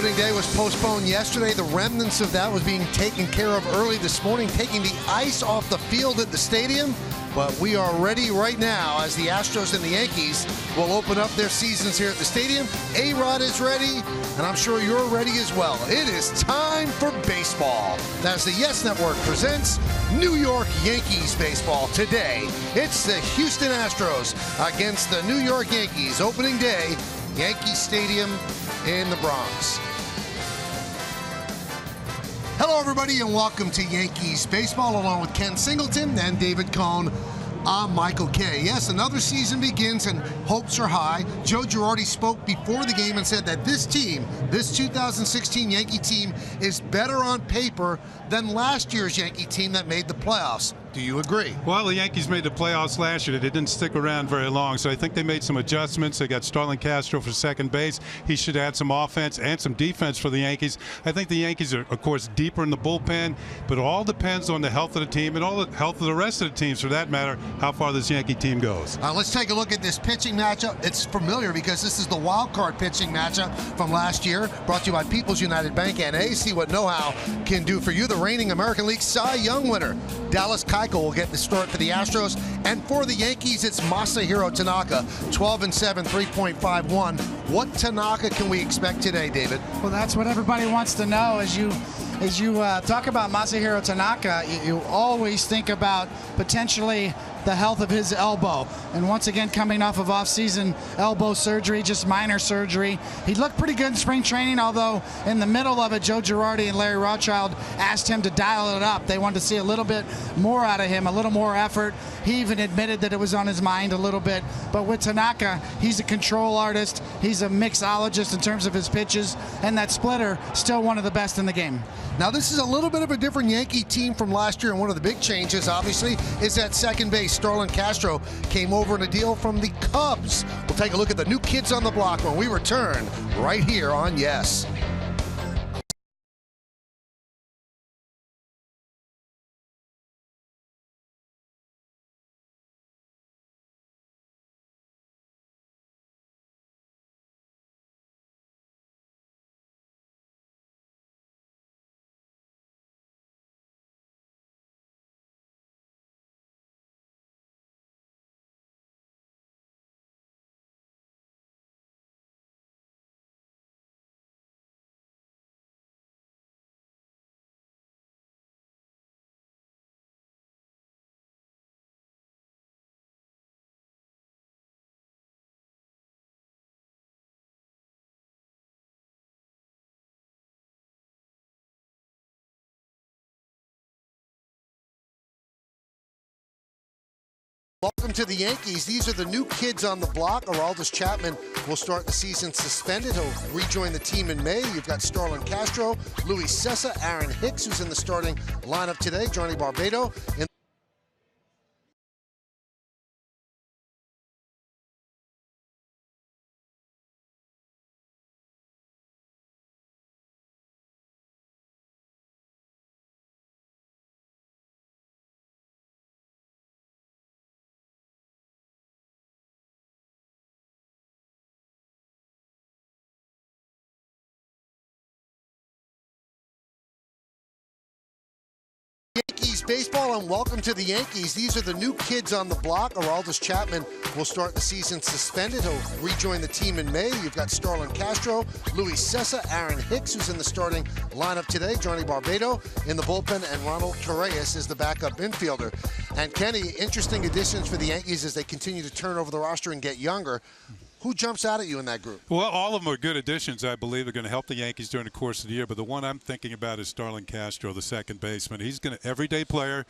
Opening day was postponed yesterday. The remnants of that was being taken care of early this morning, taking the ice off the field at the stadium. But we are ready right now as the Astros and the Yankees will open up their seasons here at the stadium. A-Rod is ready, and I'm sure you're ready as well. It is time for baseball. As the Yes Network presents New York Yankees baseball today. It's the Houston Astros against the New York Yankees. Opening day, Yankee Stadium in the Bronx. Hello, everybody, and welcome to Yankees baseball, along with Ken Singleton and David Cohn. I'm Michael Kay. Yes, another season begins and hopes are high. Joe Girardi spoke before the game and said that this team, this 2016 Yankee team, is better on paper than last year's Yankee team that made the playoffs. Do you agree? Well, the Yankees made the playoffs last year. They didn't stick around very long, so I think they made some adjustments. They got Starlin Castro for second base. He should add some offense and some defense for the Yankees. I think the Yankees are, of course, deeper in the bullpen, but it all depends on the health of the team and all the health of the rest of the teams, for that matter, how far this Yankee team goes. Let's take a look at this pitching matchup. It's familiar because this is the wild card pitching matchup from last year, brought to you by People's United Bank and see what know-how can do for you. The reigning American League Cy Young winner, Dallas Keuchel, will get the start for the Astros. And for the Yankees, it's Masahiro Tanaka, 12-7, 3.51. What Tanaka can we expect today, David? Well, that's what everybody wants to know. As you talk about Masahiro Tanaka, you always think about potentially the health of his elbow. And once again, coming off of off-season elbow surgery, just minor surgery. He looked pretty good in spring training, although in the middle of it, Joe Girardi and Larry Rothschild asked him to dial it up. They wanted to see a little bit more out of him, a little more effort. He even admitted that it was on his mind a little bit. But with Tanaka, he's a control artist. He's a mixologist in terms of his pitches. And that splitter, still one of the best in the game. Now, this is a little bit of a different Yankee team from last year, and one of the big changes, obviously, is at second base. Starlin Castro came over in a deal from the Cubs. We'll take a look at the new kids on the block when we return right here on Yes. Welcome to the Yankees. These are the new kids on the block. Aroldis Chapman will start the season suspended. He'll rejoin the team in May. You've got Starlin Castro, Luis Cessa, Aaron Hicks, who's in the starting lineup today, Johnny Barbado. Yankees baseball, and welcome to the Yankees. These are the new kids on the block. Aroldis Chapman will start the season suspended. He'll rejoin the team in May. You've got Starlin Castro, Luis Cessa, Aaron Hicks, who's in the starting lineup today, Johnny Barbado in the bullpen, and Ronald Torreyes is the backup infielder. And Kenny, interesting additions for the Yankees as they continue to turn over the roster and get younger. Who jumps out at you in that group? Well, all of them are good additions. I believe are going to help the Yankees during the course of the year. But the one I'm thinking about is Starlin Castro, the second baseman. He's an everyday player.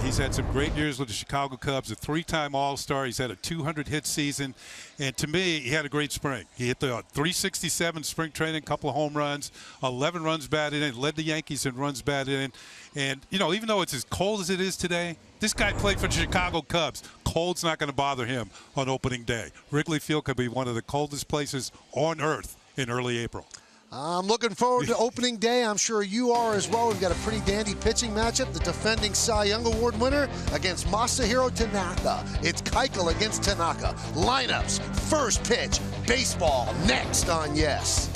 He's had some great years with the Chicago Cubs, a three-time All-Star. He's had a 200-hit season. And to me, he had a great spring. He hit the 367 spring training, a couple of home runs, 11 runs batted in, led the Yankees in runs batted in. And, you know, even though it's as cold as it is today, this guy played for the Chicago Cubs. Cold's not going to bother him on opening day. Wrigley Field could be one of the coldest places on earth in early April. I'm looking forward to opening day. I'm sure you are as well. We've got a pretty dandy pitching matchup. The defending Cy Young Award winner against Masahiro Tanaka. It's Keuchel against Tanaka. Lineups, first pitch, baseball next on Yes.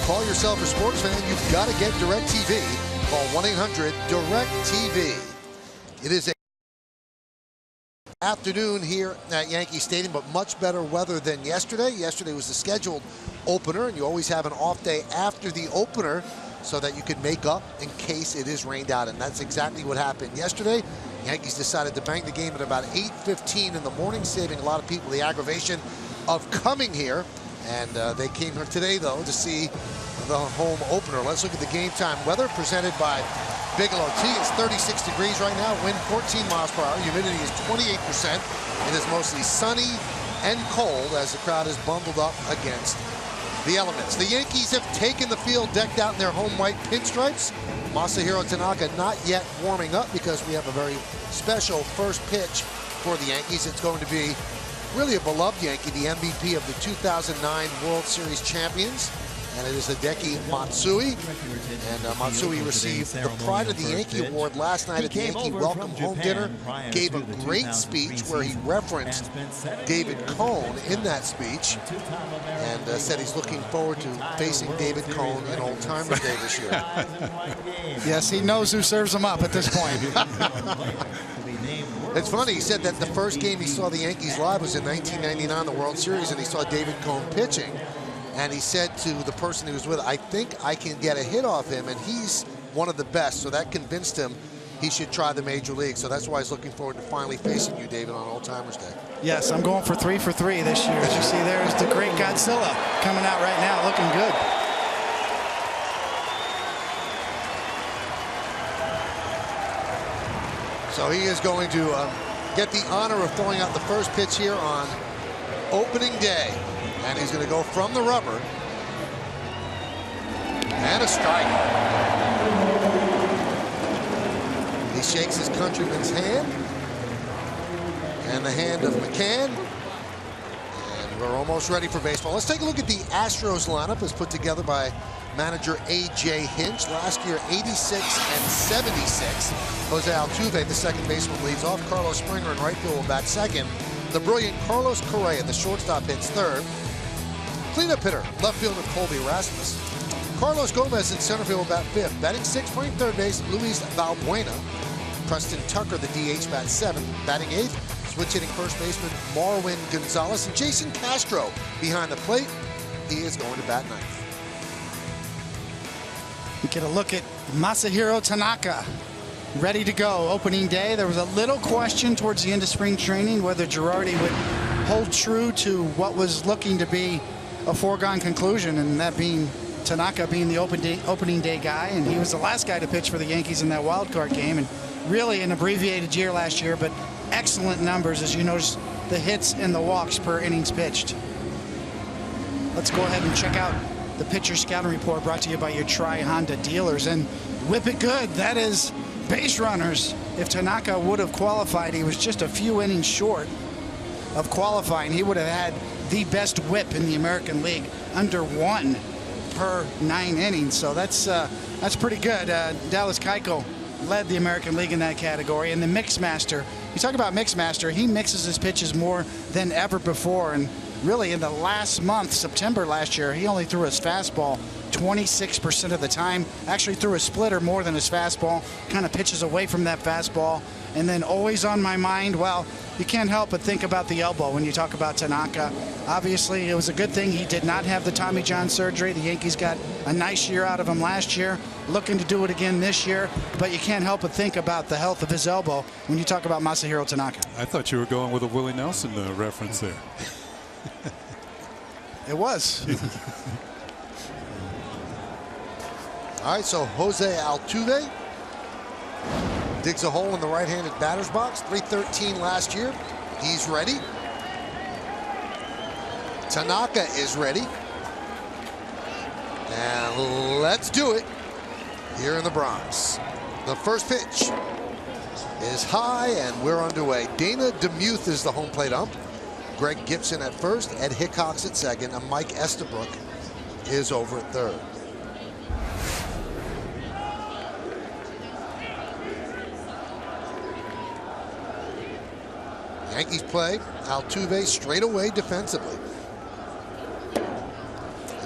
call yourself a sports fan, you've got to get DirecTV. Call 1-800-DIRECTV. It is a afternoon here at Yankee Stadium, but much better weather than yesterday. Yesterday was the scheduled opener, and you always have an off day after the opener so that you can make up in case it is rained out, and that's exactly what happened yesterday. Yankees decided to bang the game at about 8:15 in the morning, saving a lot of people the aggravation of coming here. And they came here today, though, to see the home opener. Let's look at the game time weather presented by Bigelow Tea. It's 36 degrees right now, wind 14 miles per hour, humidity is 28%. It is mostly sunny and cold as the crowd is bundled up against the elements. The Yankees have taken the field decked out in their home white pinstripes. Masahiro Tanaka not yet warming up because we have a very special first pitch for the Yankees. It's going to be really a beloved Yankee, the MVP of the 2009 World Series champions, and it is Hideki Matsui. And Matsui received the Pride of the Yankee award last night at the Yankee Welcome Home Dinner. Gave a great speech where he referenced David Cone in that speech, and said he's looking forward to facing David Cone in Old Timers Day this year. Yes, he knows who serves him up at this point. It's funny, he said that the first game he saw the Yankees live was in 1999, the World Series, and he saw David Cone pitching. And he said to the person he was with, I think I can get a hit off him, and he's one of the best. So that convinced him he should try the major league. So that's why he's looking forward to finally facing you, David, on Old Timers Day. Yes, I'm going for 3 for 3 this year. As you see, there's the great Godzilla coming out right now, looking good. So he is going to get the honor of throwing out the first pitch here on opening day. And he's going to go from the rubber. And a strike. He shakes his countryman's hand. And the hand of McCann. And we're almost ready for baseball. Let's take a look at the Astros lineup as put together by manager A.J. Hinch. Last year, 86 and 76. Jose Altuve, the second baseman, leads off. Carlos Springer in right field will bat second. The brilliant Carlos Correa, the shortstop, hits third. Cleanup hitter, left fielder Colby Rasmus. Carlos Gomez in center field will bat fifth. Batting sixth, playing third base, Luis Valbuena. Preston Tucker, the DH, bats seventh. Batting eighth, switch hitting first baseman Marwin Gonzalez. And Jason Castro behind the plate. He is going to bat ninth. We get a look at Masahiro Tanaka, ready to go. Opening day, there was a little question towards the end of spring training whether Girardi would hold true to what was looking to be a foregone conclusion, and that being Tanaka being the opening day guy, and he was the last guy to pitch for the Yankees in that wild card game, and really an abbreviated year last year, but excellent numbers as you notice the hits and the walks per innings pitched. Let's go ahead and check out the pitcher scouting report brought to you by your Tri-Honda dealers, and whip it good. That is base runners. If Tanaka would have qualified, he was just a few innings short of qualifying. He would have had the best whip in the American League, under 1 per 9 innings. So that's pretty good. Dallas Keuchel led the American League in that category. And the Mixmaster, you talk about Mixmaster, he mixes his pitches more than ever before. And really in the last month, September last year, he only threw his fastball 26% of the time. Actually threw a splitter more than his fastball. Kind of pitches away from that fastball. And then always on my mind, well, you can't help but think about the elbow when you talk about Tanaka. Obviously, it was a good thing he did not have the Tommy John surgery. The Yankees got a nice year out of him last year, looking to do it again this year. But you can't help but think about the health of his elbow when you talk about Masahiro Tanaka. I thought you were going with a Willie Nelson reference there. It was. All right, so Jose Altuve digs a hole in the right-handed batter's box. 313 last year. He's ready. Tanaka is ready. And let's do it here in the Bronx. The first pitch is high, and we're underway. Dana DeMuth is the home plate ump. Greg Gibson at first, Ed Hickox at second, and Mike Estabrook is over at third. Yankees play Altuve straight away defensively.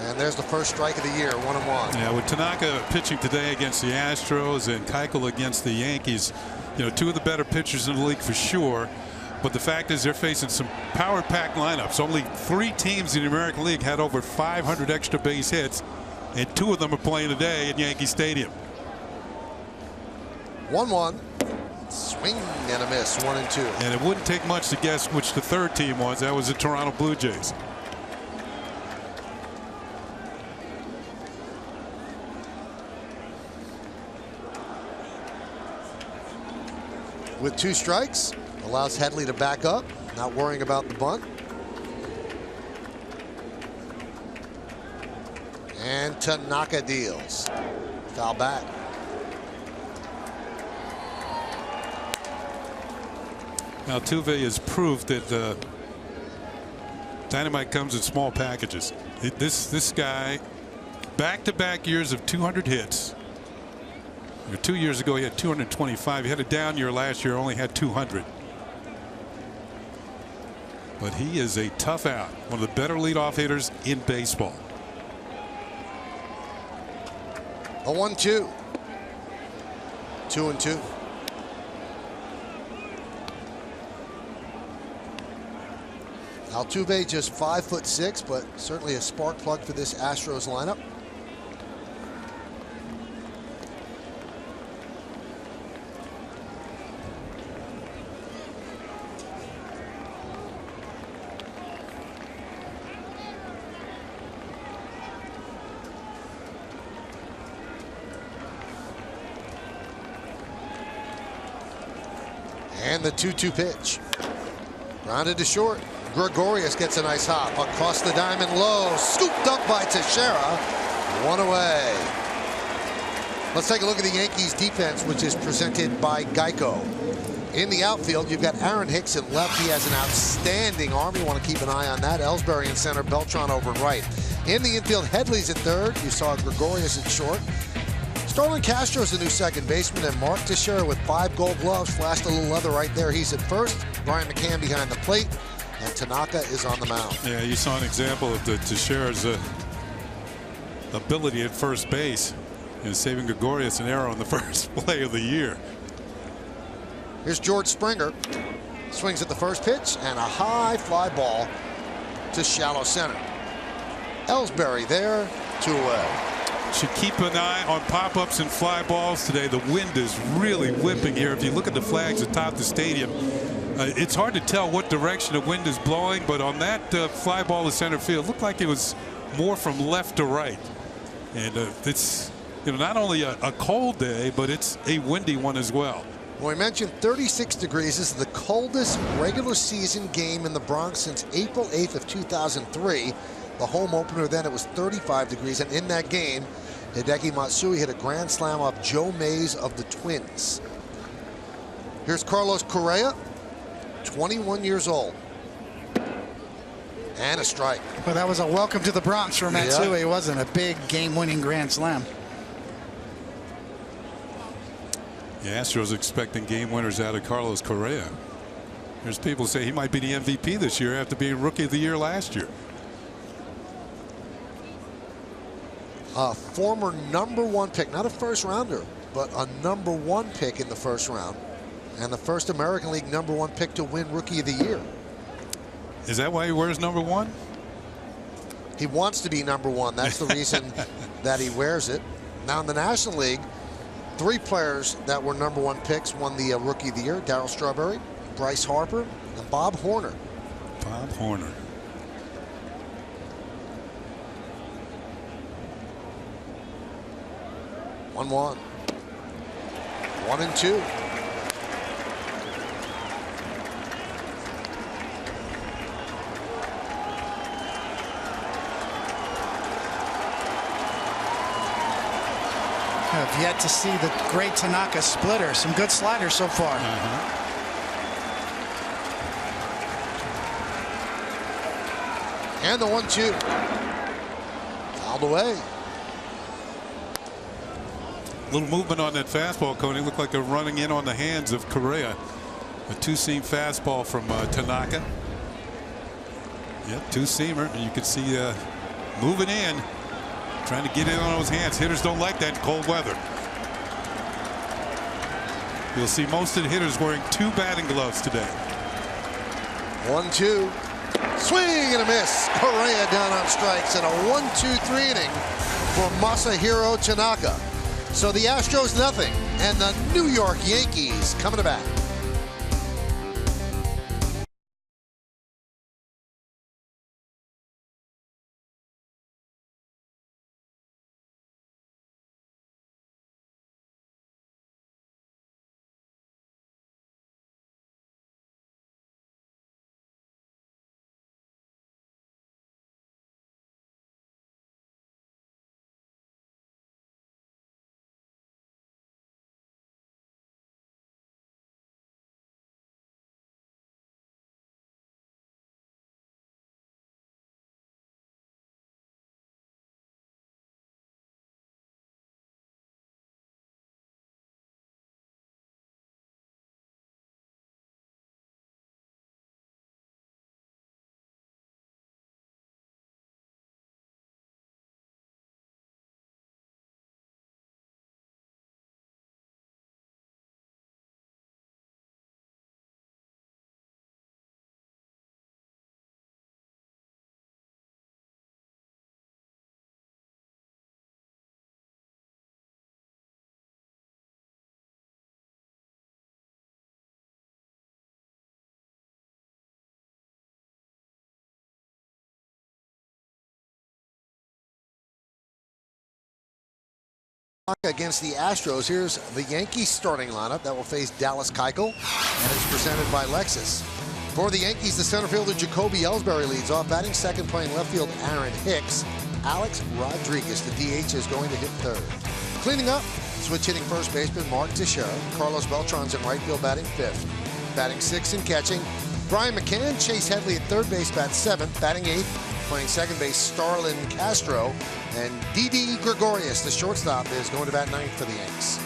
And there's the first strike of the year, 1-1. Yeah, with Tanaka pitching today against the Astros and Keuchel against the Yankees, you know, two of the better pitchers in the league for sure. But the fact is they're facing some power-packed lineups. Only 3 teams in the American League had over 500 extra base hits, and 2 of them are playing today at Yankee Stadium. 1-1. Swing and a miss, 1-2. And it wouldn't take much to guess which the third team was. That was the Toronto Blue Jays. With 2 strikes, allows Headley to back up, not worrying about the bunt. And Tanaka deals. Foul back. Now Altuve is proof that dynamite comes in small packages. This guy, back-to-back years of 200 hits. 2 years ago he had 225. He had a down year last year, only had 200. But he is a tough out, one of the better leadoff hitters in baseball. A 1-2. 2-2. Altuve just 5'6", but certainly a spark plug for this Astros lineup. And the 2-2 pitch. Grounded to short. Gregorius gets a nice hop across the diamond low. Scooped up by Teixeira. 1 away. Let's take a look at the Yankees defense, which is presented by Geico. In the outfield, you've got Aaron Hicks at left. He has an outstanding arm. You want to keep an eye on that. Ellsbury in center, Beltran over in right. In the infield, Headley's at third. You saw Gregorius at short. Starlin Castro is the new second baseman, and Mark Teixeira with 5 gold gloves flashed a little leather right there. He's at first. Brian McCann behind the plate, and Tanaka is on the mound. Yeah, you saw an example of Teixeira's ability at first base in saving Gregorius an error on the first play of the year. Here's George Springer. Swings at the first pitch, and a high fly ball to shallow center. Ellsbury there, 2 away. Should keep an eye on pop-ups and fly balls today. The wind is really whipping here. If you look at the flags atop the stadium, it's hard to tell what direction the wind is blowing, but on that fly ball to center field, it looked like it was more from left to right. And it's, you know, not only a cold day, but it's a windy one as well. Well, we mentioned 36 degrees. This is the coldest regular season game in the Bronx since April 8th of 2003. The home opener then, it was 35 degrees, and in that game, Hideki Matsui hit a grand slam off Joe Mays of the Twins. Here's Carlos Correa, 21 years old. And a strike. Well, that was a welcome to the Bronx for Matsui. It wasn't a big game-winning grand slam. The Astros expecting game winners out of Carlos Correa. There's people say he might be the MVP this year after being Rookie of the Year last year. A former #1 pick, not a first rounder, but a #1 pick in the first round, and the first American League #1 pick to win Rookie of the Year. Is that why he wears #1? He wants to be #1. That's the reason that he wears it. Now in the National League, 3 players that were #1 picks won the Rookie of the Year: Darryl Strawberry, Bryce Harper, and Bob Horner. Bob Horner. One, 1-2. Have yet to see the great Tanaka splitter. Some good sliders so far. And the 1-2. Fouled away. Little movement on that fastball, Coney. Looked like they're running in on the hands of Correa. A 2-seam fastball from Tanaka. Yep, 2-seamer. And you can see moving in, trying to get in on those hands. Hitters don't like that in cold weather. You'll see most of the hitters wearing 2 batting gloves today. 1-2. Swing and a miss. Correa down on strikes, and a 1-2-3 inning for Masahiro Tanaka. So the Astros nothing, and the New York Yankees coming to bat. Against the Astros, here's the Yankees starting lineup that will face Dallas Keuchel, and it's presented by Lexus. For the Yankees, the center fielder Jacoby Ellsbury leads off, batting second, playing left field Aaron Hicks. Alex Rodriguez, the DH, is going to hit third. Cleaning up, switch hitting first baseman Mark Teixeira. Carlos Beltran's in right field, batting fifth. Batting sixth and catching, Brian McCann. Chase Headley at third base, bats seventh. Batting eighth, playing second base, Starlin Castro. And Didi Gregorius, the shortstop, is going to bat ninth for the Yanks.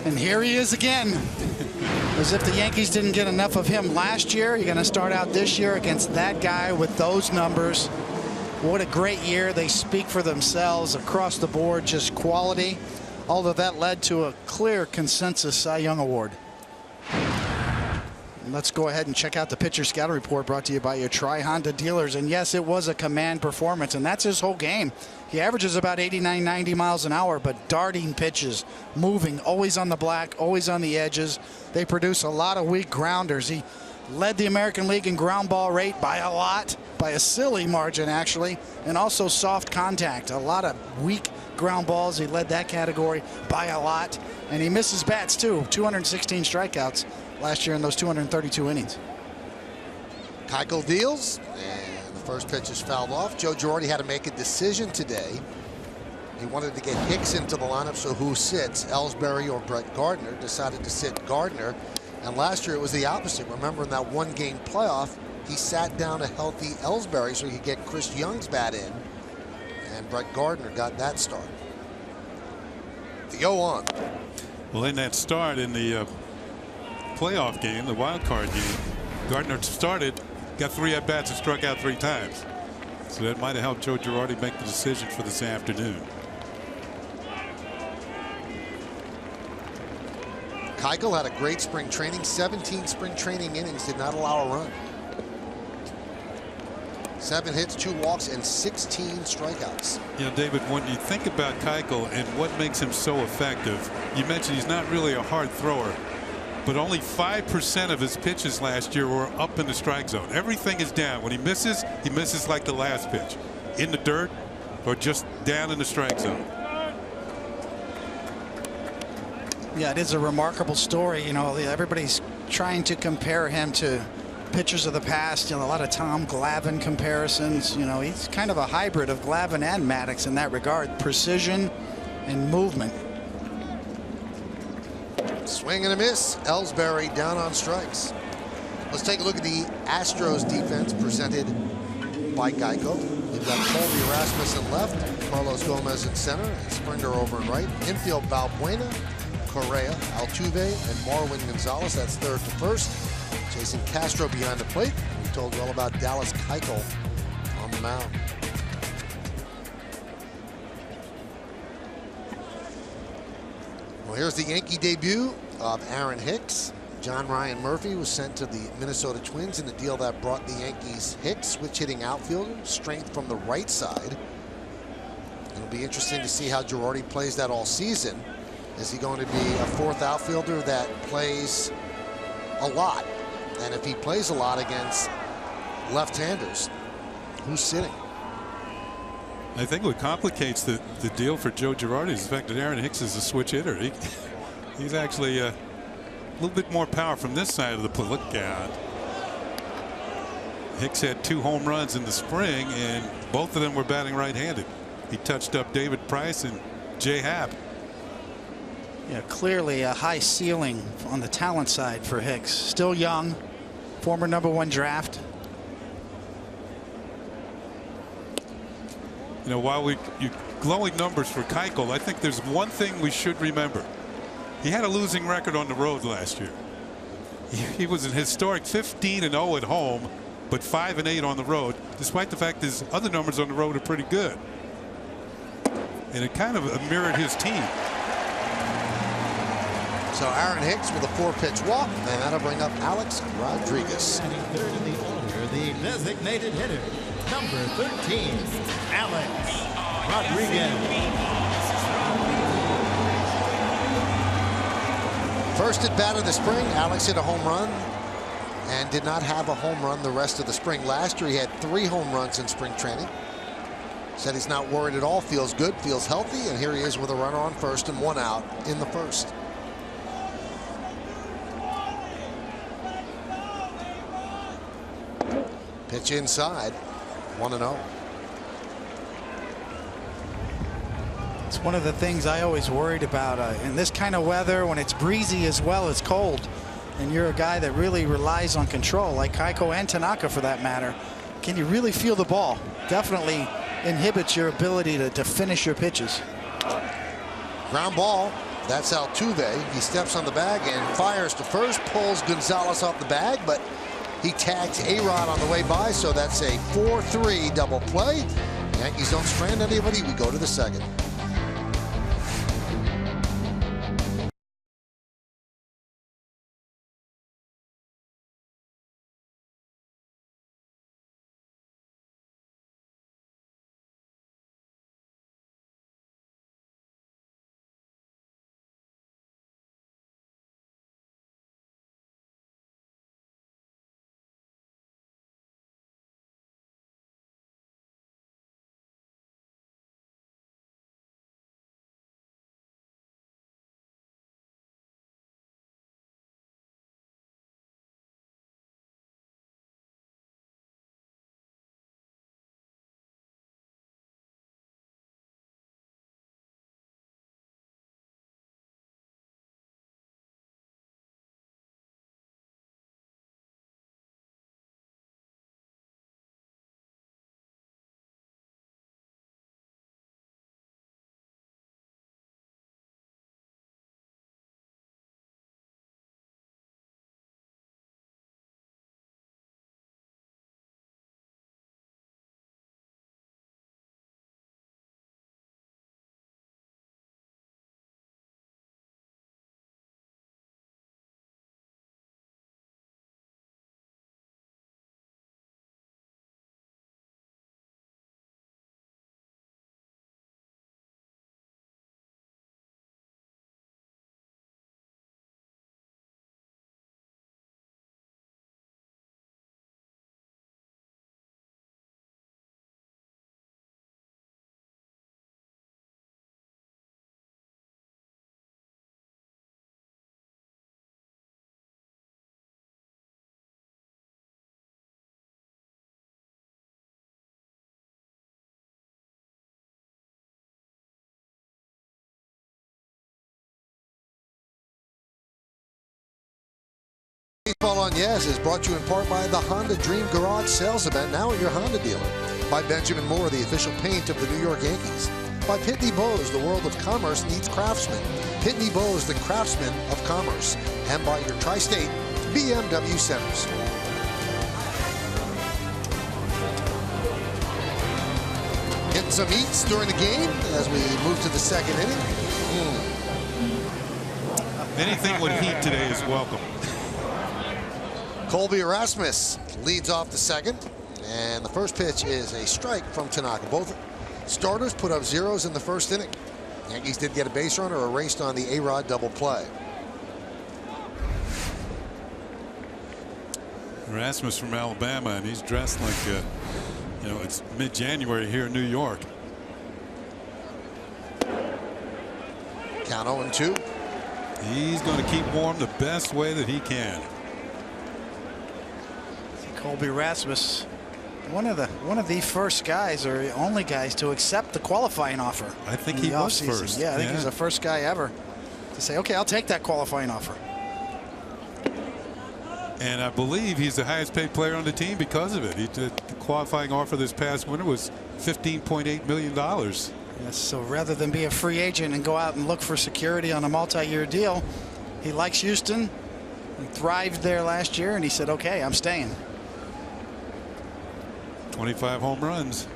And here he is again. As if the Yankees didn't get enough of him last year. You're going to start out this year against that guy with those numbers. What a great year. They speak for themselves across the board, just quality. All of that led to a clear consensus Cy Young Award. Let's go ahead and check out the pitcher scouting report brought to you by your Tri-Honda dealers. And yes, it was a command performance, and that's his whole game. He averages about 89, 90 miles an hour, but darting pitches, moving, always on the black, always on the edges. They produce a lot of weak grounders. He led the American League in ground ball rate by a lot, by a silly margin actually, and also soft contact. A lot of weak ground balls. He led that category by a lot, and he misses bats too. 216 strikeouts last year in those 232 innings. Keuchel deals, and the first pitch is fouled off. Joe Girardi had to make a decision today. He wanted to get Hicks into the lineup, so who sits, Ellsbury or Brett Gardner? Decided to sit Gardner, and last year it was the opposite. Remember, in that one-game playoff, he sat down a healthy Ellsbury so he could get Chris Young's bat in, and Brett Gardner got that start. The 0-1. Well, in that start in the playoff game, the wild card game, Gardner started, got 3 at-bats and struck out 3 times. So that might have helped Joe Girardi make the decision for this afternoon. Keuchel had a great spring training. 17 spring training innings, did not allow a run. 7 hits, 2 walks, and 16 strikeouts. You know, David, when you think about Keuchel and what makes him so effective, you mentioned he's not really a hard thrower, but only 5% of his pitches last year were up in the strike zone. Everything is down. When he misses like the last pitch, in the dirt or just down in the strike zone. Yeah, it is a remarkable story. You know, everybody's trying to compare him to pitchers of the past. You know, a lot of Tom Glavine comparisons. You know, he's kind of a hybrid of Glavine and Maddox in that regard. Precision and movement. Swing and a miss. Ellsbury down on strikes. Let's take a look at the Astros defense presented by Geico. We've got Colby Rasmussen left, Carlos Gomez in center, and Springer over in right. Infield, Valbuena, Correa, Altuve, and Marwin Gonzalez. That's third to first. Chasing Castro behind the plate. We told you all about Dallas Keuchel on the the mound. Well, here's the Yankee debut of Aaron Hicks. John Ryan Murphy was sent to the Minnesota Twins in the deal that brought the Yankees Hicks, switch-hitting outfielder, strength from the right side. It'll be interesting to see how Girardi plays that all season. Is he going to be a fourth outfielder that plays a lot? And if he plays a lot against left-handers, who's sitting? I think what complicates the deal for Joe Girardi is the fact that Aaron Hicks is a switch hitter. He's actually a little bit more power from this side of the plate. Look out. Hicks had 2 home runs in the spring, and both of them were batting right-handed. He touched up David Price and Jay Happ. Yeah, clearly a high ceiling on the talent side for Hicks. Still young, former #1 draft. You know, while you glowing numbers for Keuchel, I think there's one thing we should remember. He had a losing record on the road last year. He was an historic 15-0 at home, but 5-8 on the road, despite the fact his other numbers on the road are pretty good. And it kind of mirrored his team. So Aaron Hicks with a 4-pitch walk, and that'll bring up Alex Rodriguez. And third in the order, the designated hitter, number 13, Alex Rodriguez. First at bat of the spring, Alex hit a home run and did not have a home run the rest of the spring. Last year he had 3 home runs in spring training. Said he's not worried at all, feels good, feels healthy, and here he is with a runner on first and 1 out in the first. Pitch inside, 1-0. It's one of the things I always worried about in this kind of weather, when it's breezy as well as cold, and you're a guy that really relies on control, like Keuchel and Tanaka for that matter. Can you really feel the ball? Definitely inhibits your ability to finish your pitches. Ground ball. That's Altuve. He steps on the bag and fires to first, pulls Gonzalez off the bag, but he tags A-Rod on the way by, so that's a 4-3 double play. Yankees don't strand anybody. We go to the second. Baseball on Yes is brought to you in part by the Honda Dream Garage sales event, now at your Honda dealer. By Benjamin Moore, the official paint of the New York Yankees. By Pitney Bowes, the world of commerce needs craftsmen. Pitney Bowes, the craftsman of commerce. And by your Tri-State BMW Centers. some eats during the game as we move to the second inning. Anything with heat today is welcome. Colby Erasmus leads off the second, and the first pitch is a strike from Tanaka. Both starters put up zeros in the first inning. Yankees did get a base runner erased on the A-Rod double play. Erasmus from Alabama, and he's dressed like you know, it's mid-January here in New York. Count 0-2. He's going to keep warm the best way that he can. Colby Erasmus, one of the first guys, or the only guys, to accept the qualifying offer. I think he was first. Yeah, I think he's the first guy ever to say, okay, I'll take that qualifying offer. And I believe he's the highest paid player on the team because of it. The qualifying offer this past winter was $15.8 million. Yes, so rather than be a free agent and go out and look for security on a multi-year deal, he likes Houston. He thrived there last year, and he said, okay, I'm staying. 25 home runs.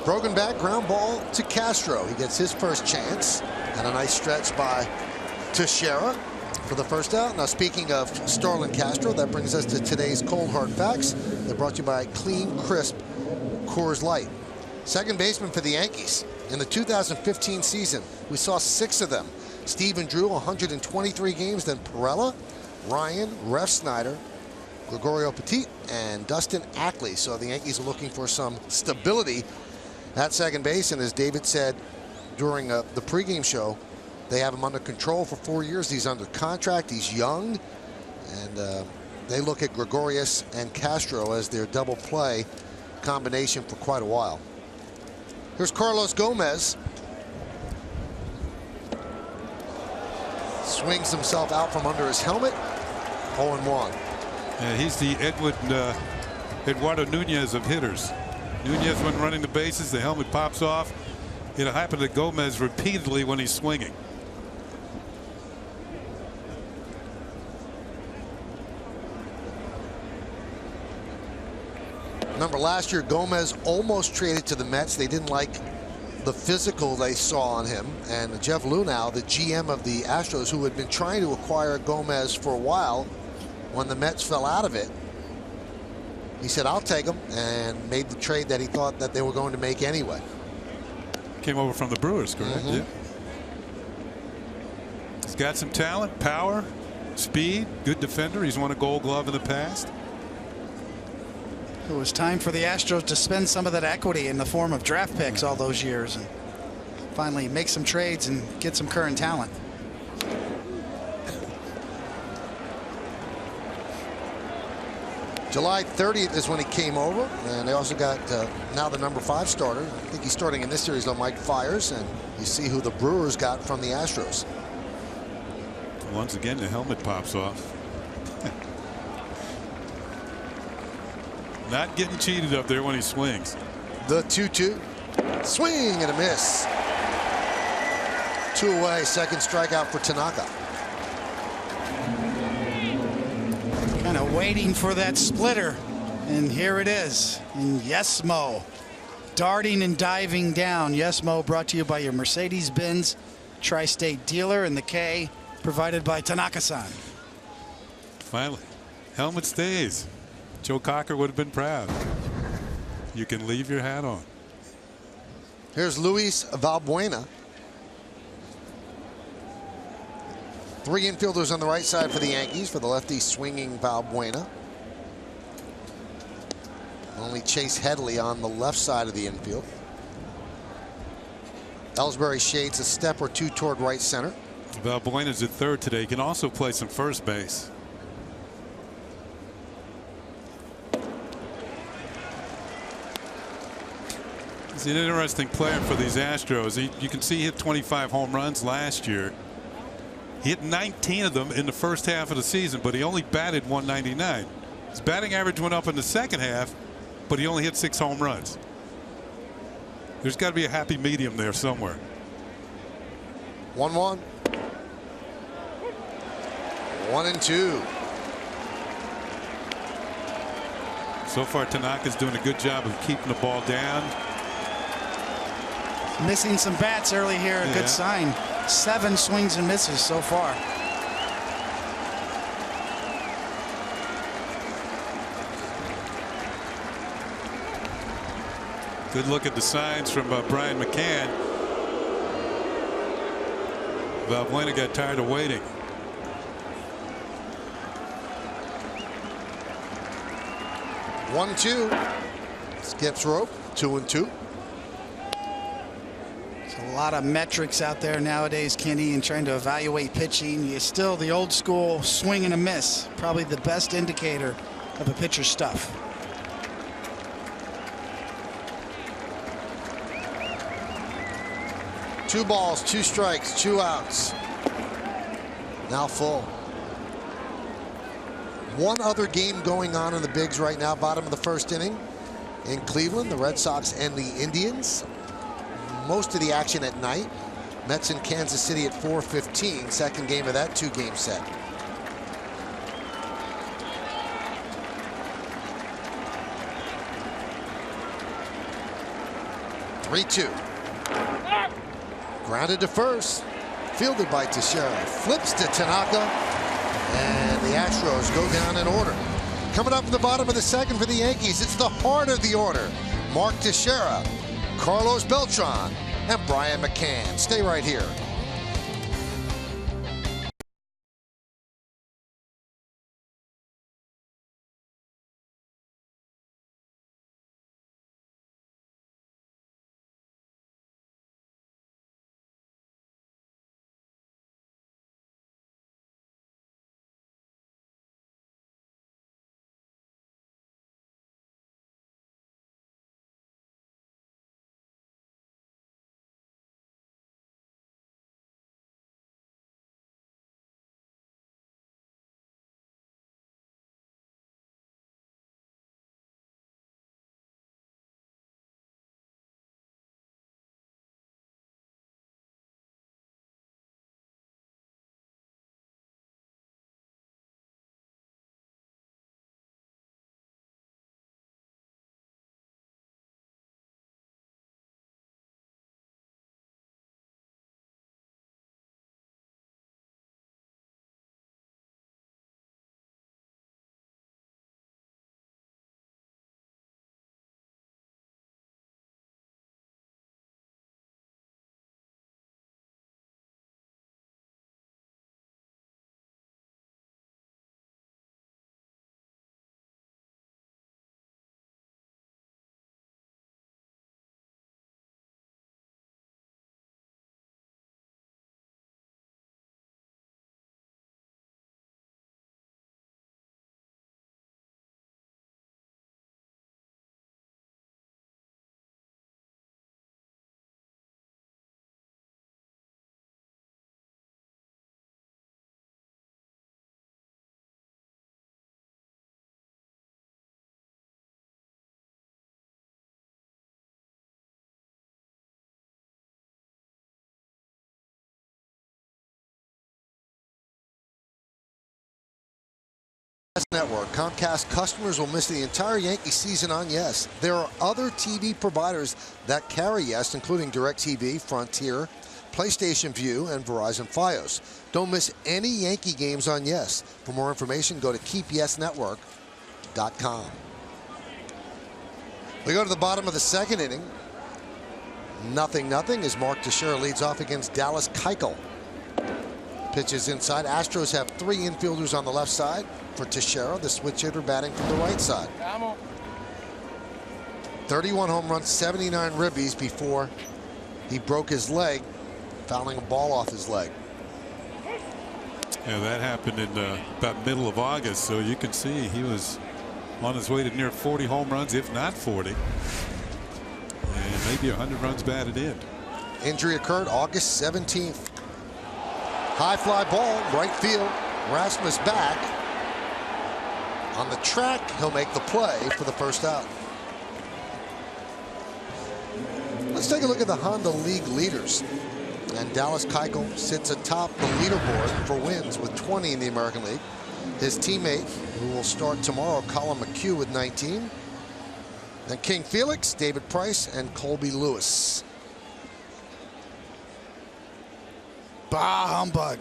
Broken back, ground ball to Castro. He gets his first chance, and a nice stretch by Teixeira for the first out. Now, speaking of Starlin Castro, that brings us to today's Cold Hard Facts. They're brought to you by Clean Crisp Coors Light. Second baseman for the Yankees. In the 2015 season, we saw 6 of them. Stephen Drew, 123 games, then Perella, Ryan, Ref Snyder, Gregorio Petit, and Dustin Ackley. So the Yankees are looking for some stability at second base. And as David said during the pregame show, they have him under control for 4 years. He's under contract. He's young. And they look at Gregorius and Castro as their double play combination for quite a while. Here's Carlos Gomez. Swings himself out from under his helmet. 0-1. Yeah, he's the Eduardo Nunez of hitters. Nunez, when running the bases, the helmet pops off. It'll happen to Gomez repeatedly when he's swinging. Remember, last year Gomez almost traded to the Mets. They didn't like the physical they saw on him. And Jeff Luhnow, the GM of the Astros, who had been trying to acquire Gomez for a while, when the Mets fell out of it, he said, I'll take him, and made the trade that he thought that they were going to make anyway. Came over from the Brewers, correct? Yeah. He's got some talent, power, speed, good defender. He's won a Gold Glove in the past. It was time for the Astros to spend some of that equity in the form of draft picks all those years and finally make some trades and get some current talent. July 30th is when he came over, and they also got now the number 5 starter. I think he's starting in this series on Mike Fiers, and you see who the Brewers got from the Astros. Once again, the helmet pops off. Not getting cheated up there when he swings. The 2-2. Swing and a miss. 2 away. Second strikeout for Tanaka. Kind of waiting for that splitter. And here it is. And Yes Mo. Darting and diving down. Yes Mo brought to you by your Mercedes-Benz Tri-State dealer, and the K provided by Tanaka-san. Finally, helmet stays. Joe Cocker would have been proud. You can leave your hat on. Here's Luis Valbuena. 3 infielders on the right side for the Yankees. For the lefty swinging Valbuena. Only Chase Headley on the left side of the infield. Ellsbury shades a step or 2 toward right center. Valbuena's at third today. He can also play some first base. He's an interesting player for these Astros. You can see he hit 25 home runs last year. He hit 19 of them in the first half of the season, but he only batted .199. His batting average went up in the second half, but he only hit 6 home runs. There's got to be a happy medium there somewhere. 1-1. 1-2. So far, Tanaka's doing a good job of keeping the ball down. Missing some bats early here, a good sign. 7 swings and misses so far. Good look at the signs from Brian McCann. Valbuena got tired of waiting. One, two. Skips rope. 2-2. A lot of metrics out there nowadays, Kenny, and trying to evaluate pitching. You're still the old school swing and a miss, probably the best indicator of a pitcher's stuff. Two balls, 2 strikes, 2 outs. Now full. One other game going on in the bigs right now, bottom of the first inning. In Cleveland, the Red Sox and the Indians. Most of the action at night. Mets in Kansas City at 4:15. Second game of that 2-game set. Three-2. Grounded to first. Fielded by Teixeira. Flips to Tanaka. And the Astros go down in order. Coming up in the bottom of the second for the Yankees, it's the heart of the order. Mark Teixeira, Carlos Beltran, and Brian McCann. Stay right here. Network. Comcast customers will miss the entire Yankee season on Yes. There are other TV providers that carry Yes, including DirecTV, Frontier, PlayStation View, and Verizon Fios. Don't miss any Yankee games on Yes. For more information, go to keepyesnetwork.com. We go to the bottom of the second inning. 0-0 as Mark Teixeira leads off against Dallas Keuchel. Pitches inside. Astros have 3 infielders on the left side for Teixeira, the switch hitter batting from the right side. 31 home runs, 79 ribbies before he broke his leg, fouling a ball off his leg. Yeah, that happened in about middle of August, so you can see he was on his way to near 40 home runs, if not 40. And maybe 100 runs batted in. Injury occurred August 17th. High fly ball, right field. Rasmus back. On the track, he'll make the play for the first out. Let's take a look at the Honda League leaders. And Dallas Keuchel sits atop the leaderboard for wins with 20 in the American League. His teammate, who will start tomorrow, Colin McHugh, with 19. Then King Felix, David Price, and Colby Lewis. Bah, humbug.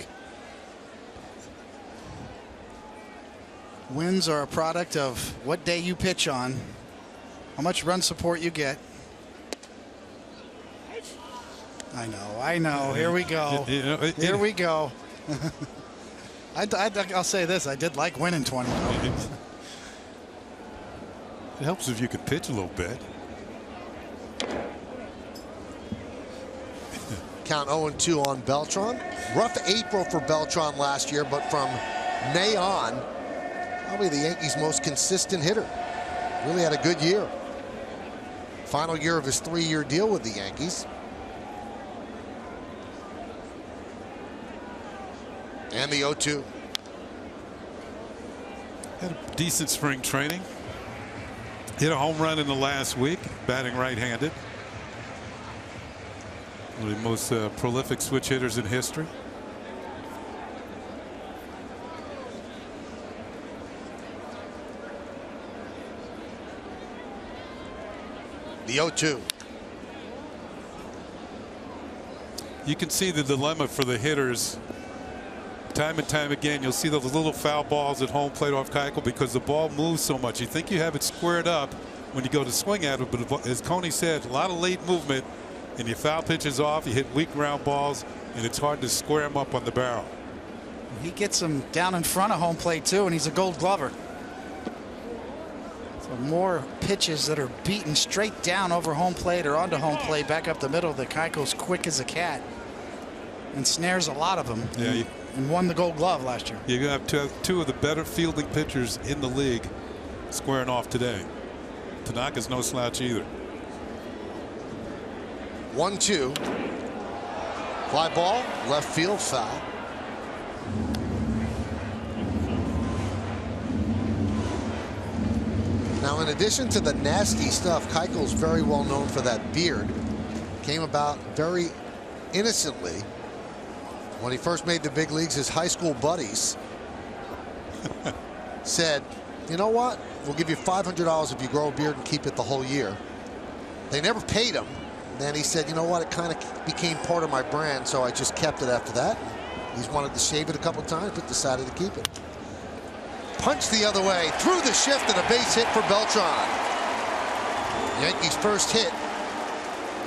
Wins are a product of what day you pitch on, how much run support you get. I know. Here we go. Here we go. I'll say this. I did like winning 20. It helps if you can pitch a little bit. Count 0-2 on Beltran. Rough April for Beltran last year, but from May on, probably the Yankees' most consistent hitter. Really had a good year. Final year of his 3-year deal with the Yankees. And the 0-2. Had a decent spring training. Hit a home run in the last week, batting right-handed. One of the most prolific switch hitters in history. The 0-2. You can see the dilemma for the hitters. Time and time again, you'll see those little foul balls at home plate off Keuchel because the ball moves so much. You think you have it squared up when you go to swing at it, but as Coney said, a lot of late movement, and your foul pitches off, you hit weak ground balls, and it's hard to square them up on the barrel. He gets them down in front of home plate too, and he's a Gold Glover. So more pitches that are beaten straight down over home plate or onto home plate back up the middle. The Keuchel's quick as a cat and snares a lot of them. Yeah, and won the Gold Glove last year. You have two of the better fielding pitchers in the league squaring off today. Tanaka's no slouch either. 1-2. Fly ball, left field foul. Now, in addition to the nasty stuff, Keuchel's very well known for that beard. Came about very innocently. When he first made the big leagues, his high school buddies said, you know what? We'll give you $500 if you grow a beard and keep it the whole year. They never paid him. Then he said, you know what? It kind of became part of my brand, so I just kept it after that. He's wanted to shave it a couple of times, but decided to keep it. Punch the other way, through the shift, and a base hit for Beltran. Yankees' first hit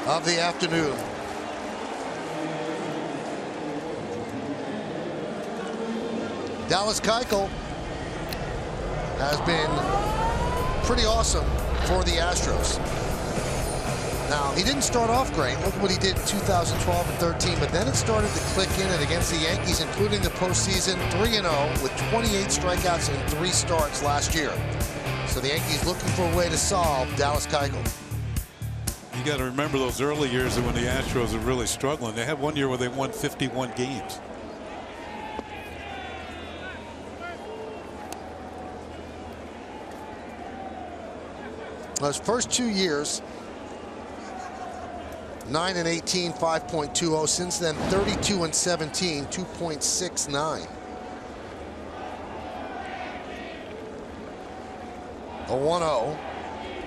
of the afternoon. Dallas Keuchel has been pretty awesome for the Astros. Now, he didn't start off great. Look what he did in 2012 and 13, but then it started to click in, and against the Yankees, including the postseason, 3-0 with 28 strikeouts in 3 starts last year. So the Yankees looking for a way to solve Dallas Keuchel. You got to remember those early years when the Astros were really struggling. They had one year where they won 51 games. Those first 2 years, 9-18, 5.20. Since then, 32-17, 2.69. A 1-0,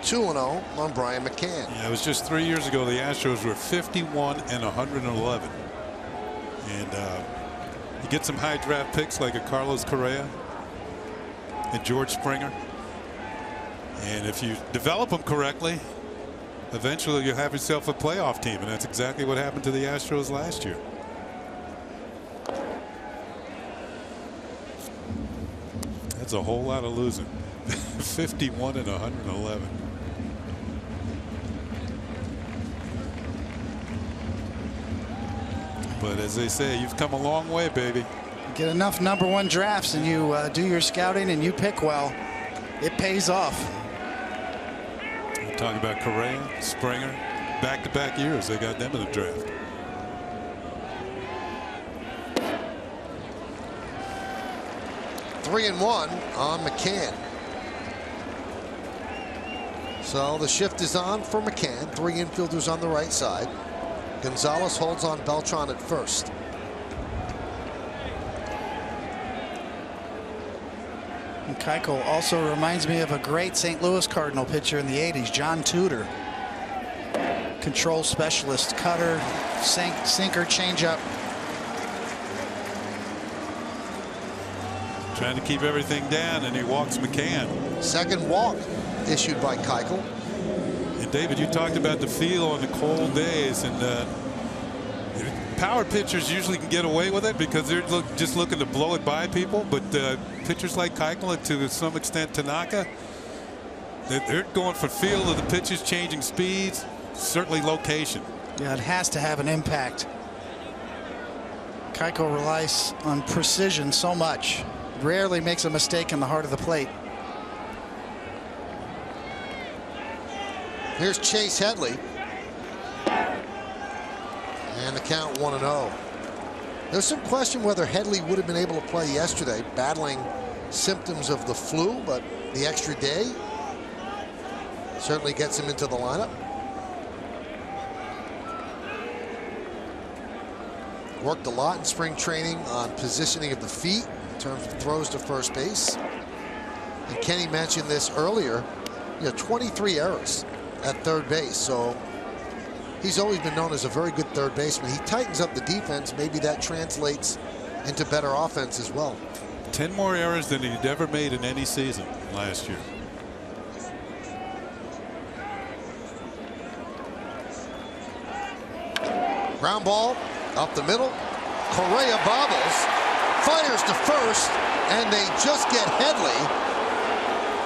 2-0 on Brian McCann. Yeah, it was just 3 years ago. The Astros were 51-111, and you get some high draft picks like a Carlos Correa and George Springer. And if you develop them correctly, eventually you'll have yourself a playoff team, and that's exactly what happened to the Astros last year. That's a whole lot of losing. 51-111. But as they say, you've come a long way, baby. Get enough #1 drafts and you do your scouting and you pick well, it pays off. Talking about Correa, Springer, back-to-back years they got them in the draft. Three and 1 on McCann. So the shift is on for McCann. 3 infielders on the right side. Gonzalez holds on Beltran at first. And Keuchel also reminds me of a great St. Louis Cardinal pitcher in the 80s, John Tudor. Control specialist, cutter, sinker, changeup. trying to keep everything down, and he walks McCann. Second walk issued by Keuchel. And David, you talked about the feel on the cold days, and power pitchers usually can get away with it because they're just looking to blow it by people. But pitchers like Keuchel and to some extent Tanaka, they're going for feel of the pitches, changing speeds, certainly location. Yeah, it has to have an impact. Keuchel relies on precision so much. Rarely makes a mistake in the heart of the plate. Here's Chase Headley. And the count 1-0. There's some question whether Headley would have been able to play yesterday, battling symptoms of the flu, but the extra day certainly gets him into the lineup. Worked a lot in spring training on positioning of the feet in terms of throws to first base. And Kenny mentioned this earlier, 23 errors at third base. So he's always been known as a very good third baseman. He tightens up the defense. Maybe that translates into better offense as well. 10 more errors than he'd ever made in any season last year. Ground ball up the middle. Correa bobbles, fires to first, and they just get Headley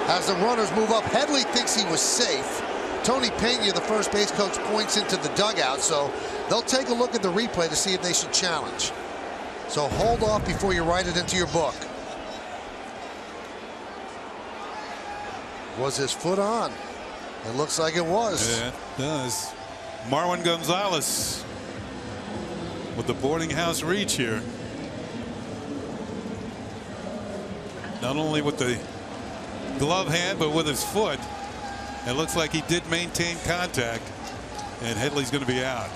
as the runners move up. Headley thinks he was safe. Tony Pena, the first base coach, points into the dugout, so they'll take a look at the replay to see if they should challenge. So hold off before you write it into your book. Was his foot on? It looks like it was. Yeah, it does. Marwin Gonzalez with the boarding house reach here. Not only with the glove hand, but with his foot. It looks like he did maintain contact, and Headley's going to be out.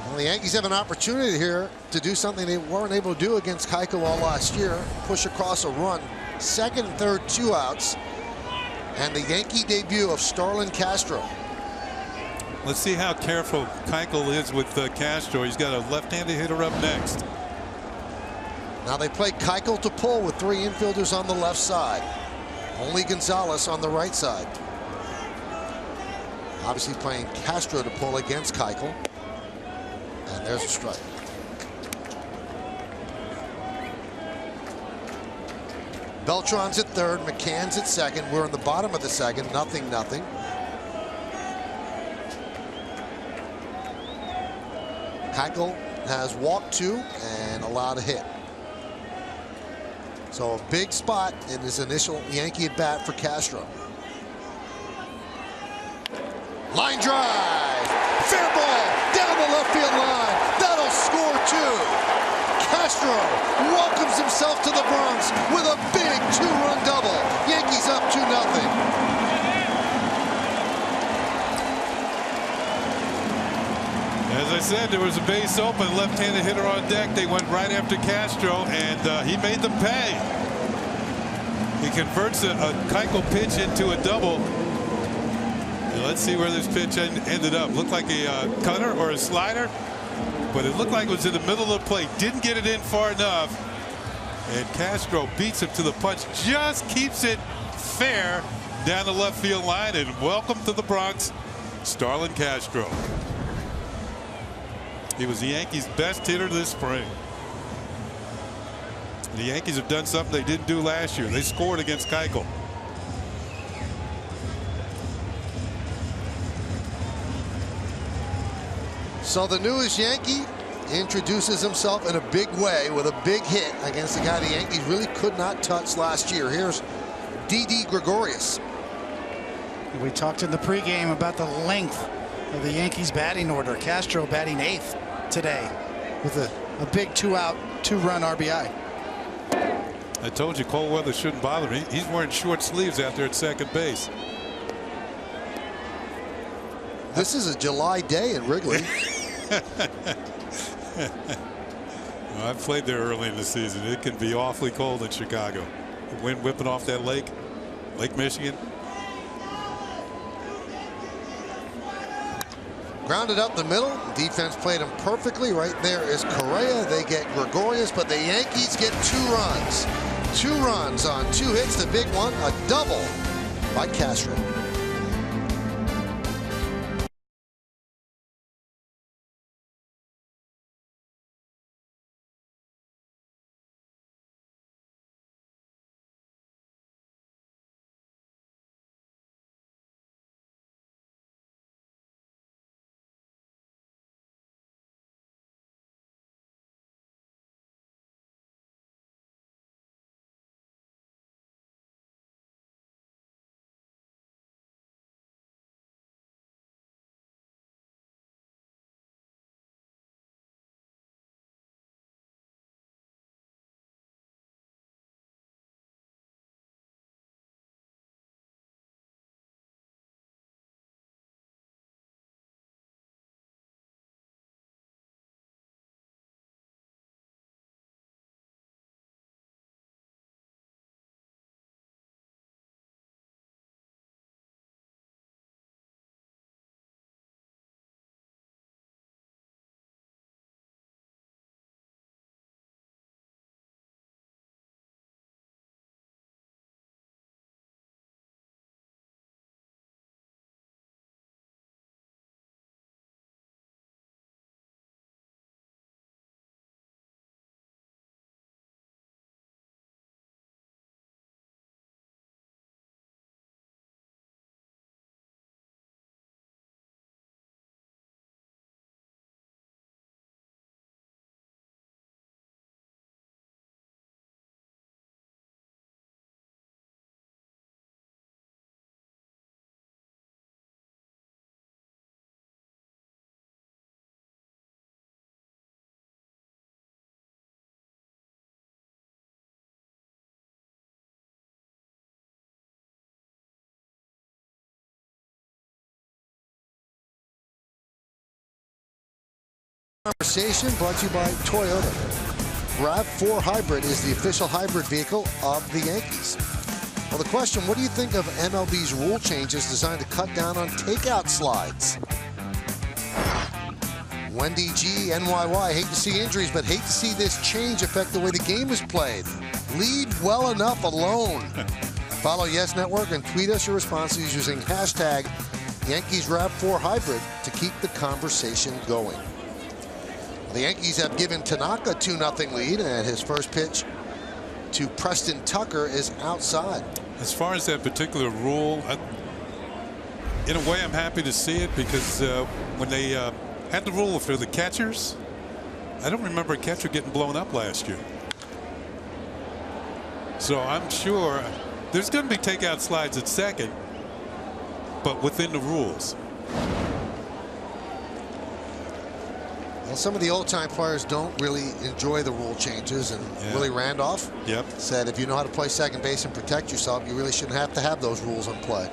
Well, the Yankees have an opportunity here to do something they weren't able to do against Keuchel all last year. Push across a run. Second and third, 2 outs. And the Yankee debut of Starlin Castro. Let's see how careful Keuchel is with Castro. He's got a left-handed hitter up next. Now they play Keuchel to pull with 3 infielders on the left side. Only Gonzalez on the right side. Obviously playing Castro to pull against Keuchel. And there's a strike. Beltran's at third, McCann's at second. We're in the bottom of the second, 0-0. Keuchel has walked 2 and allowed a hit. So a big spot in his initial Yankee at bat for Castro. Line drive, fair ball down the left field line. That'll score 2. Castro welcomes himself to the Bronx with a big 2-run double. Yankees up 2-0. As I said, there was a base open, left-handed hitter on deck. They went right after Castro, and he made them pay. He converts a Keuchel pitch into a double. And let's see where this pitch ended up. Looked like a cutter or a slider, but it looked like it was in the middle of the plate. Didn't get it in far enough, and Castro beats him to the punch. Just keeps it fair down the left field line, and welcome to the Bronx, Starlin Castro. He was the Yankees' best hitter this spring. The Yankees have done something they didn't do last year. They scored against Keuchel. So the newest Yankee introduces himself in a big way with a big hit against a guy the Yankees really could not touch last year. Here's D.D. Gregorius. We talked in the pregame about the length of the Yankees batting order. Castro batting 8th today with a big 2-out, 2-run RBI. I told you cold weather shouldn't bother me. He's wearing short sleeves out there at second base. This is a July day in Wrigley. Well, I've played there early in the season. It can be awfully cold in Chicago. The wind whipping off that Lake Michigan. Grounded up the middle. Defense played him perfectly. Right there is Correa. They get Gregorius, but the Yankees get 2 runs. 2 runs on 2 hits. The big one, a double by Castro. Conversation brought to you by Toyota. RAV4 Hybrid is the official hybrid vehicle of the Yankees. Well, the question, what do you think of MLB's rule changes designed to cut down on takeout slides? Wendy G, NYY, hate to see injuries, but hate to see this change affect the way the game is played. Leave well enough alone. Follow Yes Network and tweet us your responses using hashtag Yankees RAV4 Hybrid to keep the conversation going. The Yankees have given Tanaka a 2-0 lead, and his first pitch to Preston Tucker is outside. As far as that particular rule, in a way I'm happy to see it, because when they had the rule for the catchers, I don't remember a catcher getting blown up last year. So I'm sure there's going to be takeout slides at second, but within the rules. Well, some of the old-time players don't really enjoy the rule changes, and Willie Randolph said if you know how to play second base and protect yourself, you really shouldn't have to have those rules in play.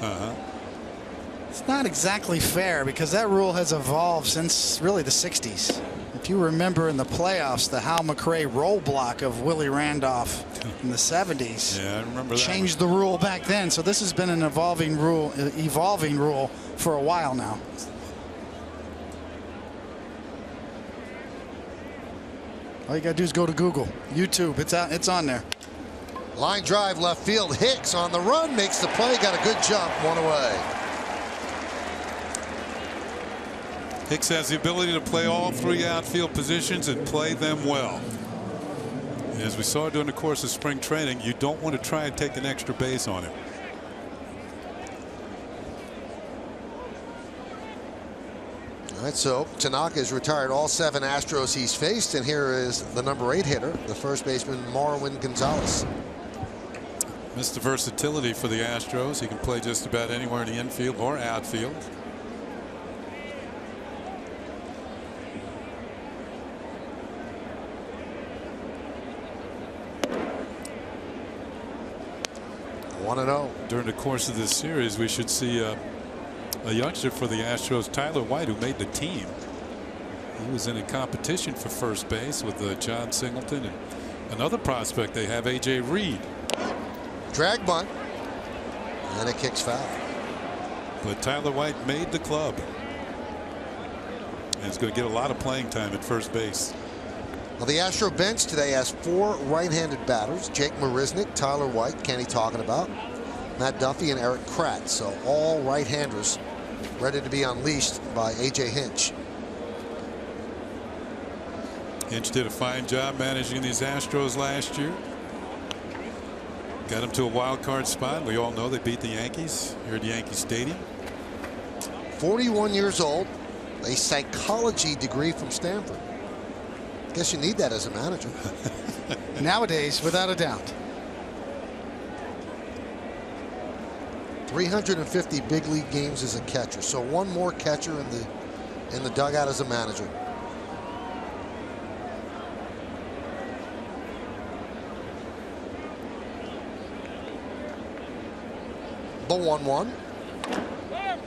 It's not exactly fair, because that rule has evolved since really the 60s. If you remember in the playoffs, the Hal McRae roll block of Willie Randolph in the 70s. Yeah, I remember that. Changed the rule back then. So this has been an evolving rule for a while now. All you gotta do is go to Google, YouTube. It's on there. Line drive left field. Hicks on the run makes the play. Got a good jump. 1 away. Hicks has the ability to play all 3 outfield positions and play them well. As we saw during the course of spring training, you don't want to try and take an extra base on him. All right, so Tanaka has retired all 7 Astros he's faced, and here is the number 8 hitter, the first baseman Marwin Gonzalez. Missed the versatility for the Astros. He can play just about anywhere in the infield or outfield. During the course of this series, we should see a youngster for the Astros, Tyler White, who made the team. He was in a competition for first base with John Singleton, and another prospect they have, A.J. Reed. Drag bunt, and it kicks foul. But Tyler White made the club. and is going to get a lot of playing time at first base. Well, the Astro bench today has 4 right-handed batters: Jake Marisnick, Tyler White, Kenny talking about, Matt Duffy, and Eric Kratz. So all right-handers ready to be unleashed by A.J. Hinch. Hinch did a fine job managing these Astros last year. Got them to a wild card spot. We all know they beat the Yankees here at Yankee Stadium. 41 years old, a psychology degree from Stanford. Guess you need that as a manager. Nowadays, without a doubt. 350 big league games as a catcher. So one more catcher in the dugout as a manager. The 1-1.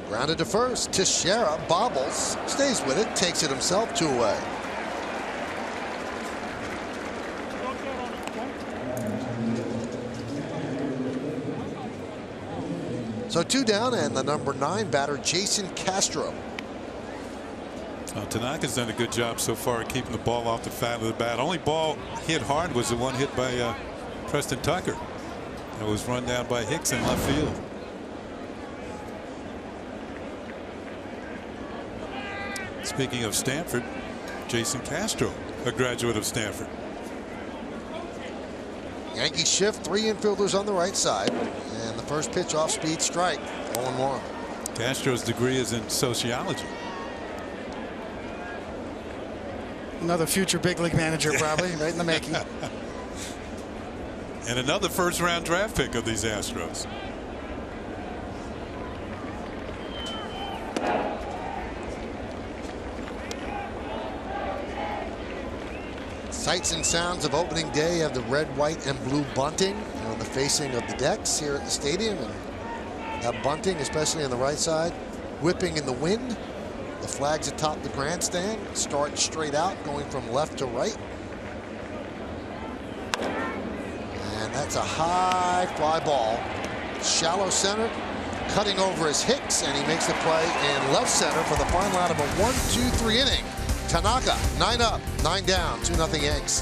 Grounded to first. Teixeira bobbles, stays with it, takes it himself, 2 away. So 2 down, and the number 9 batter, Jason Castro. Tanaka's done a good job so far of keeping the ball off the fat of the bat. Only ball hit hard was the one hit by Preston Tucker. That was run down by Hicks in left field. Speaking of Stanford, Jason Castro, a graduate of Stanford. Yankees shift 3 infielders on the right side, and the first pitch off speed strike, 0-1. Castro's degree is in sociology. Another future big league manager, probably, right in the making. And another first-round draft pick of these Astros. Sights and sounds of opening day of the red, white, and blue bunting on the facing of the decks here at the stadium. And that bunting, especially on the right side, whipping in the wind. The flags atop the grandstand start straight out, going from left to right. And that's a high fly ball. Shallow center, cutting over is Hicks, and he makes the play in left center for the final out of a 1-2-3 inning. Tanaka, 9 up, 9 down, 2-0 Yanks.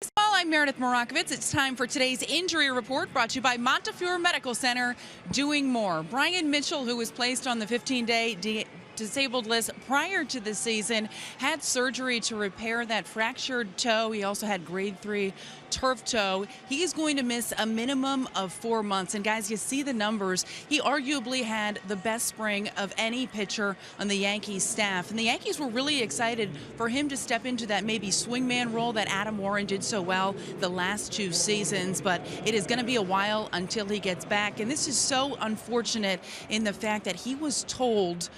Baseball, I'm Meredith Morakovitz. It's time for today's injury report, brought to you by Montefiore Medical Center. Doing more. Brian Mitchell, who was placed on the 15-day disabled list prior to the season, had surgery to repair that fractured toe. He also had grade 3 turf toe. He is going to miss a minimum of 4 months. And guys, you see the numbers. He arguably had the best spring of any pitcher on the Yankees staff. And the Yankees were really excited for him to step into that maybe swingman role that Adam Warren did so well the last 2 seasons. But it is going to be a while until he gets back. And this is so unfortunate in the fact that he was told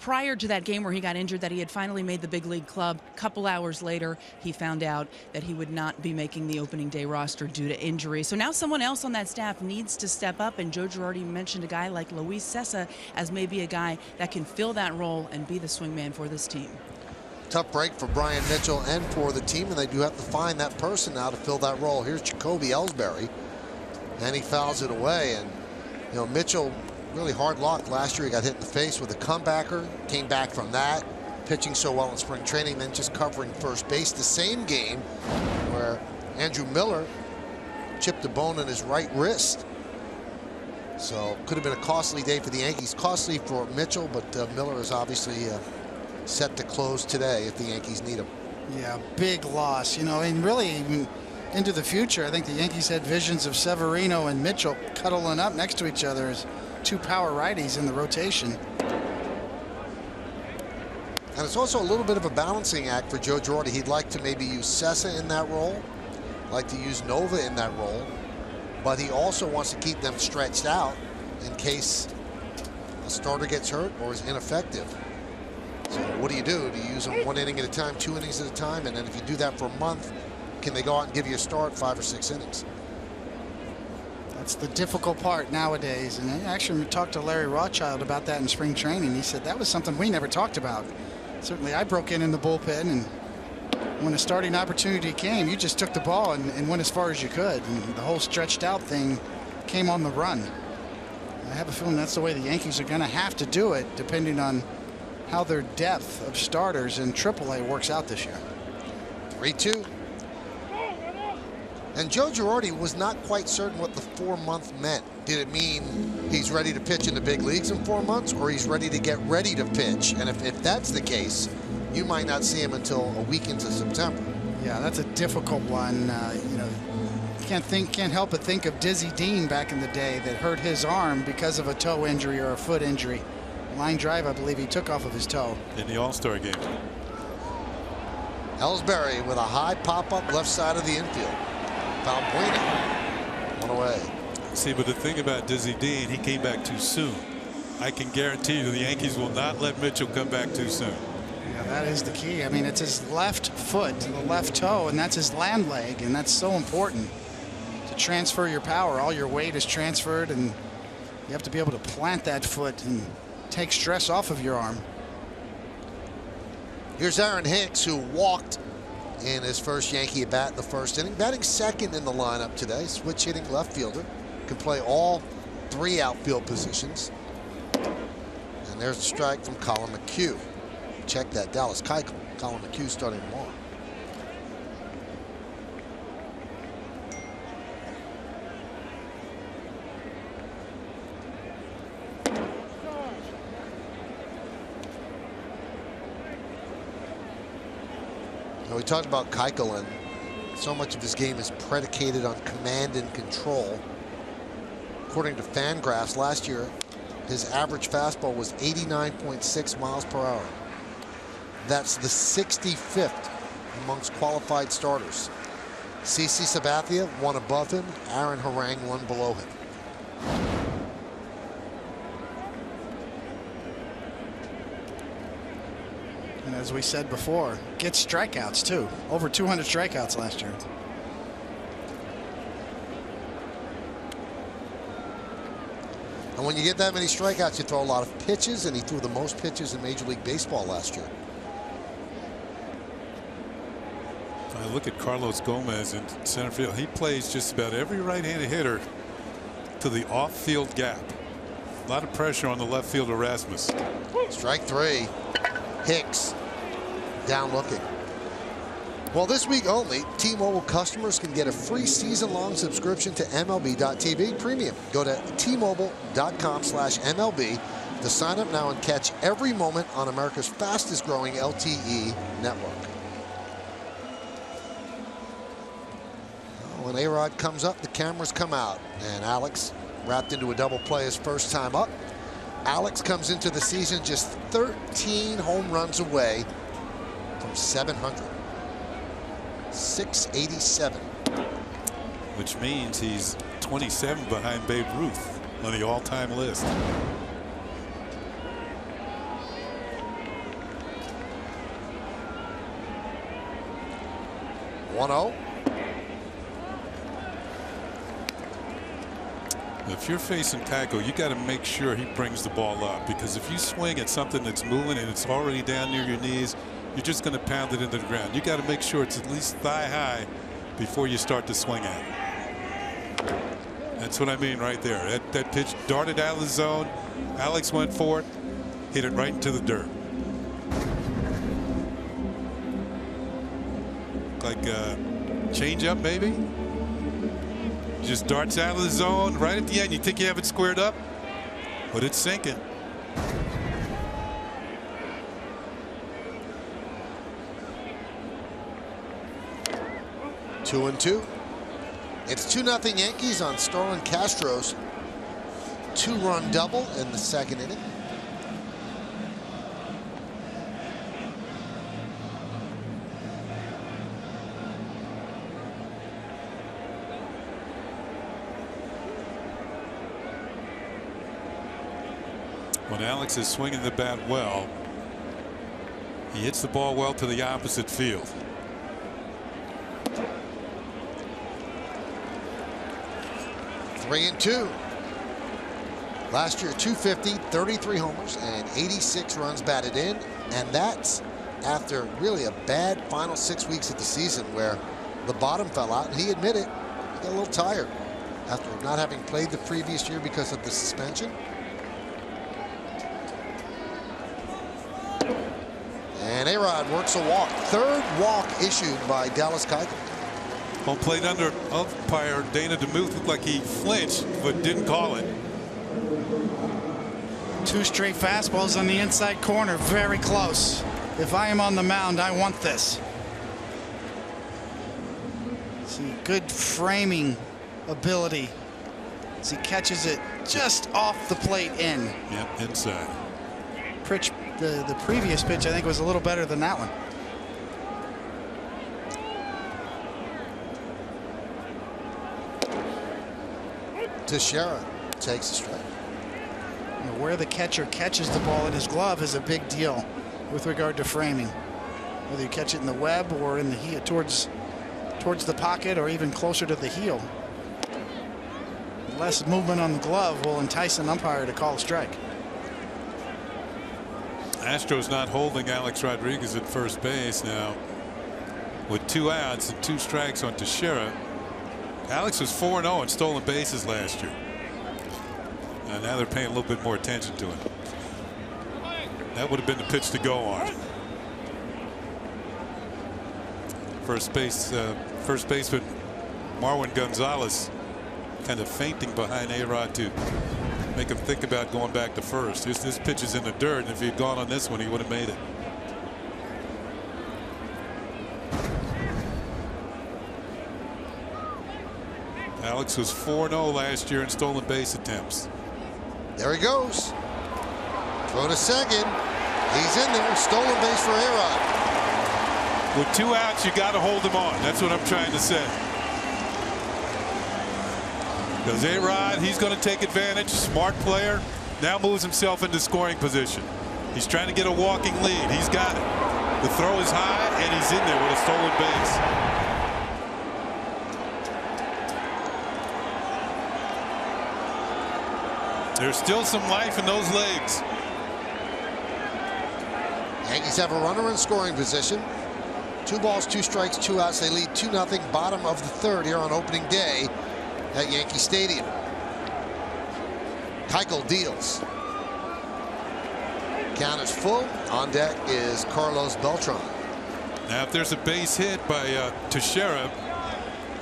prior to that game where he got injured that he had finally made the big league club. A couple hours later, he found out that he would not be making the opening day roster due to injury. So now someone else on that staff needs to step up, and Joe Girardi mentioned a guy like Luis Cessa as maybe a guy that can fill that role and be the swingman for this team. Tough break for Brian Mitchell and for the team, and they do have to find that person now to fill that role. Here's Jacoby Ellsbury, and he fouls it away. And you know, Mitchell really hard luck last year. He got hit in the face with a comebacker, came back from that, pitching so well in spring training, then just covering first base. The same game where Andrew Miller chipped a bone in his right wrist. So could have been a costly day for the Yankees. Costly for Mitchell, but Miller is obviously set to close today if the Yankees need him. Yeah, big loss. You know, and really into the future, I think the Yankees had visions of Severino and Mitchell cuddling up next to each other as two power righties in the rotation. And it's also a little bit of a balancing act for Joe Girardi. He'd like to maybe use Cessa in that role, like to use Nova in that role, but he also wants to keep them stretched out in case a starter gets hurt or is ineffective. So what do? Do you use them 1 inning at a time, 2 innings at a time? And then if you do that for a month, can they go out and give you a start 5 or 6 innings? That's the difficult part nowadays. And I actually talked to Larry Rothschild about that in spring training. He said that was something we never talked about. Certainly I broke in the bullpen, and when a starting opportunity came, you just took the ball and went as far as you could. And the whole stretched out thing came on the run. I have a feeling that's the way the Yankees are going to have to do it, depending on how their depth of starters in AAA works out this year. 3-2. And Joe Girardi was not quite certain what the 4-month meant. Did it mean he's ready to pitch in the big leagues in 4 months, or he's ready to get ready to pitch? And if that's the case, you might not see him until a week into September. Yeah, that's a difficult one. You know, can't help but think of Dizzy Dean back in the day that hurt his arm because of a toe injury or a foot injury. Line drive, I believe he took off of his toe. In the All-Star game. Ellsbury with a high pop-up left side of the infield. Valbuena, one away. See, but the thing about Dizzy Dean, he came back too soon. I can guarantee you the Yankees will not let Mitchell come back too soon. Yeah, that is the key. I mean, it's his left foot, the left toe, and that's his land leg, and that's so important to transfer your power. All your weight is transferred, and you have to be able to plant that foot and take stress off of your arm. Here's Aaron Hicks, who walked in his first Yankee at bat in the first inning, batting second in the lineup today. Switch hitting left fielder, can play all 3 outfield positions. And there's a strike from Colin McHugh. Check that, Dallas Keuchel. Colin McHugh starting tomorrow. We talked about Keuchel, and so much of his game is predicated on command and control. According to Fangraphs, last year, his average fastball was 89.6 miles per hour. That's the 65th amongst qualified starters. CC Sabathia, 1 above him. Aaron Harang, 1 below him. And as we said before, gets strikeouts too. Over 200 strikeouts last year. And when you get that many strikeouts, you throw a lot of pitches, and he threw the most pitches in Major League Baseball last year. I look at Carlos Gomez in center field. He plays just about every right-handed hitter to the off-field gap. A lot of pressure on the left fielder Rasmus. Strike 3. Hicks down looking. Well, this week only, T-Mobile customers can get a free season-long subscription to MLB.tv Premium. Go to T-Mobile.com/MLB to sign up now and catch every moment on America's fastest-growing LTE network. When A-Rod comes up, the cameras come out, and Alex wrapped into a double play his first time up. Alex comes into the season just 13 home runs away from 700. 687. Which means he's 27 behind Babe Ruth on the all-time list. 1-0. If you're facing Keuchel, you got to make sure he brings the ball up, because if you swing at something that's moving and it's already down near your knees, you're just going to pound it into the ground. You got to make sure it's at least thigh high before you start to swing at it. That's what I mean right there. That pitch darted out of the zone. Alex went for it, hit it right into the dirt. Like a change up maybe. Just darts out of the zone right at the end. You think you have it squared up, but it's sinking. Two and two. It's 2-0 Yankees on Starlin Castro's 2-run double in the second inning. When Alex is swinging the bat well, he hits the ball well to the opposite field. Three and two. Last year, 250, 33 homers, and 86 runs batted in. And that's after really a bad final 6 weeks of the season where the bottom fell out. And he admitted he got a little tired after not having played the previous year because of the suspension. And A-Rod works a walk. Third walk issued by Dallas Keuchel. Well, played under umpire Dana DeMuth. Looked like he flinched, but didn't call it. 2 straight fastballs on the inside corner. Very close. If I am on the mound, I want this. See, good framing ability as he catches it just off the plate in. Yep, inside. The previous pitch, I think, was a little better than that one. Teixeira takes a strike. Where the catcher catches the ball in his glove is a big deal with regard to framing. Whether you catch it in the web or in the heel, towards the pocket or even closer to the heel. Less movement on the glove will entice an umpire to call a strike. Astros not holding Alex Rodriguez at first base now with 2 outs and 2 strikes on Teixeira. Alex was 4-0 in stolen bases last year. And now they're paying a little bit more attention to him. That would have been the pitch to go on. First baseman Marwin Gonzalez kind of fainting behind A-Rod to make him think about going back to first. This pitch is in the dirt, and if he'd gone on this one, he would have made it. Alex was 4-0 last year in stolen base attempts. There he goes. Throw to second. He's in there. Stolen base for A-Rod. With 2 outs, you got to hold him on. That's what I'm trying to say. Because A-Rod, he's going to take advantage. Smart player. Now moves himself into scoring position. He's trying to get a walking lead. He's got it. The throw is high, and he's in there with a stolen base. There's still some life in those legs. Yankees have a runner in scoring position. 2 balls, 2 strikes, 2 outs. They lead 2-0. Bottom of the third here on opening day at Yankee Stadium. Keuchel deals. Count is full. On deck is Carlos Beltran. Now, if there's a base hit by Teixeira,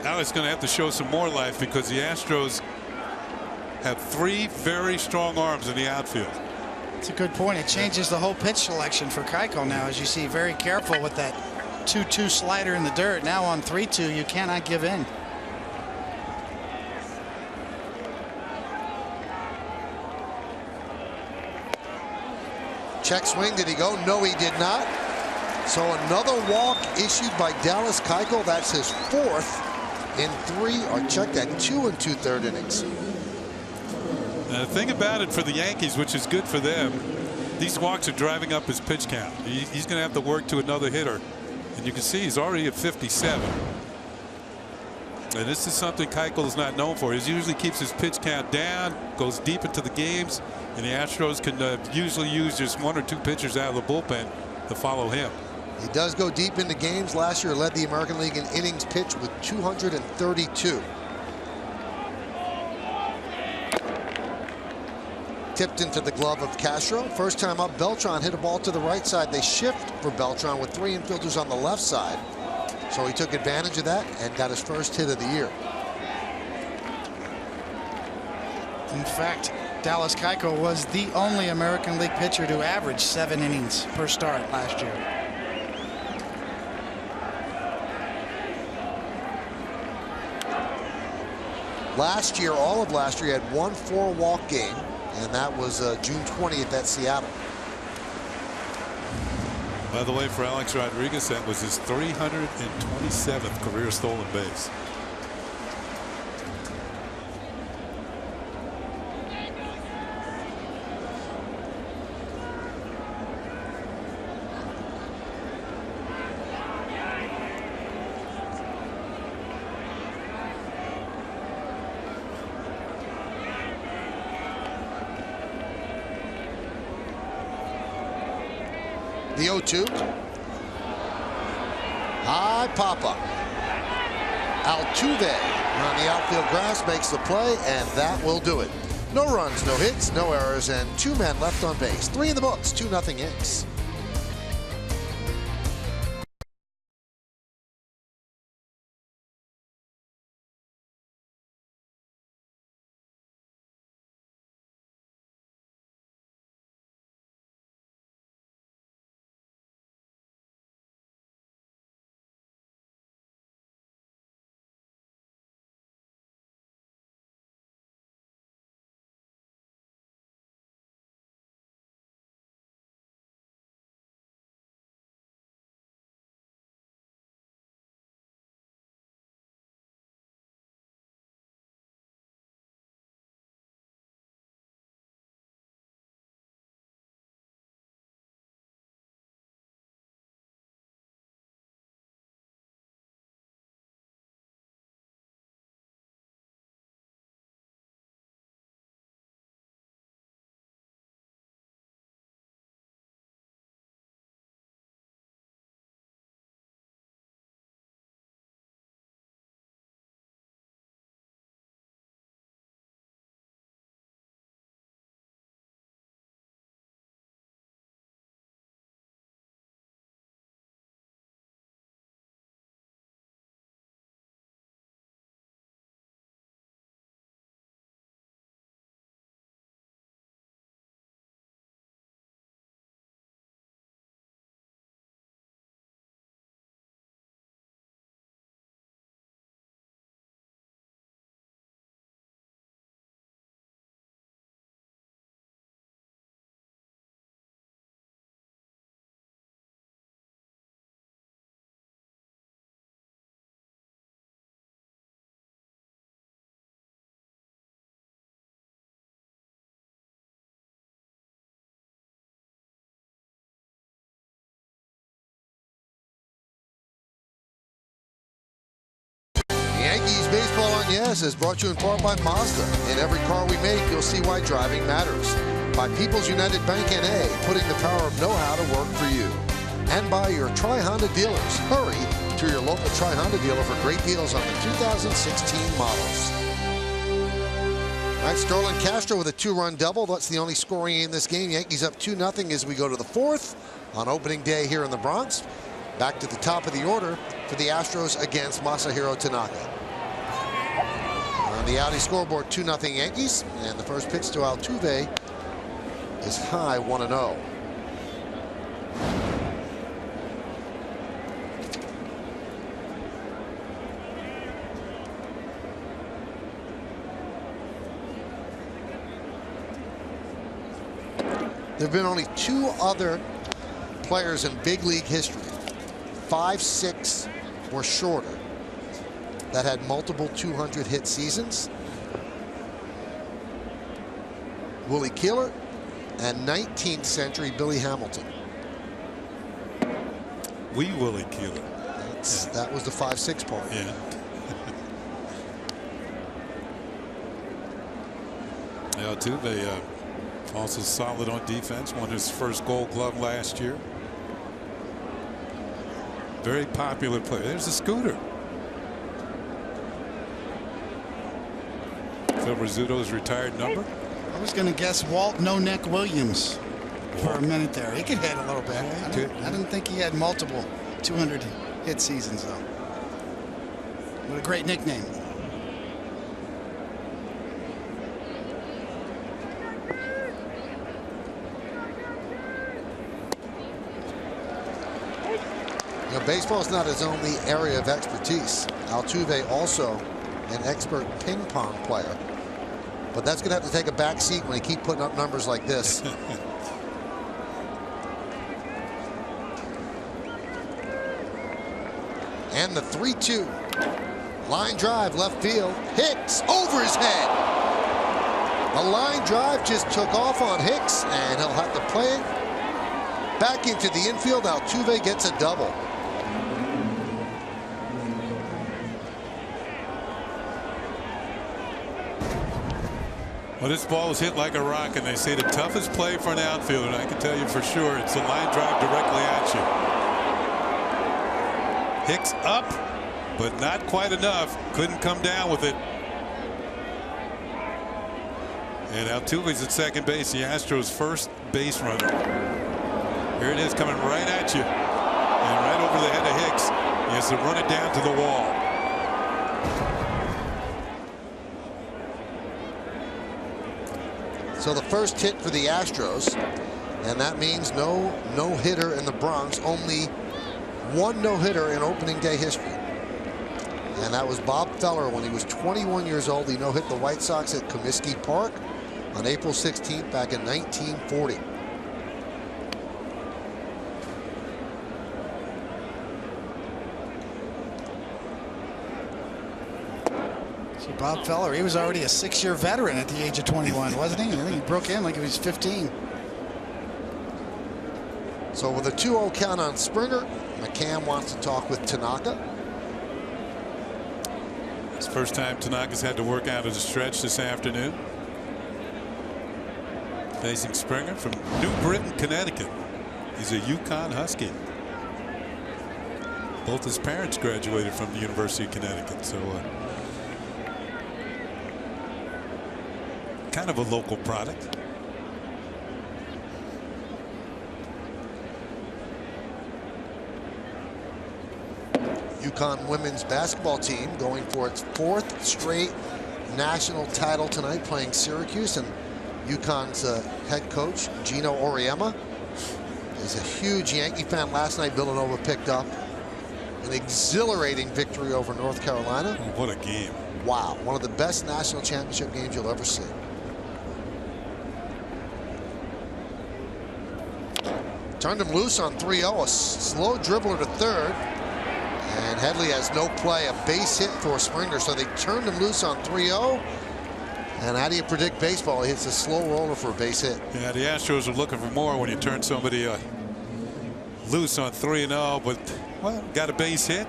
Alex is going to have to show some more life because the Astros have 3 very strong arms in the outfield. It's a good point. It changes the whole pitch selection for Keuchel now, as you see. Very careful with that 2-2 slider in the dirt. Now on 3-2, you cannot give in. Check swing. Did he go? No, he did not. So another walk issued by Dallas Keuchel. That's his 4th in 3, or check that, 2 2/3 innings. The thing about it for the Yankees, which is good for them, these walks are driving up his pitch count. He's going to have to work to another hitter. And you can see he's already at 57. And this is something Keuchel is not known for. He usually keeps his pitch count down, goes deep into the games, and the Astros can usually use just 1 or 2 pitchers out of the bullpen to follow him. He does go deep into games. Last year led the American League in innings pitched with 232. Tipped into the glove of Castro. First time up, Beltran hit a ball to the right side. They shift for Beltran with 3 infielders on the left side. So he took advantage of that and got his first hit of the year. In fact, Dallas Keuchel was the only American League pitcher to average 7 innings per start last year. Last year, all of last year, he had 1 4-walk game, and that was June 20th at Seattle. By the way, for Alex Rodriguez, that was his 327th career stolen base. The 0-2. High pop-up. Altuve on the outfield grass makes the play, and that will do it. No runs, no hits, no errors, and 2 men left on base. 3 in the books, 2-0 Yanks. Yankees Baseball on Yes is brought to you in part by Mazda. In every car we make, you'll see why driving matters. By People's United Bank N.A., putting the power of know-how to work for you. And by your Tri-Honda dealers. Hurry to your local Tri-Honda dealer for great deals on the 2016 models. All right, Starlin Castro with a 2-run double. That's the only scoring in this game. Yankees up 2-0 as we go to the 4th on opening day here in the Bronx. Back to the top of the order for the Astros against Masahiro Tanaka. On the Audi scoreboard, 2-0 Yankees, and the first pitch to Altuve is high, 1-0. There have been only 2 other players in big league history, 5-6 or shorter, that had multiple 200-hit seasons. Willie Keeler and 19th century Billy Hamilton. Willie Keeler. That was the 5-6 part. Yeah. Altuve also solid on defense. Won his first Gold Glove last year. Very popular player. There's a scooter. Phil Rizzuto's retired number. I was going to guess Walt No Neck Williams for a minute there. He could hit a little bit. I didn't think he had multiple 200 hit seasons though. What a great nickname. Baseball is not his only area of expertise. Altuve also an expert ping pong player, but that's going to have to take a back seat when he keep putting up numbers like this. And the 3-2 line drive left field. Hicks over his head. The line drive just took off on Hicks, and he'll have to play it back into the infield. Altuve gets a double. Well, this ball was hit like a rock, and they say the toughest play for an outfielder, and I can tell you for sure, it's a line drive directly at you. Hicks up, but not quite enough. Couldn't come down with it. And Altuve's at second base, the Astros' first base runner. Here it is coming right at you. And right over the head of Hicks. He has to run it down to the wall. So the first hit for the Astros, and that means no no-hitter in the Bronx. Only one no-hitter in opening day history, and that was Bob Feller when he was 21 years old. He no-hit the White Sox at Comiskey Park on April 16th back in 1940. Bob Feller, he was already a 6-year veteran at the age of 21, wasn't he? I think he broke in like he was 15. So with a 2-0 count on Springer, McCann wants to talk with Tanaka. It's the first time Tanaka's had to work out of the stretch this afternoon. Facing Springer from New Britain, Connecticut. He's a Yukon Husky. Both his parents graduated from the University of Connecticut, so kind of a local product. UConn women's basketball team going for its 4th straight national title tonight, playing Syracuse, and UConn's head coach Gino Auriemma is a huge Yankee fan. Last night Villanova picked up an exhilarating victory over North Carolina. Oh, what a game. Wow, one of the best national championship games you'll ever see. Turned him loose on 3-0, a slow dribbler to third. And Headley has no play, a base hit for Springer, so they turned him loose on 3-0. And how do you predict baseball? He hits a slow roller for a base hit. Yeah, the Astros are looking for more when you turn somebody loose on 3-0, but well, got a base hit,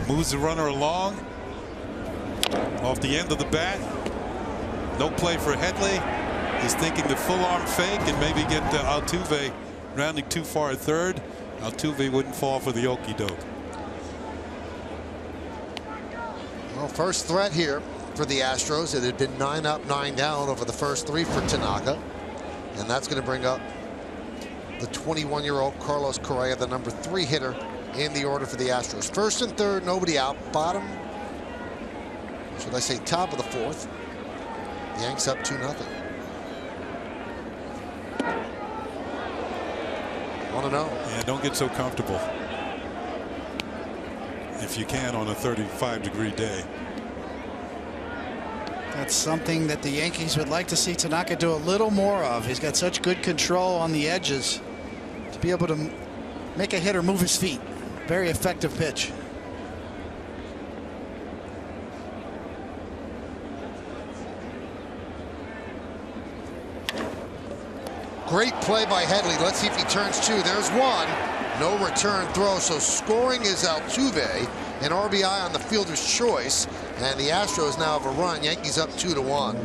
moves the runner along off the end of the bat. No play for Headley. He's thinking the full arm fake and maybe get Altuve rounding too far at third. Altuve wouldn't fall for the okie doke. Well, first threat here for the Astros. It had been 9 up, 9 down over the first 3 for Tanaka, and that's going to bring up the 21-year-old Carlos Correa, the number 3 hitter in the order for the Astros. First and third, nobody out. Bottom, should I say top of the 4th. The Yanks up 2-0. 1-0. Yeah, don't get so comfortable. If you can on a 35-degree day. That's something that the Yankees would like to see Tanaka do a little more of. He's got such good control on the edges to be able to make a hitter move his feet. Very effective pitch. Great play by Headley. Let's see if he turns 2. There's 1. No return throw, so scoring is Altuve, an RBI on the fielder's choice, and the Astros now have a run. Yankees up 2-1.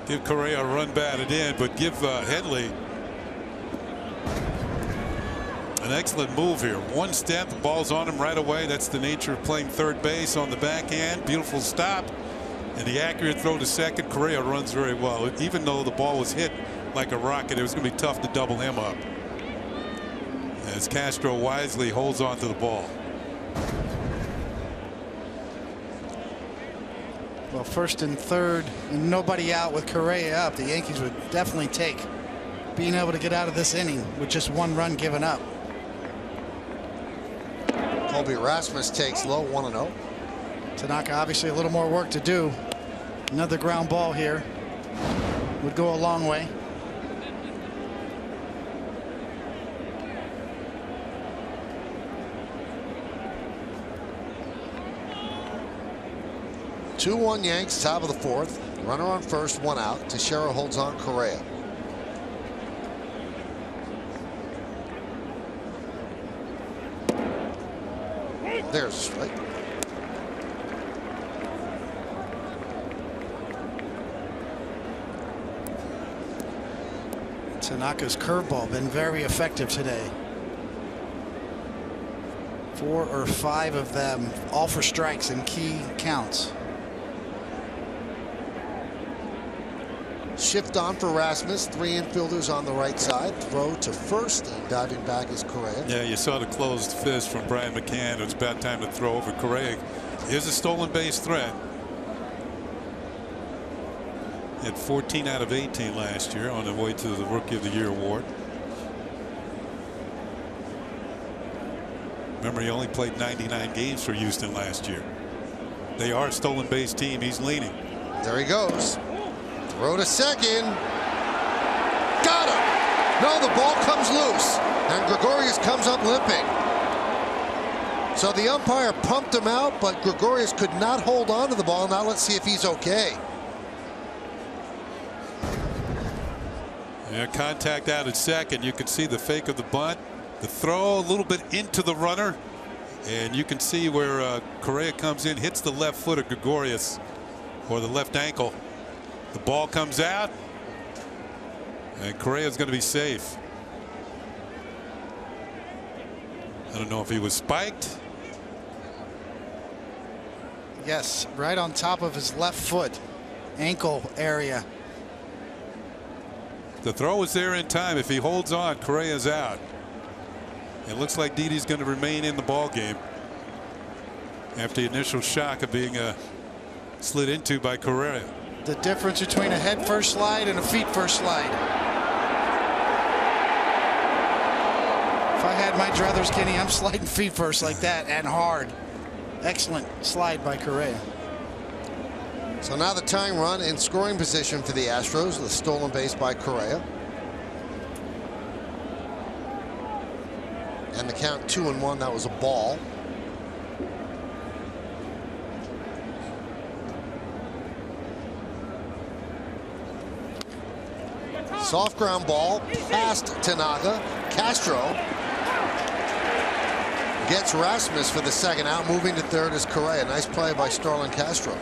Give Correa a run batted in, but give Headley an excellent move here. One step, the ball's on him right away. That's the nature of playing third base on the backhand. Beautiful stop. And the accurate throw to second. Correa runs very well. Even though the ball was hit like a rocket, it was going to be tough to double him up. As Castro wisely holds on to the ball. Well, first and third, and nobody out with Correa up. The Yankees would definitely take being able to get out of this inning with just one run given up. Colby Rasmus takes low, 1-0. Tanaka obviously a little more work to do. Another ground ball here would go a long way. Two-1 Yanks, top of the fourth. Runner on first, one out. Teixeira holds on Correa. There's a strike. Tanaka's curveball been very effective today. 4 or 5 of them, all for strikes in key counts. Shift on for Rasmus. 3 infielders on the right side. Throw to first, and diving back is Correa. Yeah, you saw the closed fist from Brian McCann. It's about time to throw over. Correa is a stolen base threat. Had 14 out of 18 last year on the way to the Rookie of the Year award. Remember, he only played 99 games for Houston last year. They are a stolen base team. He's leaning. There he goes. Throw to second. Got him. No, the ball comes loose, and Gregorius comes up limping. So the umpire pumped him out, but Gregorius could not hold on to the ball. Now let's see if he's okay. Yeah, contact out at second. You can see the fake of the bunt. The throw a little bit into the runner, and you can see where Correa comes in, hits the left foot of Gregorius, or the left ankle. The ball comes out, and Correa's going to be safe. I don't know if he was spiked. Yes, right on top of his left foot, ankle area. The throw was there in time. If he holds on, Correa's out. It looks like Didi's going to remain in the ball game after the initial shock of being slid into by Correa. The difference between a head first slide and a feet first slide. If I had my druthers, Kenny, I'm sliding feet first like that, and hard. Excellent slide by Correa. So now the tying run in scoring position for the Astros, the stolen base by Correa. And the count 2-1. That was a ball. Soft ground ball past Tanaka. Castro gets Rasmus for the second out. Moving to third is Correa. Nice play by Starlin Castro.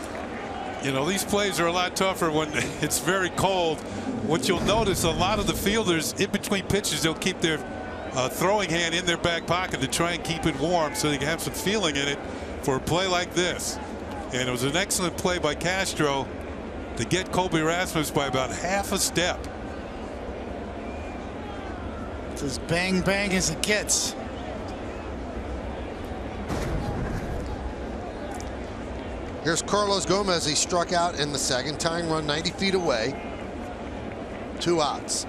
You know, these plays are a lot tougher when it's very cold. What you'll notice, a lot of the fielders in between pitches, they'll keep their throwing hand in their back pocket to try and keep it warm so they can have some feeling in it for a play like this. And it was an excellent play by Castro to get Colby Rasmus by about half a step. It's as bang bang as it gets. Here's Carlos Gomez. He struck out in the second. Tying run 90 feet away. 2 outs.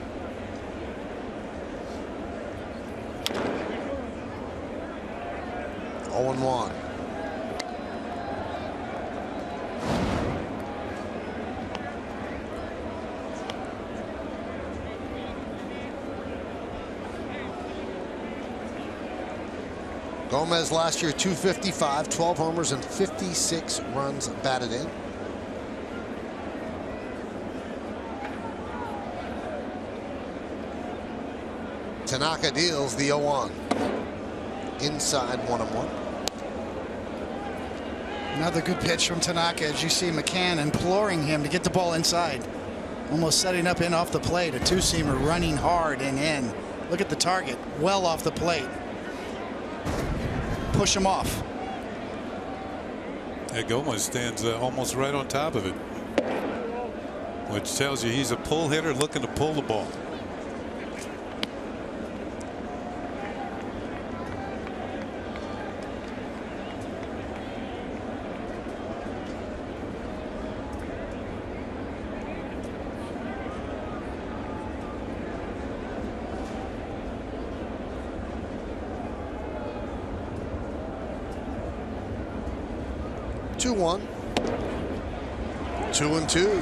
Oh and 1. Gomez last year 255, 12 homers and 56 runs batted in. Tanaka deals the 0-1. Inside 1-1. Another good pitch from Tanaka as you see McCann imploring him to get the ball inside. Almost setting up in off the plate. A two-seamer running hard and in. Look at the target. Well off the plate. Push him off. Hey, Gomez stands almost right on top of it, which tells you he's a pull hitter looking to pull the ball. Two, 1, 2-2.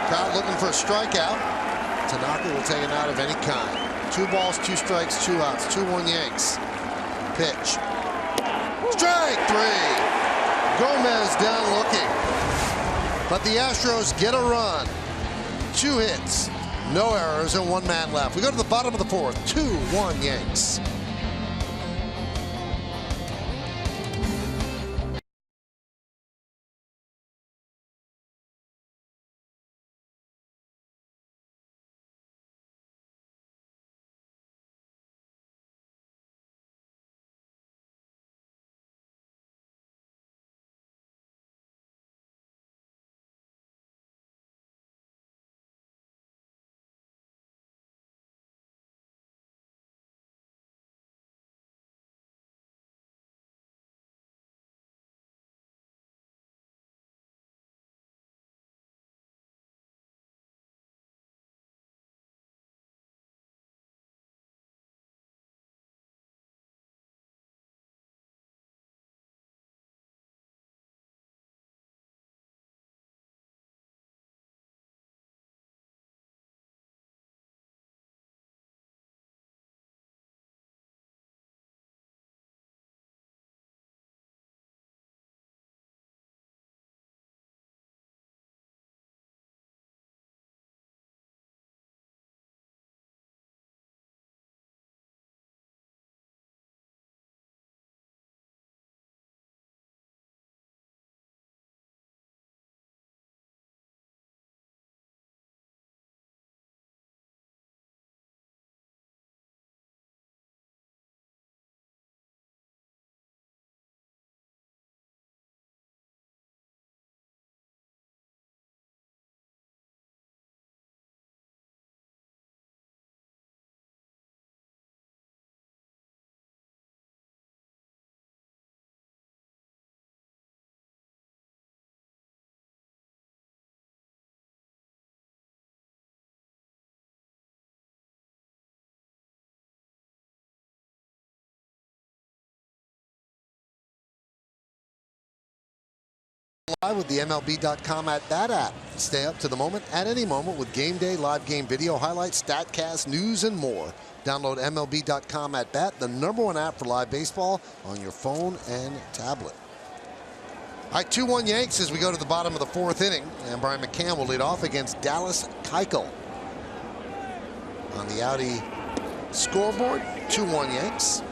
Cobb looking for a strikeout. Tanaka will take it out of any kind. 2 balls, 2 strikes, 2 outs. 2-1 Yanks. Pitch. Strike 3. Gomez down looking. But the Astros get a run. 2 hits, no errors, and 1 man left. We go to the bottom of the 4th. 2-1 Yanks. Live with the MLB.com at that app. Stay up to the moment at any moment with game day, live game video, highlights, StatCast, news, and more. Download MLB.com at bat, the #1 app for live baseball on your phone and tablet. All right, 2-1 Yanks as we go to the bottom of the 4th inning. And Brian McCann will lead off against Dallas Keuchel. On the Audi scoreboard, 2-1 Yanks.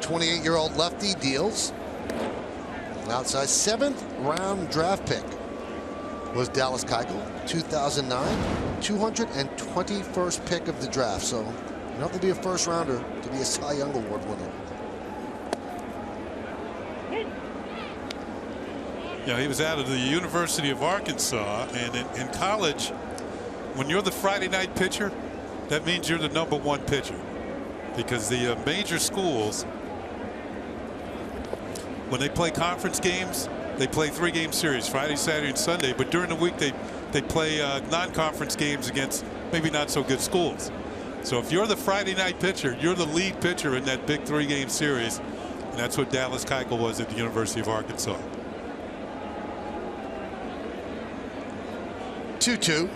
'28-year-old lefty deals. Outside 7th round draft pick was Dallas Keuchel, 2009, 221st pick of the draft. So you don't have to be a first rounder to be a Cy Young Award winner. Yeah, he was out of the University of Arkansas, and in college, when you're the Friday night pitcher, that means you're the #1 pitcher, because the major schools, when they play conference games, they play 3-game series, Friday, Saturday, and Sunday. But during the week, they play non-conference games against maybe not so good schools. So if you're the Friday night pitcher, you're the lead pitcher in that big 3-game series, and that's what Dallas Keuchel was at the University of Arkansas. 2-2.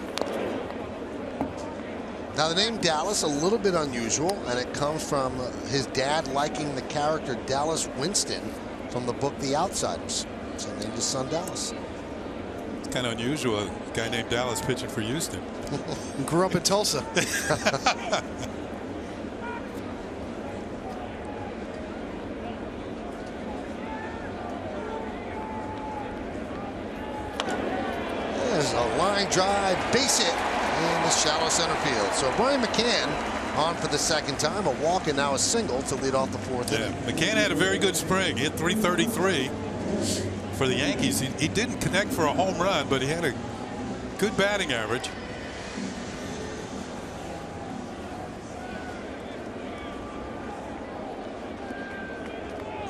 Now, the name Dallas, a little bit unusual, and it comes from his dad liking the character Dallas Winston from the book The Outsiders. So he named his son Dallas. It's kind of unusual. A guy named Dallas pitching for Houston. Grew up in Tulsa. There's a line drive, base hit in the shallow center field. So Brian McCann on for the second time, a walk and now a single to lead off the fourth inning. McCann had a very good spring. He hit 333 for the Yankees. He didn't connect for a home run, but he had a good batting average.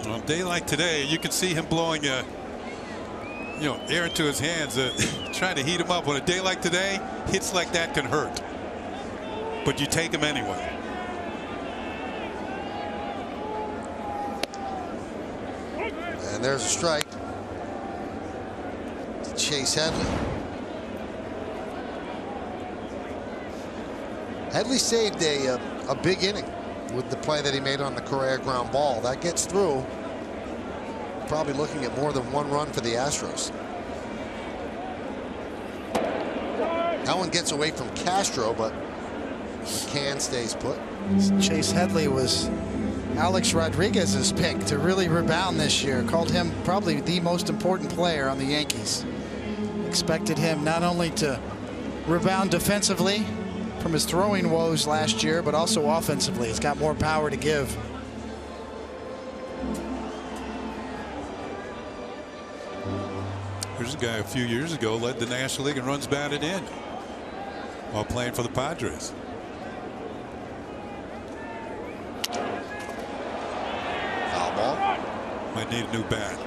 On a day like today, you can see him blowing air into his hands, trying to heat him up. On a day like today, hits like that can hurt, but you take them anyway. And there's a strike to Chase Headley. Headley saved a big inning with the play that he made on the Correa ground ball. That gets through. Probably looking at more than one run for the Astros. That one gets away from Castro, but McCann stays put. Chase Headley was Alex Rodriguez's pick to really rebound this year. Called him probably the most important player on the Yankees. Expected him not only to rebound defensively from his throwing woes last year, but also offensively. He's got more power to give. Here's a guy a few years ago led the National League in runs batted in while playing for the Padres. Foul ball. Might need a new bat.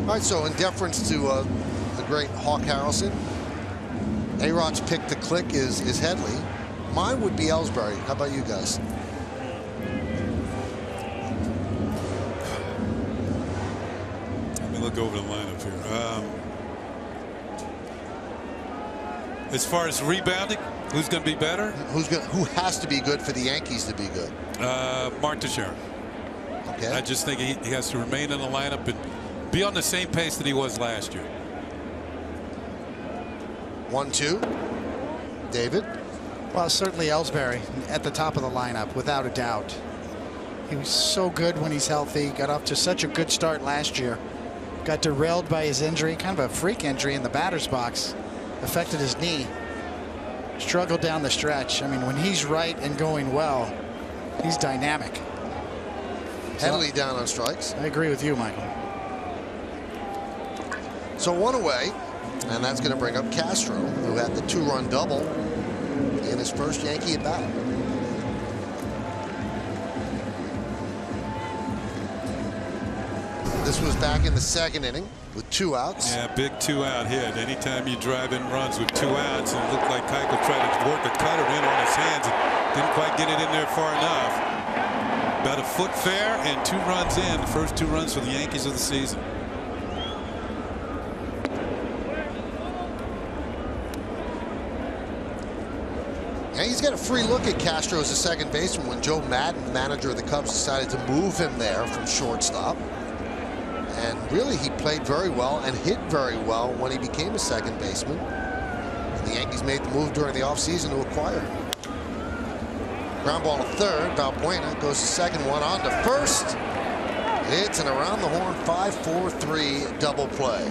All right, so in deference to the great Hawk Harrelson, A-Rod's pick to click is Headley. Mine would be Ellsbury. How about you guys? Look over the lineup here. As far as rebounding, who's going to be better? Who has to be good for the Yankees to be good? Mark Teixeira. Okay. I just think he has to remain in the lineup and be on the same pace that he was last year. 1-2. David. Well, certainly Ellsbury at the top of the lineup, without a doubt. He was so good when he's healthy. Got off to such a good start last year. Got derailed by his injury, kind of a freak injury in the batter's box. Affected his knee. Struggled down the stretch. I mean, when he's right and going well, he's dynamic. Headley down on strikes. I agree with you, Michael. So one away, and that's going to bring up Castro, who had the two-run double in his first Yankee at bat. This was back in the second inning with 2 outs. Yeah, big 2-out hit. Anytime you drive in runs with 2 outs, and it looked like Keuchel tried to work a cutter in on his hands and didn't quite get it in there far enough. About a foot fair and 2 runs in. The first 2 runs for the Yankees of the season. Yeah, he's got a free look at Castro as a second baseman when Joe Madden, manager of the Cubs, decided to move him there from shortstop. And really, he played very well and hit very well when he became a second baseman. And the Yankees made the move during the offseason to acquire him. Ground ball to third. Valbuena goes to second, one on to first. It's an around the horn 5-4-3 double play.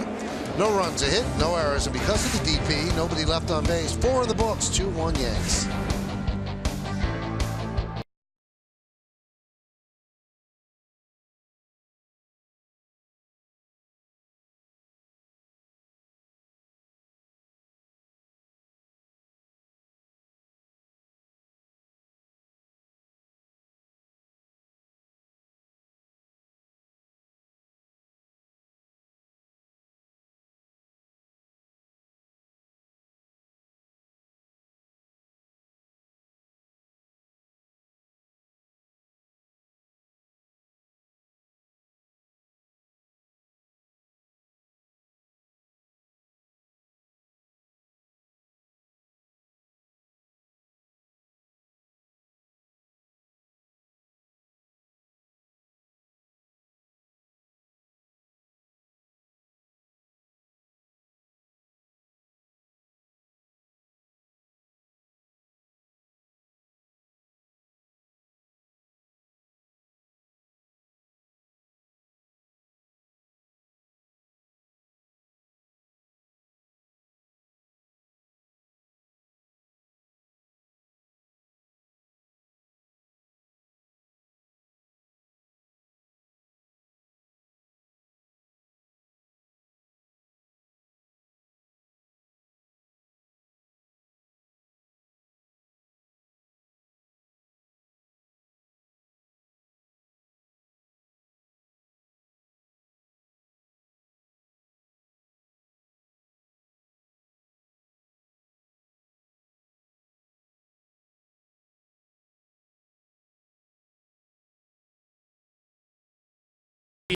No runs a hit, no errors, and because of the DP, nobody left on base. 4 in the books, 2-1 Yanks.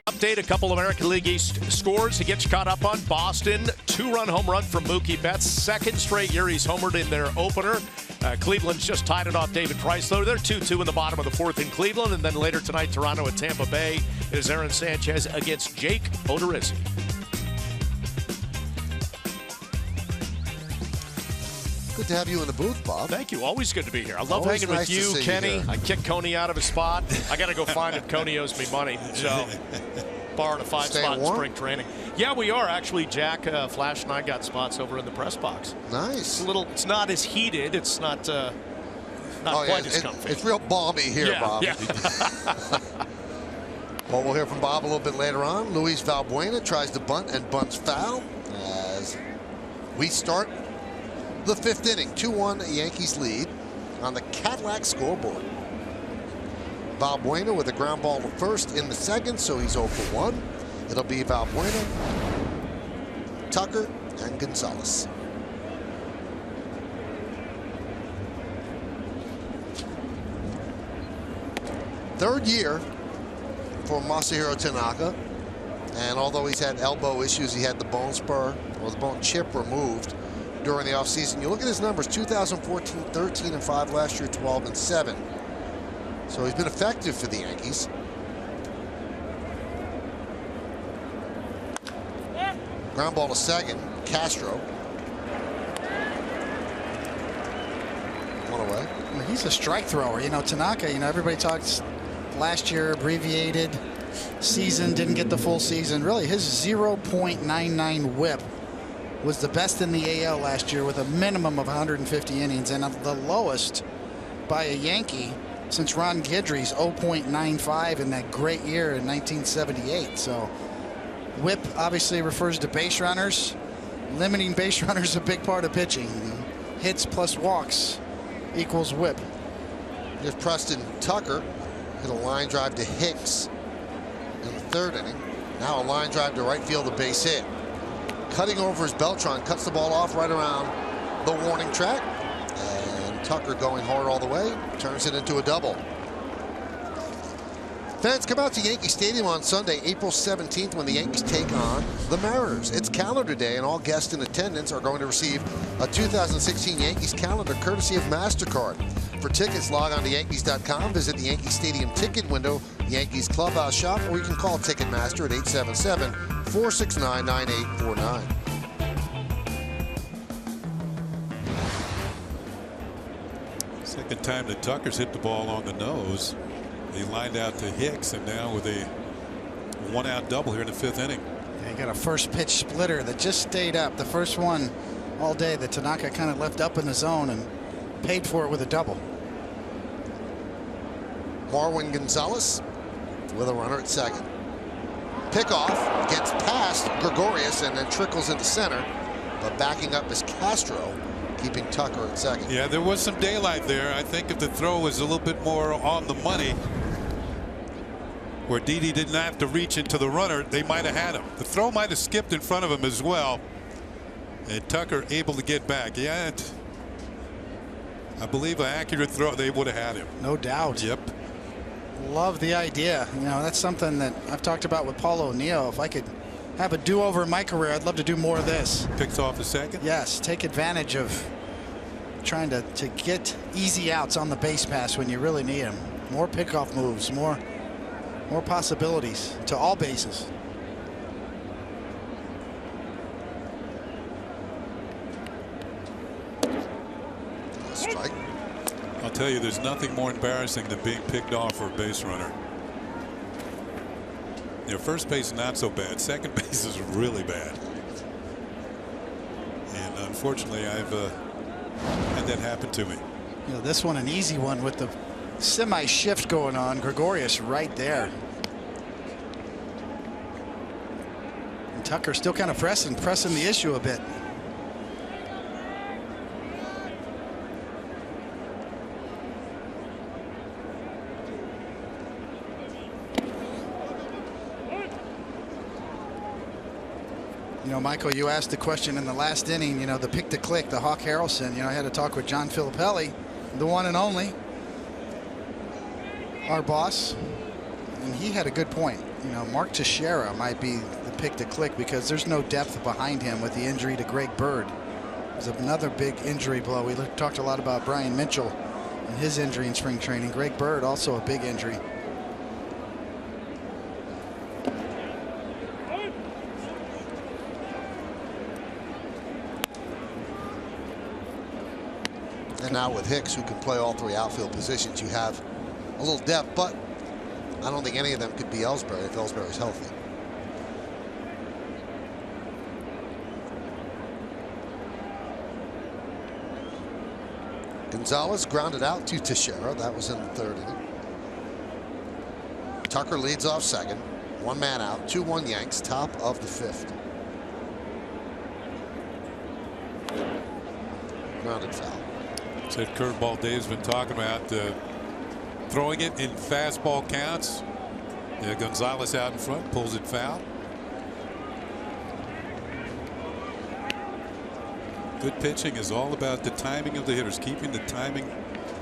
Update, a couple American League East scores to get you caught up on. Boston, 2-run home run from Mookie Betts. Second straight year he's homered in their opener. Cleveland's just tied it off David Price, though. They're 2-2 in the bottom of the fourth in Cleveland. And then later tonight, Toronto at Tampa Bay. It is Aaron Sanchez against Jake Odorizzi. Good to have you in the booth, Bob. Thank you. Always good to be here. I love Always hanging nice with you, to see Kenny. you I kicked Coney out of his spot. I got to go find him. Coney owes me money. So, borrowed a 5-spot in spring training. Yeah, we are. Actually, Jack, Flash, and I got spots over in the press box. Nice. It's not as heated. It's not quite as comfy. It's real balmy here, Bob. Yeah. Well, we'll hear from Bob a little bit later on. Luis Valbuena tries to bunt and bunts foul as we start the fifth inning. 2-1 Yankees lead on the Cadillac scoreboard. Valbuena with a ground ball to first in the second, so he's 0 for 1. It'll be Valbuena, Tucker, and Gonzalez. Third year for Masahiro Tanaka, and although he's had elbow issues, he had the bone spur or the bone chip removed during the offseason. You look at his numbers: 2014, 13-5 last year, 12-7. So he's been effective for the Yankees. Ground ball to second, Castro. One away. Well, he's a strike thrower. You know, Tanaka, everybody talks last year, abbreviated season, didn't get the full season. Really, his 0.99 whip was the best in the AL last year with a minimum of 150 innings, and the lowest by a Yankee since Ron Guidry's 0.95 in that great year in 1978. So whip obviously refers to base runners. Limiting base runners is a big part of pitching. Hits plus walks equals whip. Here's Preston Tucker. Hit a line drive to Hicks in the third inning. Now a line drive to right field, a base hit. Cutting over is Beltran, cuts the ball off right around the warning track. And Tucker going hard all the way, turns it into a double. Fans, come out to Yankee Stadium on Sunday, April 17th, when the Yankees take on the Mariners. It's calendar day, and all guests in attendance are going to receive a 2016 Yankees calendar courtesy of MasterCard. For tickets, log on to Yankees.com, visit the Yankee Stadium ticket window, Yankees Clubhouse shop, or you can call Ticketmaster at 877-469-9849. Second time that Tucker's hit the ball on the nose. He lined out to Hicks, and now with a one-out double here in the fifth inning. Yeah, he got a first pitch splitter that just stayed up. The first one all day that Tanaka kind of left up in the zone and paid for it with a double. Marwin Gonzalez with a runner at second. Pickoff gets past Gregorius and then trickles into center, but backing up is Castro, keeping Tucker at second. Yeah, there was some daylight there. I think if the throw was a little bit more on the money, where Didi didn't have to reach into the runner, they might have had him. The throw might have skipped in front of him as well, and Tucker able to get back. Yeah, I believe an accurate throw, they would have had him. No doubt. Yep. Love the idea. That's something that I've talked about with Paul O'Neill. If I could have a do-over in my career, I'd love to do more of this. Picks off a second? Yes, take advantage of trying to get easy outs on the base pass when you really need them. More pickoff moves, more possibilities to all bases. Strike. I'll tell you, there's nothing more embarrassing than being picked off for a base runner. First base not so bad. Second base is really bad. And unfortunately, I've had that happen to me. This one an easy one with the semi-shift going on. Gregorius right there. And Tucker still kind of pressing the issue a bit. Michael, you asked the question in the last inning, the pick to click, the Hawk Harrelson. I had a talk with John Filippelli, the one and only, our boss, and he had a good point. you know, Mark Teixeira might be the pick to click because there's no depth behind him with the injury to Greg Bird. It was another big injury blow. We talked a lot about Brian Mitchell and his injury in spring training. Greg Bird also a big injury. And now with Hicks, who can play all three outfield positions, you have a little depth, but I don't think any of them could be Ellsbury if Ellsbury's healthy. Gonzalez grounded out to Teixeira. That was in the third inning. Tucker leads off second. One man out. 2-1 Yanks. Top of the fifth. Grounded foul. It's that curveball Dave's been talking about. Throwing it in fastball counts. Yeah, Gonzalez out in front pulls it foul. Good pitching is all about the timing of the hitters, keeping the timing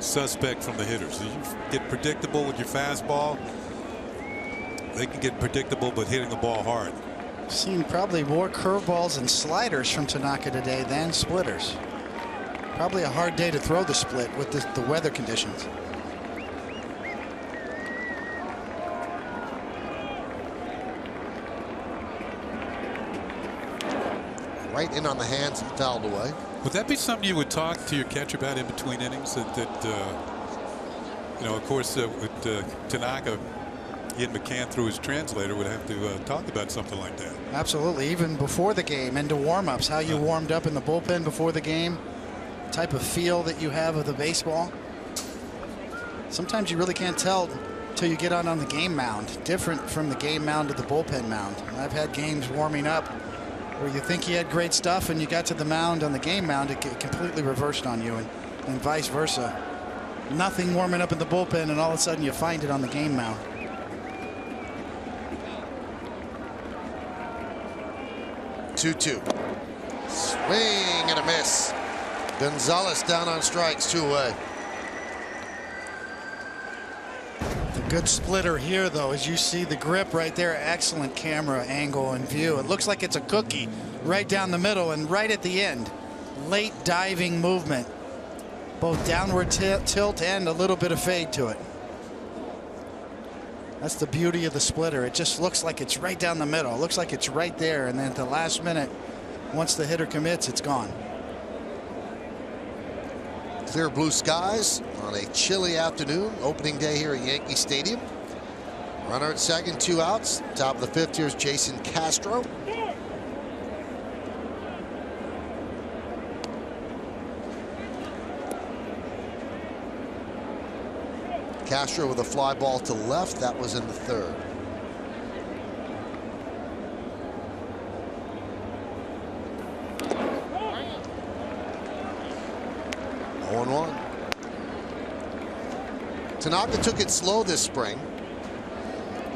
suspect from the hitters. You get predictable with your fastball. They can get predictable, but hitting the ball hard. Seen probably more curveballs and sliders from Tanaka today than splitters. Probably a hard day to throw the split with the weather conditions. Right in on the hands and fouled away. Would that be something you would talk to your catcher about in between innings? That you know, of course, with Tanaka, Ian McCann through his translator would have to talk about something like that. Absolutely, even before the game, into warm-ups, how you warmed up in the bullpen before the game, type of feel that you have of the baseball. Sometimes you really can't tell until you get on the game mound. Different from the game mound to the bullpen mound. I've had games warming up where you think you had great stuff and you got to the mound on the game mound, it completely reversed on you, and vice versa. Nothing warming up in the bullpen and all of a sudden you find it on the game mound. Two-two. Swing and a miss. Gonzalez down on strikes, 2 away. The good splitter here, though, as you see the grip right there, excellent camera angle and view. It looks like it's a cookie right down the middle and right at the end. Late diving movement, both downward tilt and a little bit of fade to it. That's the beauty of the splitter. It just looks like it's right down the middle. It looks like it's right there, and then at the last minute, once the hitter commits, it's gone. Clear blue skies on a chilly afternoon, opening day here at Yankee Stadium. Runner at second, 2 outs. Top of the fifth, here's Jason Castro. Castro with a fly ball to left. That was in the third. Tanaka took it slow this spring.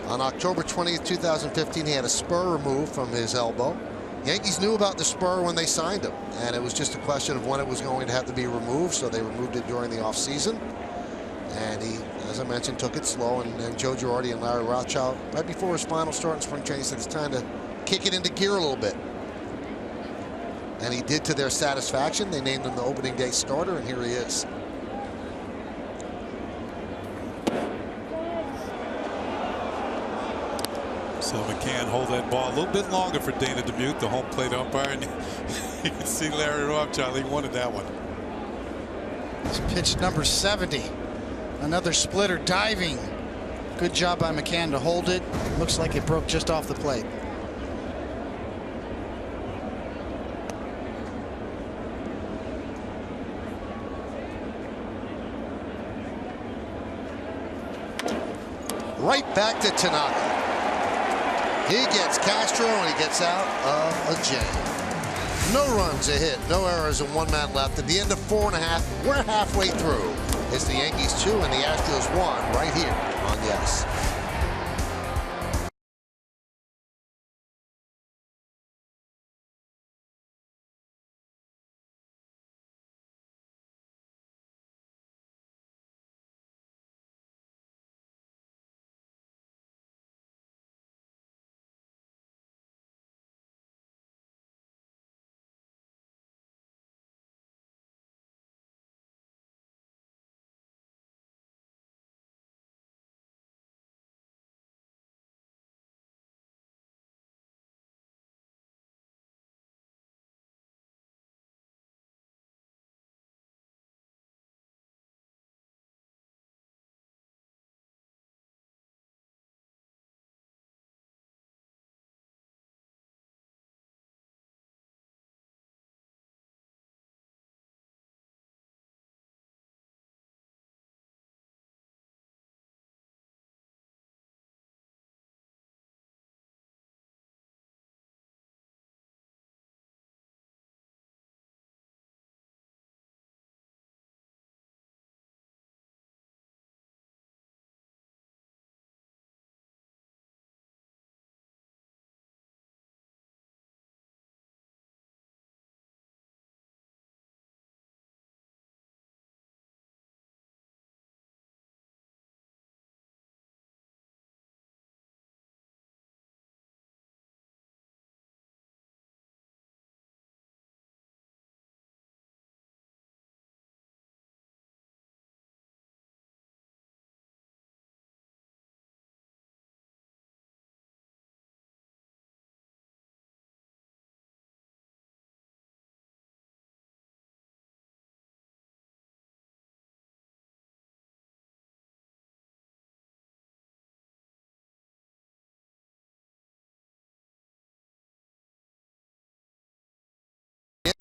On October 20th, 2015, he had a spur removed from his elbow. Yankees knew about the spur when they signed him, and it was just a question of when it was going to have to be removed, so they removed it during the offseason. And he, as I mentioned, took it slow, and Joe Girardi and Larry Rothschild, right before his final start in spring training, said it's time to kick it into gear a little bit. And he did to their satisfaction. They named him the opening day starter, and here he is. So McCann hold that ball a little bit longer for Dana DeMute, the home plate umpire, and you can see Larry Rothschild, he wanted that one. It's pitch number 70. Another splitter diving. Good job by McCann to hold it. Looks like it broke just off the plate. Right back to Tanaka. He gets Castro and he gets out of a jam. No runs, a hit, no errors, and 1 man left. At the end of 4.5, we're halfway through. It's the Yankees 2 and the Astros 1 right here on Yes.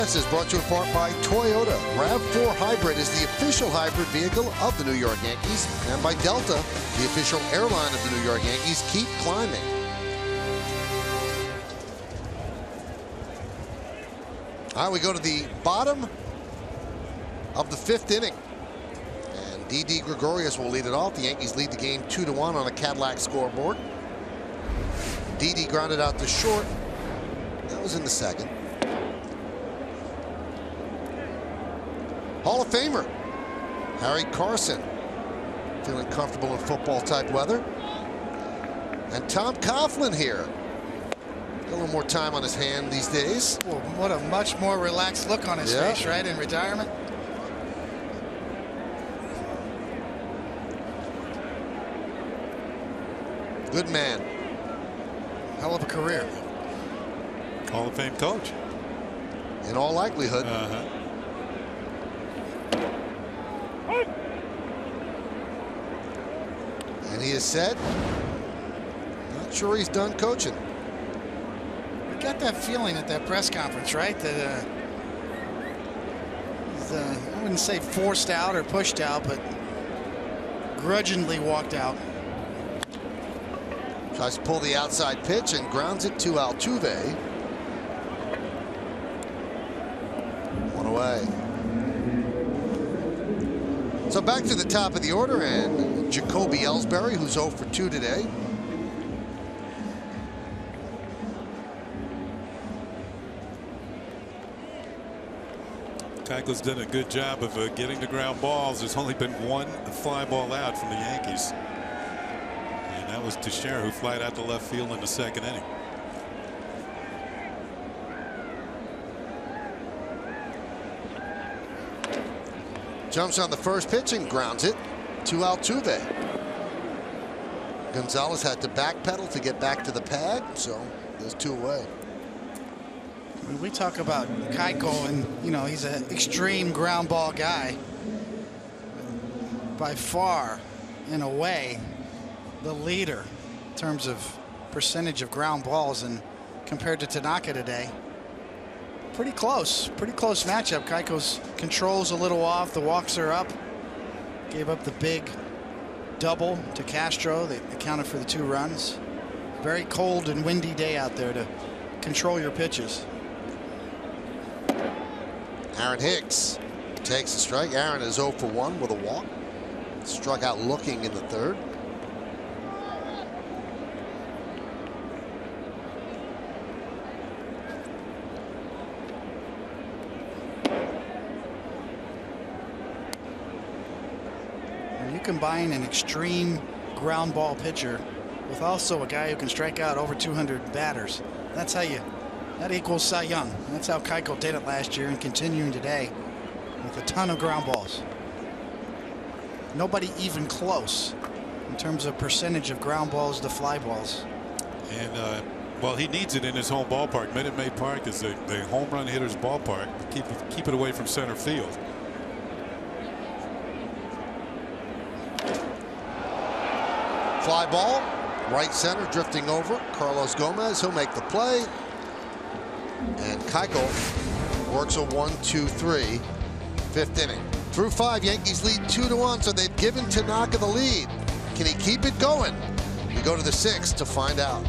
This is brought to you in part by Toyota. RAV4 Hybrid is the official hybrid vehicle of the New York Yankees, and by Delta, the official airline of the New York Yankees. Keep climbing. All right, we go to the bottom of the 5th inning. And D.D. Gregorius will lead it off. The Yankees lead the game 2-1 on a Cadillac scoreboard. D.D. grounded out to short. That was in the 2nd. Hall of Famer Harry Carson, feeling comfortable in football-type weather. And Tom Coughlin here. Got a little more time on his hand these days. Well, what a much more relaxed look on his face, right, in retirement. Good man. Hell of a career. Hall of Fame coach. In all likelihood. And he has said, not sure he's done coaching. You got that feeling at that press conference, right? That he's, I wouldn't say forced out or pushed out, but grudgingly walked out. Tries to pull the outside pitch and grounds it to Altuve. One away. So back to the top of the order, and Jacoby Ellsbury, who's 0 for 2 today. Keuchel's done a good job of getting the ground balls. There's only been one fly ball out from the Yankees. And that was Teixeira, who flied out to left field in the 2nd inning. Jumps on the first pitch and grounds it to Altuve. Gonzalez had to backpedal to get back to the pad, so there's 2 away. When we talk about Keuchel, and you know he's an extreme ground ball guy. By far, in a way, the leader in terms of percentage of ground balls, and compared to Tanaka today, pretty close matchup. Keuchel's controls a little off. The walks are up. Gave up the big double to Castro that accounted for the 2 runs. Very cold and windy day out there to control your pitches. Aaron Hicks takes a strike. Aaron is 0 for 1 with a walk. Struck out looking in the 3rd. When you combine an extreme ground ball pitcher with also a guy who can strike out over 200 batters, that's how that equals Cy Young. That's how Keuchel did it last year and continuing today with a ton of ground balls. Nobody even close in terms of percentage of ground balls to fly balls. And well, he needs it in his home ballpark. Minute Maid Park is the home run hitter's ballpark. Keep it away from center field. Fly ball, right center, drifting over. Carlos Gomez, he'll make the play. And Keuchel works a 1-2-3, 5th inning. Through 5, Yankees lead 2-1, so they've given Tanaka the lead. Can he keep it going? We go to the 6th to find out.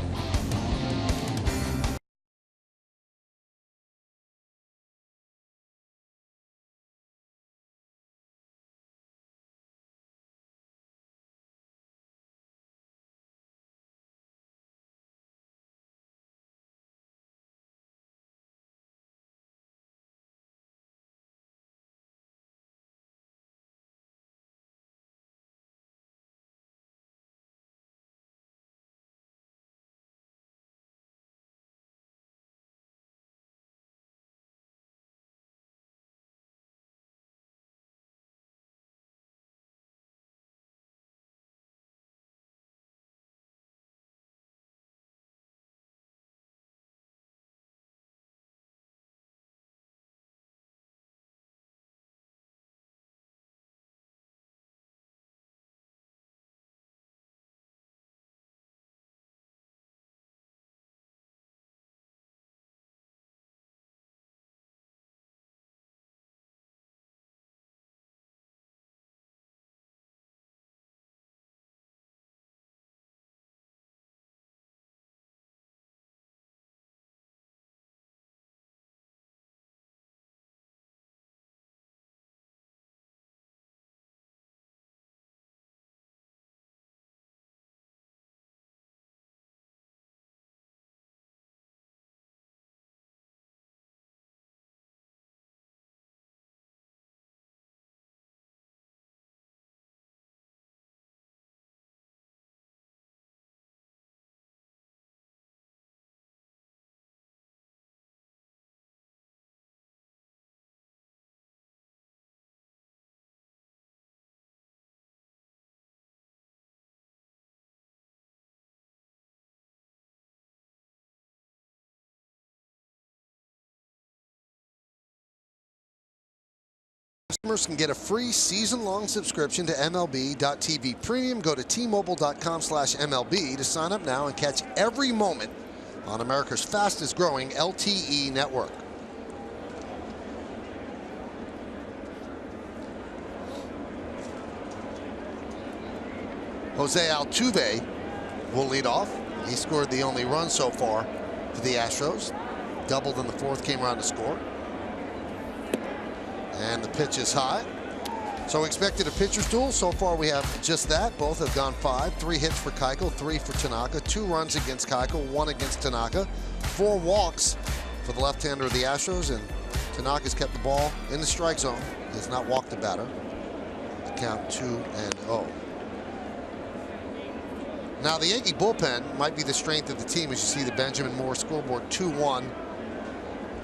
Customers can get a free season-long subscription to MLB.tv Premium. Go to T-Mobile.com/MLB to sign up now and catch every moment on America's fastest-growing LTE network. Jose Altuve will lead off. He scored the only run so far for the Astros. Doubled in the fourth, came around to score. And the pitch is high. So expected a pitcher's duel. So far we have just that. Both have gone 5. 3 hits for Keuchel, 3 for Tanaka. 2 runs against Keuchel, 1 against Tanaka. 4 walks for the left-hander of the Astros. And Tanaka's kept the ball in the strike zone. He has not walked the batter. The count 2-0. Now the Yankee bullpen might be the strength of the team as you see the Benjamin Moore scoreboard 2-1.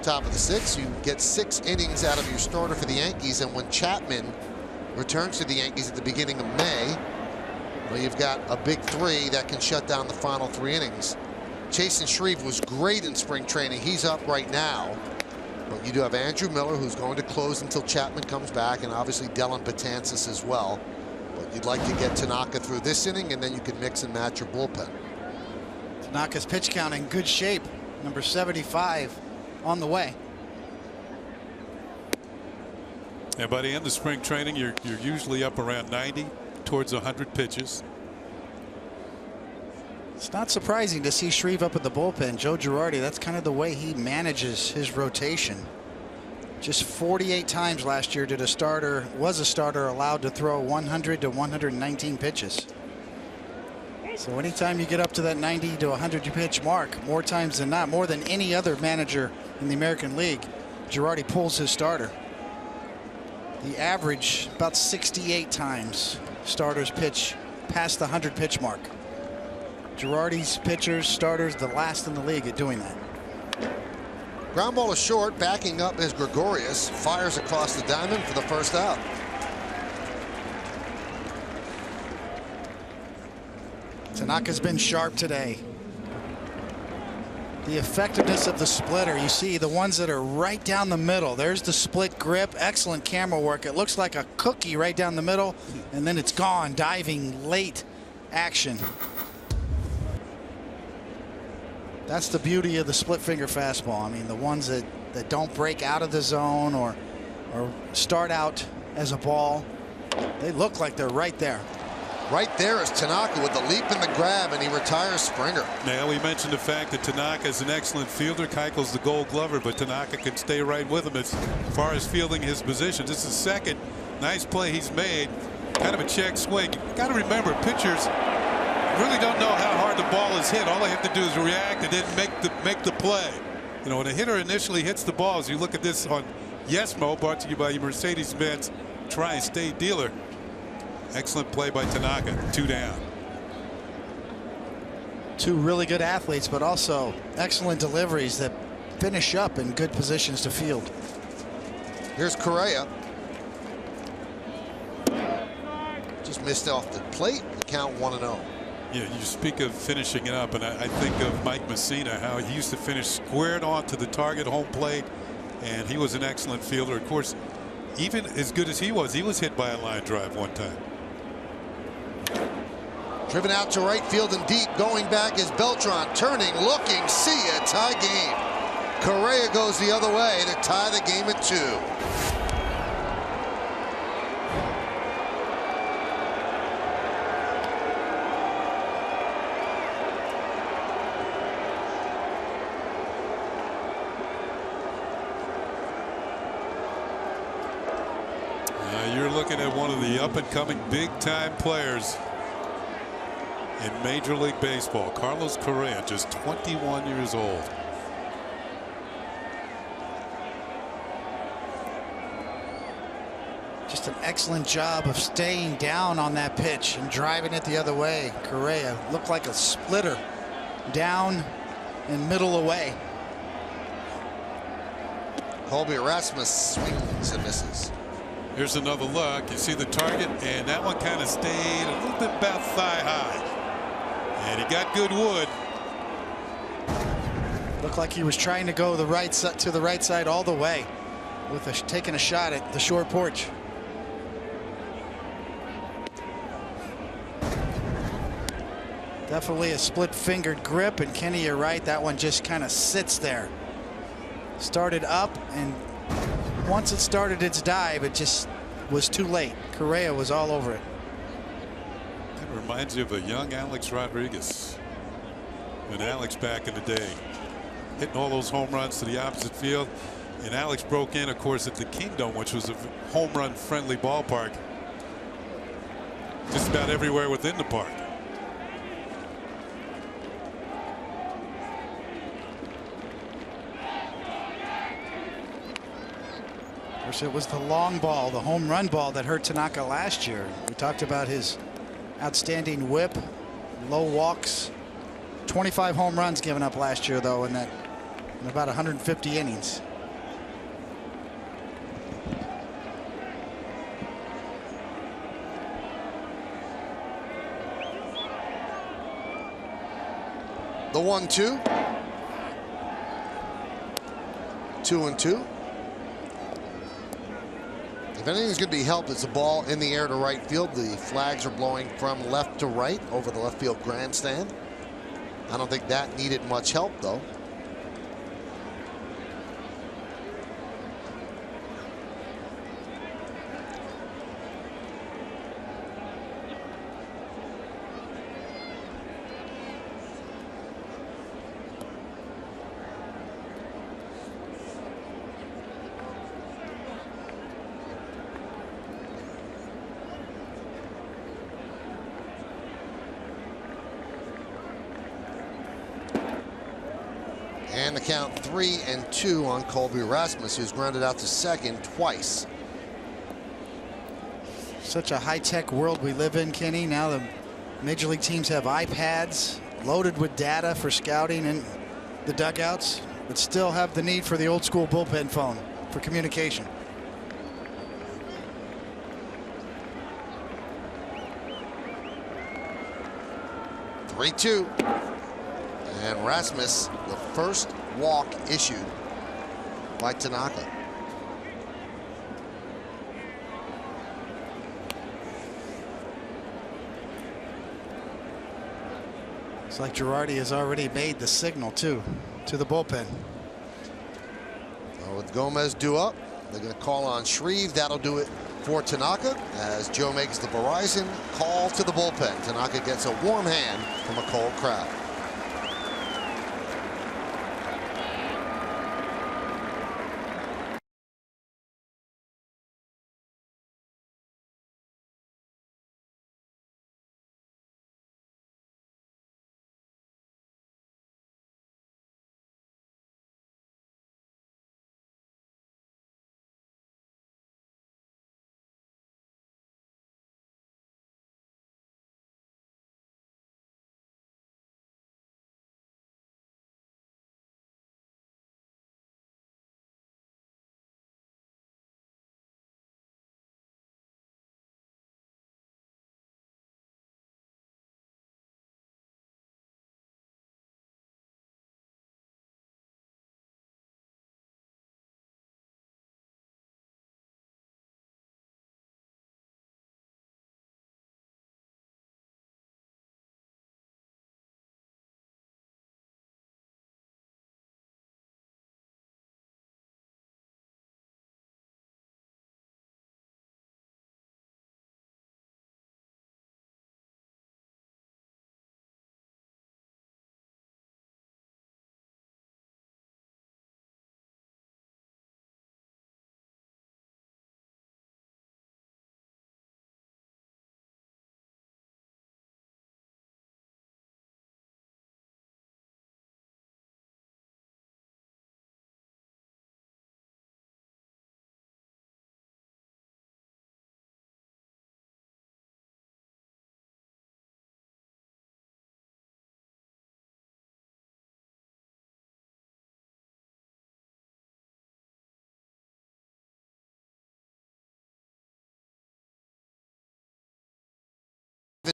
Top of the 6th, you get 6 innings out of your starter for the Yankees, and when Chapman returns to the Yankees at the beginning of May, well, you've got a big 3 that can shut down the final 3 innings. Chasen Shreve was great in spring training. He's up right now. But you do have Andrew Miller, who's going to close until Chapman comes back, and obviously Dellin Betances as well. But you'd like to get Tanaka through this inning, and then you can mix and match your bullpen. Tanaka's pitch count in good shape. Number 75 on the way. And by the end of spring training, you're usually up around 90 towards 100 pitches. It's not surprising to see Shreve up at the bullpen. Joe Girardi, that's kind of the way he manages his rotation. Just 48 times last year was a starter allowed to throw 100 to 119 pitches. So anytime you get up to that 90 to 100 pitch mark, more times than not, more than any other manager in the American League, Girardi pulls his starter. The average about 68 times starters pitch past the 100 pitch mark. Girardi's pitchers, starters, the last in the league at doing that. Ground ball is short. Backing up is Gregorius. Fires across the diamond for the first out. Tanaka's been sharp today. The effectiveness of the splitter, you see the ones that are right down the middle. There's the split grip. Excellent camera work. It looks like a cookie right down the middle, and then it's gone. Diving late action. That's the beauty of the split finger fastball. I mean, the ones that don't break out of the zone or start out as a ball, they look like they're right there. Right there is Tanaka with the leap and the grab, and he retires Springer. Now, we mentioned the fact that Tanaka is an excellent fielder. Keuchel's the Gold Glover, but Tanaka can stay right with him as far as fielding his position. This is the second nice play he's made. Kind of a check swing. You got to remember, pitchers really don't know how hard the ball is hit. All they have to do is react and then make the play. You know, when a hitter initially hits the ball, as you look at this on Yesmo, brought to you by your Mercedes-Benz Try and Stay dealer. Excellent play by Tanaka. 2 down. 2 really good athletes, but also excellent deliveries that finish up in good positions to field. Here's Correa. Just missed off the plate. The count 1-0. Yeah, you speak of finishing it up, and I think of Mike Messina, how he used to finish squared onto the target home plate, and he was an excellent fielder. Of course, even as good as he was hit by a line drive one time. Driven out to right field and deep. Going back is Beltran. Turning, looking, see ya, tie game. Correa goes the other way to tie the game at 2. You're looking at one of the up-and-coming big-time players in Major League Baseball. Carlos Correa, just 21 years old. Just an excellent job of staying down on that pitch and driving it the other way. Correa looked like a splitter. Down and middle away. Colby Erasmus swings and misses. Here's another look. You see the target, and that one kind of stayed a little bit about thigh high. And he got good wood. Looked like he was trying to go the right side all the way. with taking a shot at the short porch. Definitely a split-fingered grip, and Kenny, you're right, that one just kind of sits there. Started up, and once it started its dive, it just was too late. Correa was all over it. It reminds you of a young Alex Rodriguez. And Alex back in the day, hitting all those home runs to the opposite field. And Alex broke in, of course, at the Kingdom, which was a home run friendly ballpark. Just about everywhere within the park. Of course, it was the long ball, the home run ball, that hurt Tanaka last year. We talked about his outstanding whip, low walks. 25 home runs given up last year, though, in about 150 innings. The 1-2. 2-2. If anything's going to be helped, it's a ball in the air to right field. The flags are blowing from left to right over the left field grandstand. I don't think that needed much help, though. And the count 3-2 on Colby Rasmus, who's grounded out to second twice. Such a high-tech world we live in, Kenny. Now the major league teams have iPads loaded with data for scouting in the dugouts, but still have the need for the old school bullpen phone for communication. Three-two. And Rasmus, the first walk issued by Tanaka. It's like Girardi has already made the signal, too, to the bullpen. Well, with Gomez due up, they're going to call on Shreve. That'll do it for Tanaka as Joe makes the Verizon call to the bullpen. Tanaka gets a warm hand from a cold crowd.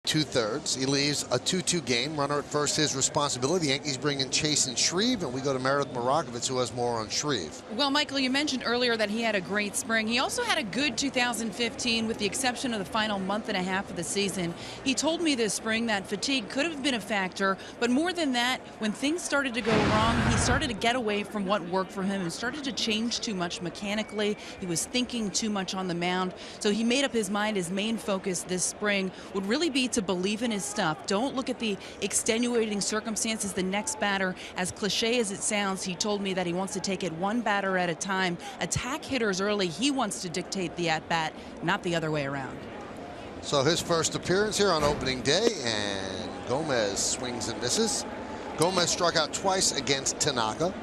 2/3. He leaves a 2-2 game. Runner at first, his responsibility. The Yankees bring in Chase and Shreve, and we go to Meredith Marakovitz, who has more on Shreve. Well, Michael, you mentioned earlier that he had a great spring. He also had a good 2015, with the exception of the final month and a half of the season. He told me this spring that fatigue could have been a factor, but more than that, when things started to go wrong, he started to get away from what worked for him and started to change too much mechanically. He was thinking too much on the mound. So he made up his mind his main focus this spring would really be to believe in his stuff. Don't look at the extenuating circumstances the next batter. As cliche as it sounds, he told me that he wants to take it one batter at a time, attack hitters early. He wants to dictate the at-bat, not the other way around. So his first appearance here on opening day, and Gomez swings and misses. Gomez struck out twice against Tanaka.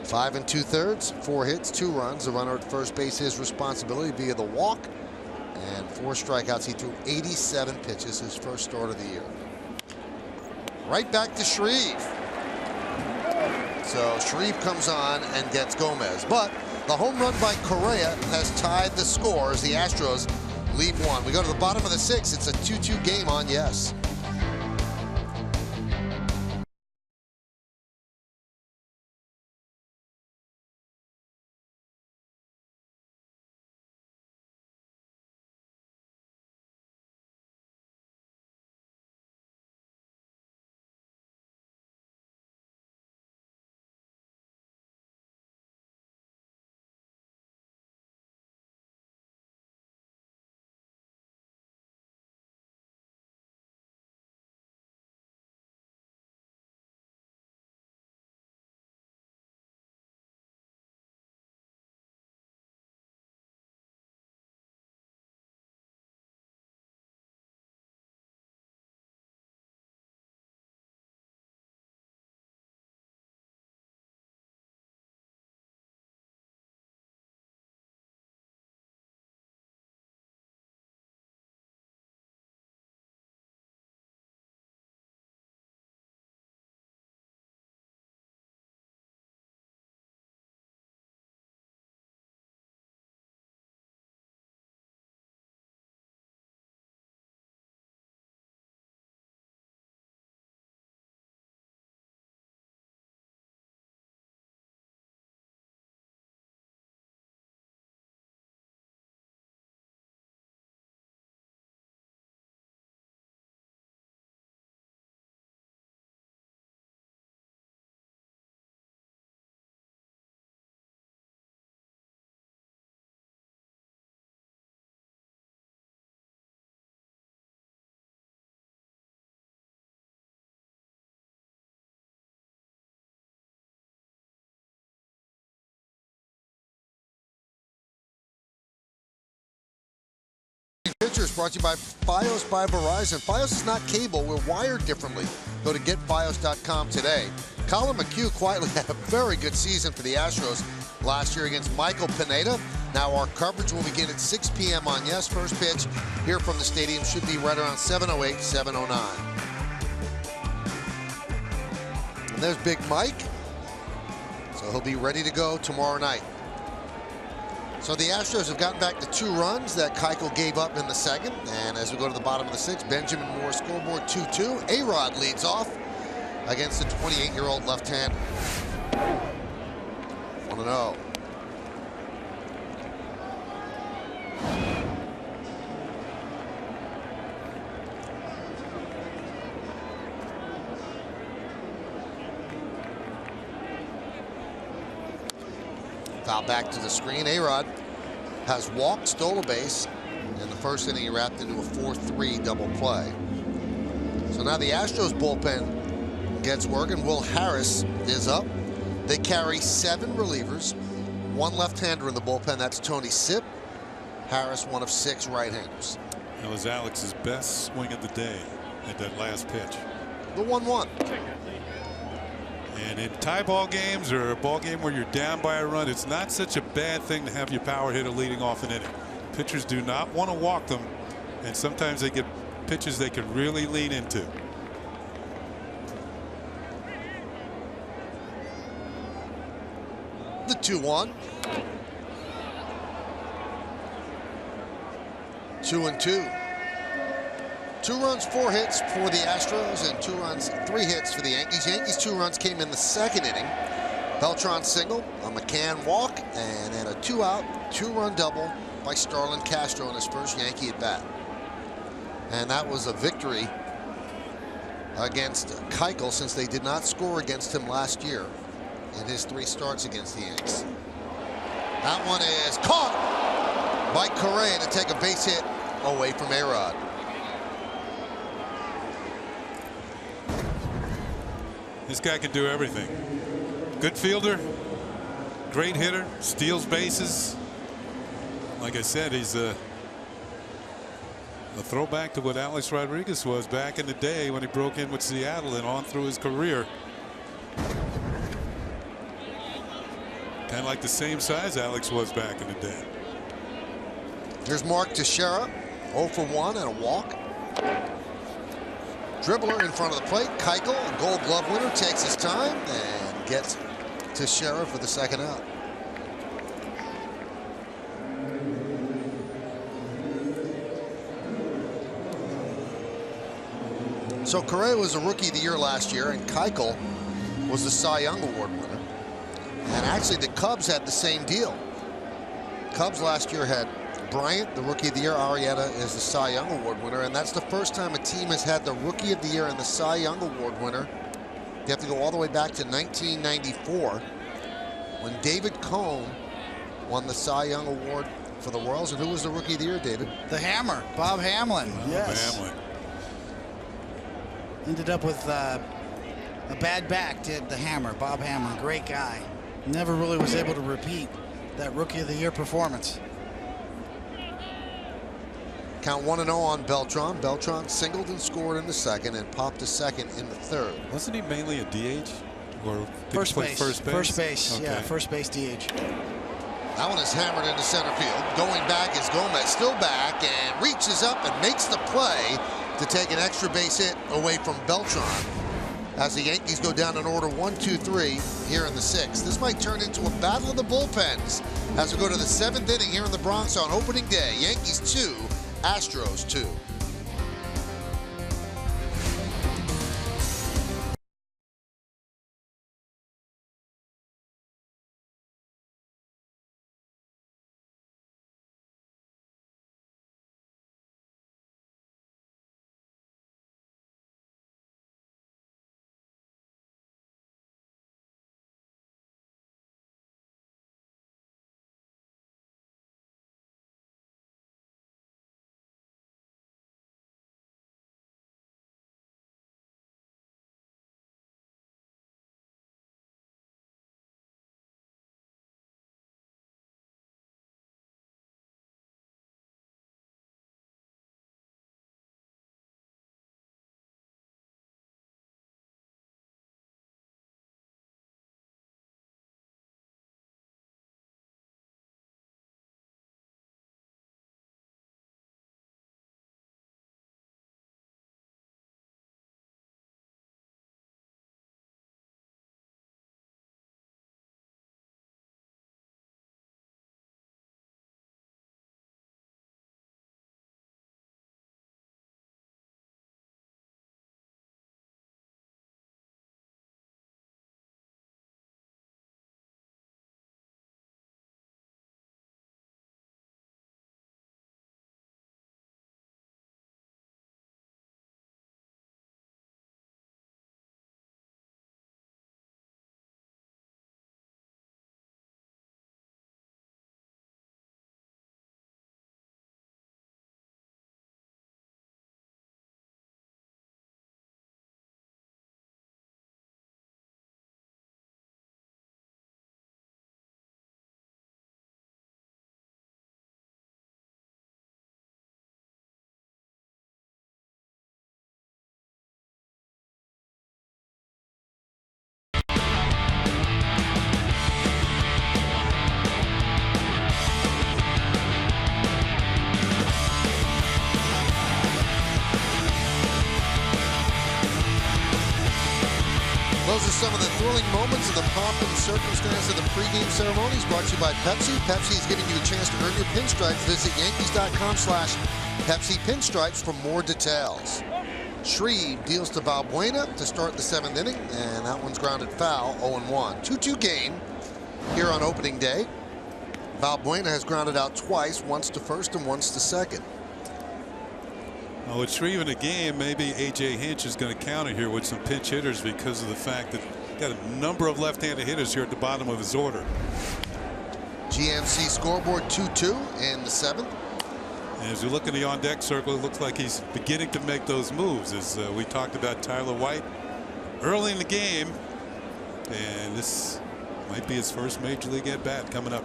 5 2/3, 4 hits, 2 runs. The runner at first base, his responsibility via the walk, and 4 strikeouts. He threw 87 pitches, his first start of the year. Right back to Shreve. So Shreve comes on and gets Gomez, but the home run by Correa has tied the score as the Astros lead 1. We go to the bottom of the 6th. It's a 2-2 game on Yes. Pitchers brought to you by Fios by Verizon. Fios is not cable. We're wired differently. Go to getfios.com today. Colin McHugh quietly had a very good season for the Astros last year against Michael Pineda. Now our coverage will begin at 6 p.m. on Yes. First pitch here from the stadium should be right around 7:08, 7:09. And there's Big Mike. So he'll be ready to go tomorrow night. So the Astros have gotten back to 2 runs that Keuchel gave up in the second. And as we go to the bottom of the 6th, Benjamin Moore scoreboard 2-2. A-Rod leads off against the 28-year-old left-hander. 1-0. Foul back to the screen. A-Rod has walked, stole a base. In the first inning, he wrapped into a 4-3 double play. So now the Astros bullpen gets working. Will Harris is up. They carry 7 relievers. 1 left-hander in the bullpen. That's Tony Sipp. Harris, one of 6 right-handers. That was Alex's best swing of the day at that last pitch. The 1-1. And in tie ball games or a ball game where you're down by a run, it's not such a bad thing to have your power hitter leading off an inning. Pitchers do not want to walk them, and sometimes they get pitches they can really lean into. The 2-1. 2-2. 2 runs, 4 hits for the Astros, and 2 runs, 3 hits for the Yankees. Yankees 2 runs came in the second inning. Beltran single, a McCann walk, and then a 2-out, 2-run double by Starlin Castro in his first Yankee at bat. And that was a victory against Keuchel, since they did not score against him last year in his 3 starts against the Yankees. That one is caught by Correa to take a base hit away from A-Rod. This guy can do everything. Good fielder, great hitter, steals bases. Like I said, he's a throwback to what Alex Rodriguez was back in the day when he broke in with Seattle and on through his career. Kind of like the same size Alex was back in the day. Here's Mark Teixeira, 0 for 1 and a walk. Dribbler in front of the plate. Keuchel, a Gold Glove winner, takes his time and gets Teixeira for the second out. So Correa was a Rookie of the Year last year, and Keuchel was the Cy Young Award winner. And actually, the Cubs had the same deal. Cubs last year had Bryant, the Rookie of the Year. Arrieta is the Cy Young Award winner, and that's the first time a team has had the Rookie of the Year and the Cy Young Award winner. You have to go all the way back to 1994 when David Cone won the Cy Young Award for the Royals. And who was the Rookie of the Year, David? The Hammer, Bob Hamlin. Yes. Hamlin. Ended up with a bad back, did the Hammer. Bob Hamlin, great guy. Never really was able to repeat that Rookie of the Year performance. Count 1-0 on Beltran. Beltran singled and scored in the second and popped a second in the third. Wasn't he mainly a DH? Or first base. First base? First base, okay. yeah, first base DH. That one is hammered into center field. Going back is Gomez, still back, and reaches up and makes the play to take an extra base hit away from Beltran as the Yankees go down in order 1-2-3 here in the 6th. This might turn into a battle of the bullpens as we go to the 7th inning here in the Bronx on opening day. Yankees 2, Astros 2. Those are some of the thrilling moments of the pomp and circumstance of the pregame ceremonies, brought to you by Pepsi. Pepsi is giving you a chance to earn your pinstripes. Visit Yankees.com/ Pepsi pinstripes for more details. Shreve deals to Valbuena to start the 7th inning, and that one's grounded foul, 0-1. 2-2 game here on opening day. Valbuena has grounded out twice, once to first and once to second. Well, with Shreve in the game, maybe A.J. Hinch is going to counter here with some pinch hitters because of the fact that he's got a number of left-handed hitters here at the bottom of his order. GMC scoreboard 2-2 in the 7th. And as we look in the on-deck circle, it looks like he's beginning to make those moves. As we talked about Tyler White early in the game, and this might be his first major league at-bat coming up.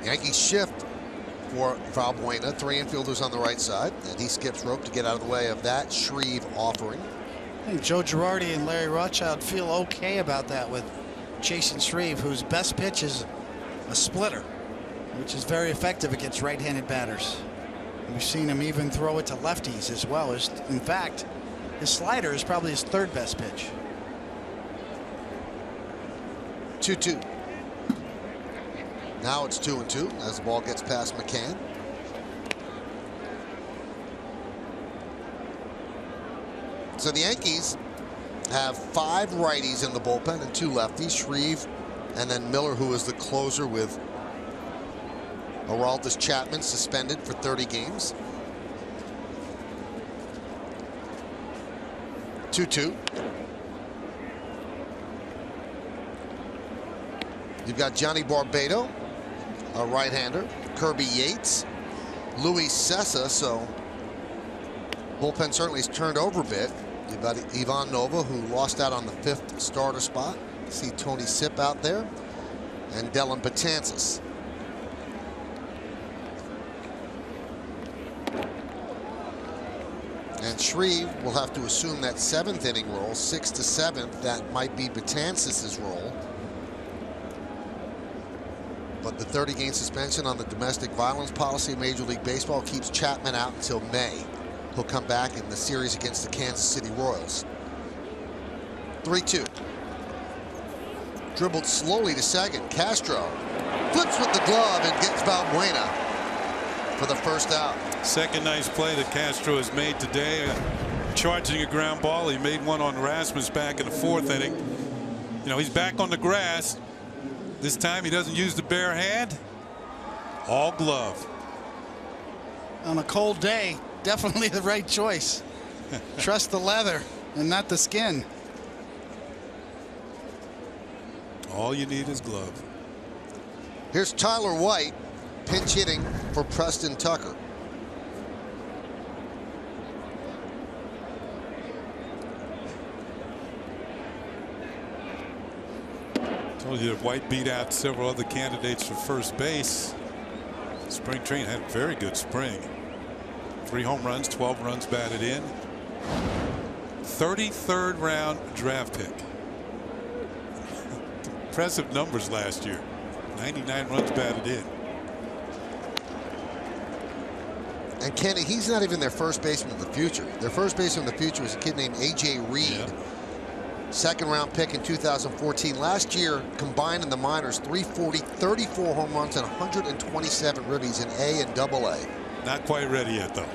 Yankees shift for Valbuena. 3 infielders on the right side, and he skips rope to get out of the way of that Shreve offering. I think Joe Girardi and Larry Rothschild feel okay about that with Jason Shreve, whose best pitch is a splitter, which is very effective against right-handed batters. We've seen him even throw it to lefties as well. In fact, his slider is probably his 3rd best pitch. 2-2. Now it's 2-2 as the ball gets past McCann. So the Yankees have 5 righties in the bullpen and 2 lefties. Shreve and then Miller, who is the closer with Aroldis Chapman suspended for 30 games. 2-2. You've got Johnny Barbado, a right-hander, Kirby Yates, Luis Cessa, so bullpen certainly has turned over a bit. You've got Ivan Nova, who lost out on the 5th starter spot. See Tony Sipp out there, and Dellin Betances. And Shreve will have to assume that 7th inning role, 6th to 7th. That might be Betances' role. But the 30-game suspension on the domestic violence policy of Major League Baseball keeps Chapman out until May. He'll come back in the series against the Kansas City Royals. 3-2. Dribbled slowly to second. Castro flips with the glove and gets Valbuena for the first out. Second nice play that Castro has made today. Charging a ground ball. He made one on Rasmus back in the 4th inning. You know, he's back on the grass. This time he doesn't use the bare hand. All glove. On a cold day, definitely the right choice. Trust the leather and not the skin. All you need is glove. Here's Tyler White pinch hitting for Preston Tucker. Told you that White beat out several other candidates for first base. Spring training had a very good spring. 3 home runs, 12 runs batted in. 33rd round draft pick. Impressive numbers last year. 99 runs batted in. And Kenny, he's not even their first baseman of the future. Their first baseman of the future is a kid named A.J. Reed. Yeah. 2nd round pick in 2014. Last year, combined in the minors, 340, 34 home runs, and 127 ribbies in A and AA. Not quite ready yet, though.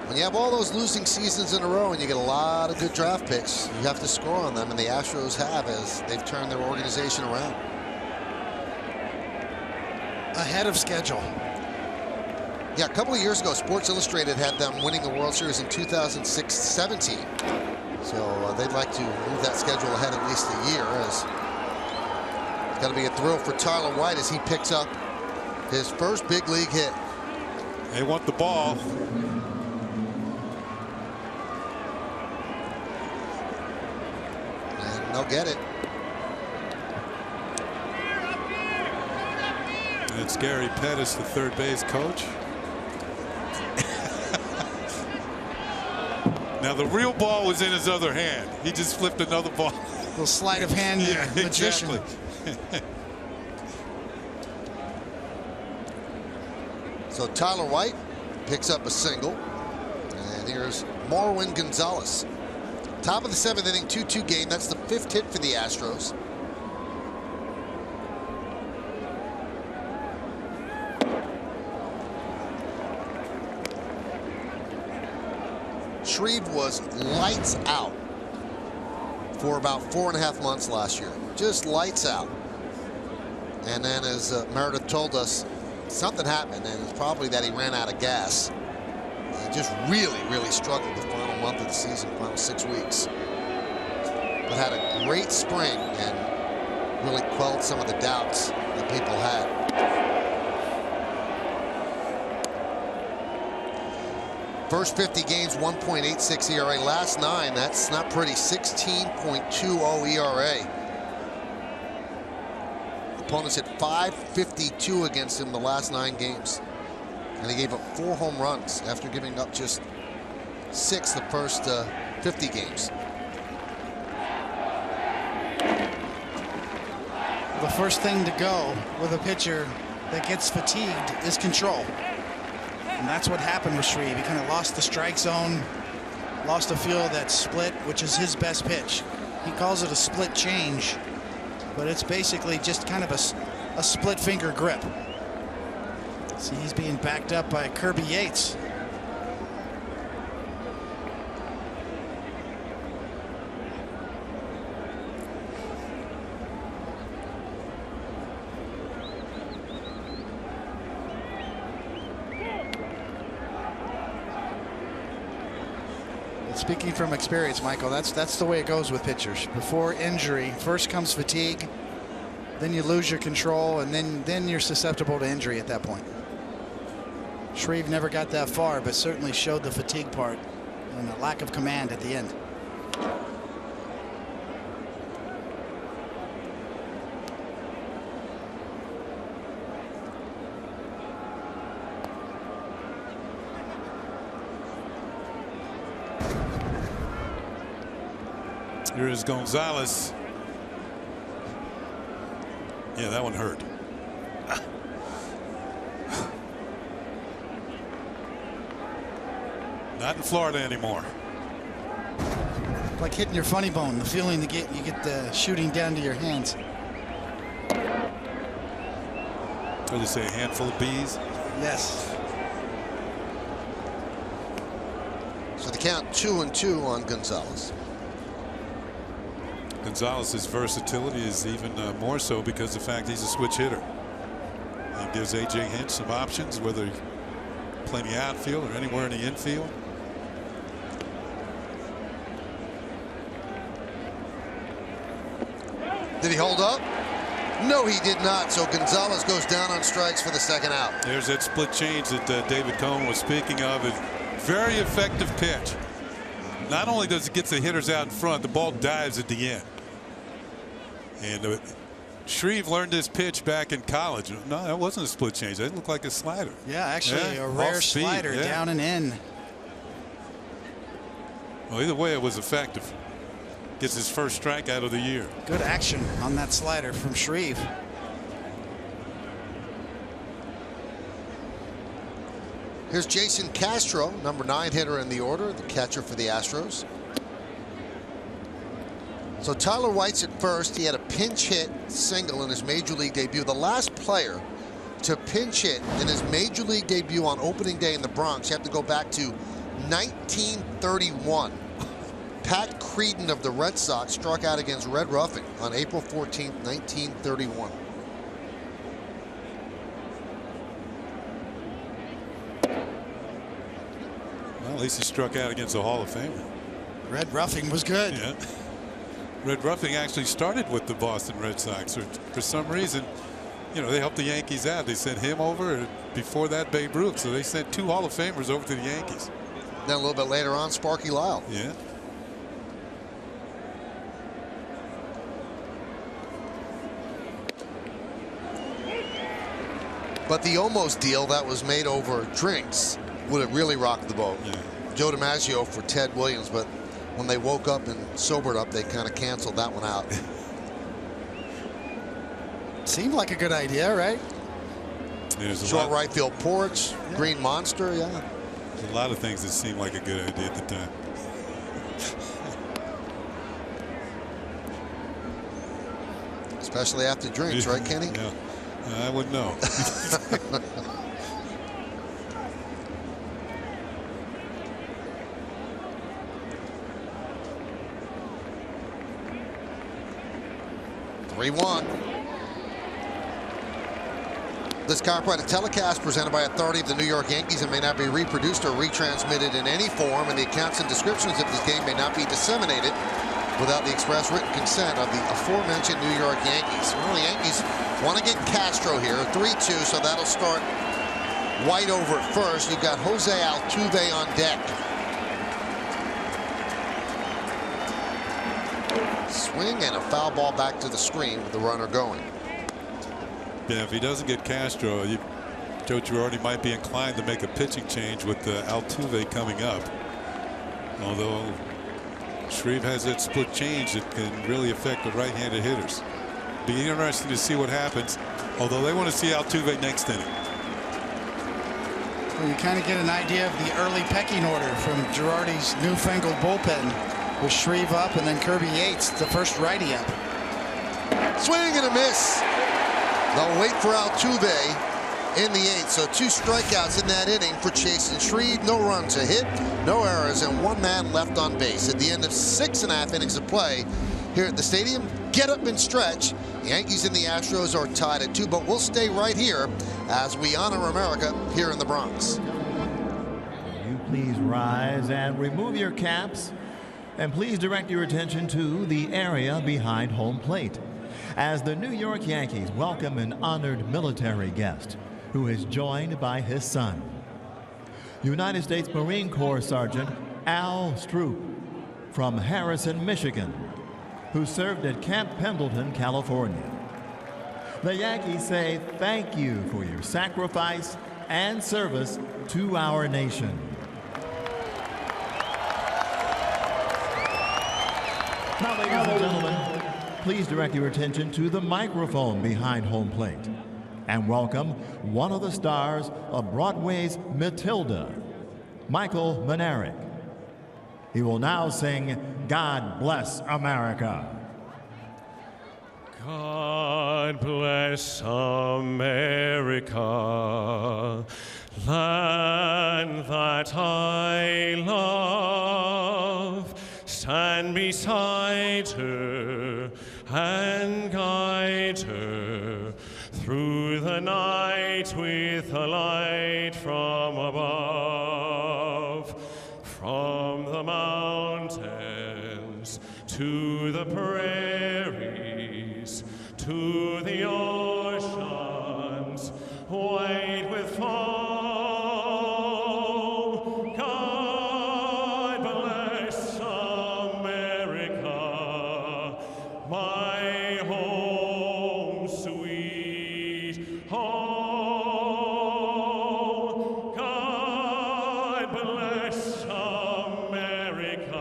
When you have all those losing seasons in a row and you get a lot of good draft picks, you have to score on them, and the Astros have as they've turned their organization around. Ahead of schedule. Yeah, a couple of years ago, Sports Illustrated had them winning the World Series in 2006-17. So they'd like to move that schedule ahead at least a year. As it's got to be a thrill for Tyler White as he picks up his first big league hit. They want the ball. And they'll get it. And it's Gary Pettis, the 3rd base coach. Now the real ball was in his other hand. He just flipped another ball. A little sleight of hand. Yeah, magician. exactly. So Tyler White picks up a single. And here's Marwin Gonzalez. Top of the 7th inning, 2-2 game. That's the 5th hit for the Astros. Shreve was lights out for about 4.5 months last year. Just lights out. And then, as Meredith told us, something happened, and it's probably that he ran out of gas. He just really struggled the final month of the season, final 6 weeks. But had a great spring and really quelled some of the doubts that people had. First 50 games, 1.86 ERA. Last 9, that's not pretty. 16.20 ERA. Opponents hit .552 against him the last 9 games. And he gave up 4 home runs after giving up just 6 the first 50 games. The first thing to go with a pitcher that gets fatigued is control. And that's what happened with Shreve. He kind of lost the strike zone, lost a feel of that split, which is his best pitch. He calls it a split change, but it's basically just kind of a split finger grip. See, he's being backed up by Kirby Yates. Speaking from experience, Michael, that's the way it goes with pitchers. Before injury, first comes fatigue, then you lose your control, and then you're susceptible to injury at that point. Shreve never got that far, but certainly showed the fatigue part and a lack of command at the end. Here is Gonzalez. Yeah, that one hurt. Not in Florida anymore. Like hitting your funny bone, the feeling you get the shooting down to your hands. What do they say, a handful of bees? Yes. So the count 2-2 on Gonzalez. Gonzalez's versatility is even more so because of the fact he's a switch hitter. He gives A.J. Hinch some options, whether playing the outfield or anywhere in the infield. Did he hold up? No, he did not. So Gonzalez goes down on strikes for the second out. There's that split change that David Cohn was speaking of. A very effective pitch. Not only does it get the hitters out in front, the ball dives at the end. And Shreve learned this pitch back in college. No, that wasn't a split change. That looked like a slider. Yeah, actually a rare slider, down and in. Well, either way, it was effective. Gets his first strikeout of the year. Good action on that slider from Shreve. Here's Jason Castro, number 9 hitter in the order, the catcher for the Astros. So Tyler White's at first. He had a pinch hit single in his major league debut. The last player to pinch hit in his major league debut on opening day in the Bronx, you have to go back to 1931. Pat Creedon of the Red Sox struck out against Red Ruffing on April 14th, 1931. Well, at least he struck out against a Hall of Famer. Red Ruffing was good. Yeah. Red Ruffing actually started with the Boston Red Sox. For some reason, you know, they helped the Yankees out. They sent him over. Before that, Babe Ruth. So they sent 2 Hall of Famers over to the Yankees. Then a little bit later on, Sparky Lyle. Yeah. But the almost deal that was made over drinks would have really rocked the boat. Yeah. Joe DiMaggio for Ted Williams, but when they woke up and sobered up, they kind of canceled that one out. Seemed like a good idea, right? Short right field porch, yeah. Green Monster, yeah. There's a lot of things that seemed like a good idea at the time. Especially after drinks, right, Kenny? Yeah. I wouldn't know. 3-1. This copyrighted telecast presented by authority of the New York Yankees and may not be reproduced or retransmitted in any form, and the accounts and descriptions of this game may not be disseminated without the express written consent of the aforementioned New York Yankees. Well, the Yankees want to get Castro here, 3-2, so that'll start White over at first. You've got Jose Altuve on deck. Swing and a foul ball back to the screen with the runner going. Yeah, if he doesn't get Castro, Joe Girardi might be inclined to make a pitching change with Altuve coming up. Although Shreve has that split change that can really affect the right-handed hitters. Be interesting to see what happens, although they want to see Altuve next inning. Well, you kind of get an idea of the early pecking order from Girardi's newfangled bullpen with Shreve up and then Kirby Yates, the first righty up. Swing and a miss. They'll wait for Altuve in the 8th. So 2 strikeouts in that inning for Chase and Shreve. No runs, a hit, no errors, and 1 man left on base. At the end of 6.5 innings of play here at the stadium, get up and stretch. The Yankees and the Astros are tied at 2, but we'll stay right here as we honor America here in the Bronx. You please rise and remove your caps, and please direct your attention to the area behind home plate as the New York Yankees welcome an honored military guest who is joined by his son, United States Marine Corps Sergeant Al Stroop from Harrison, Michigan, who served at Camp Pendleton, California. The Yankees say thank you for your sacrifice and service to our nation. Now, ladies and gentlemen, please direct your attention to the microphone behind home plate and welcome one of the stars of Broadway's Matilda, Michael Manerick. He will now sing God Bless America. God bless America, land that I love. Stand beside her and guide her through the night with a light from above. From the mountains to the prairies to the oceans white with foam. God bless America, my home sweet home. God bless America,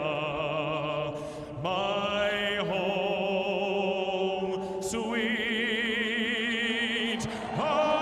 my home sweet home.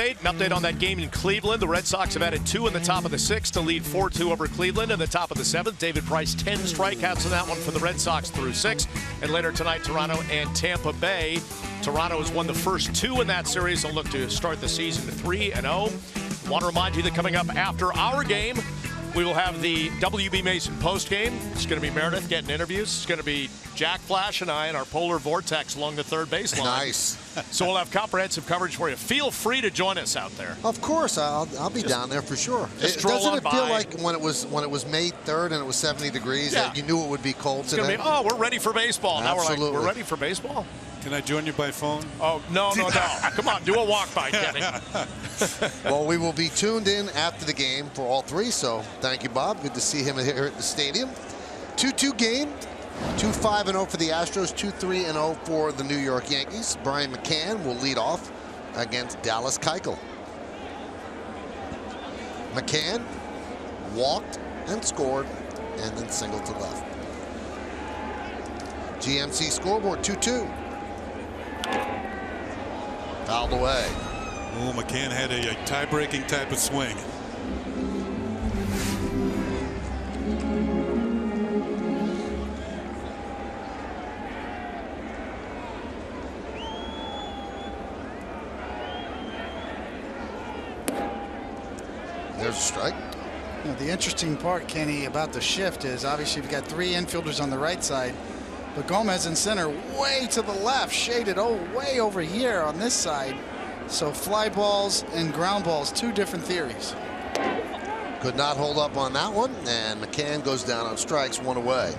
An update on that game in Cleveland. The Red Sox have added 2 in the top of the 6th to lead 4-2 over Cleveland. In the top of the 7th, David Price 10 strikeouts in that one for the Red Sox through 6. And later tonight, Toronto and Tampa Bay. Toronto has won the first 2 in that series. They'll look to start the season 3-0. Want to remind you that coming up after our game, we will have the WB Mason postgame. It's going to be Meredith getting interviews. It's going to be Jack Flash and I in our polar vortex along the third baseline. Nice. So we'll have comprehensive coverage for you. Feel free to join us out there. Of course, I'll be down there for sure. Doesn't it feel like when it was May 3rd and it was 70 degrees that you knew it would be cold it's today? Gonna be, we're ready for baseball. Absolutely. Now we're ready for baseball. Can I join you by phone? Oh, no. Come on, do a walk-by, Kenny. Well, we will be tuned in after the game for all 3, so thank you, Bob. Good to see him here at the stadium. 2-2 game. 2-5-0 for the Astros, 2-3-0 for the New York Yankees. Brian McCann will lead off against Dallas Keuchel. McCann walked and scored and then singled to left. GMC scoreboard 2-2. Fouled away. Oh, McCann had a tie-breaking type of swing. There's a strike. You know, the interesting part, Kenny, about the shift is obviously you've got 3 infielders on the right side, but Gomez in center way to the left, shaded way over here on this side. So fly balls and ground balls, 2 different theories. Could not hold up on that one, and McCann goes down on strikes, 1 away.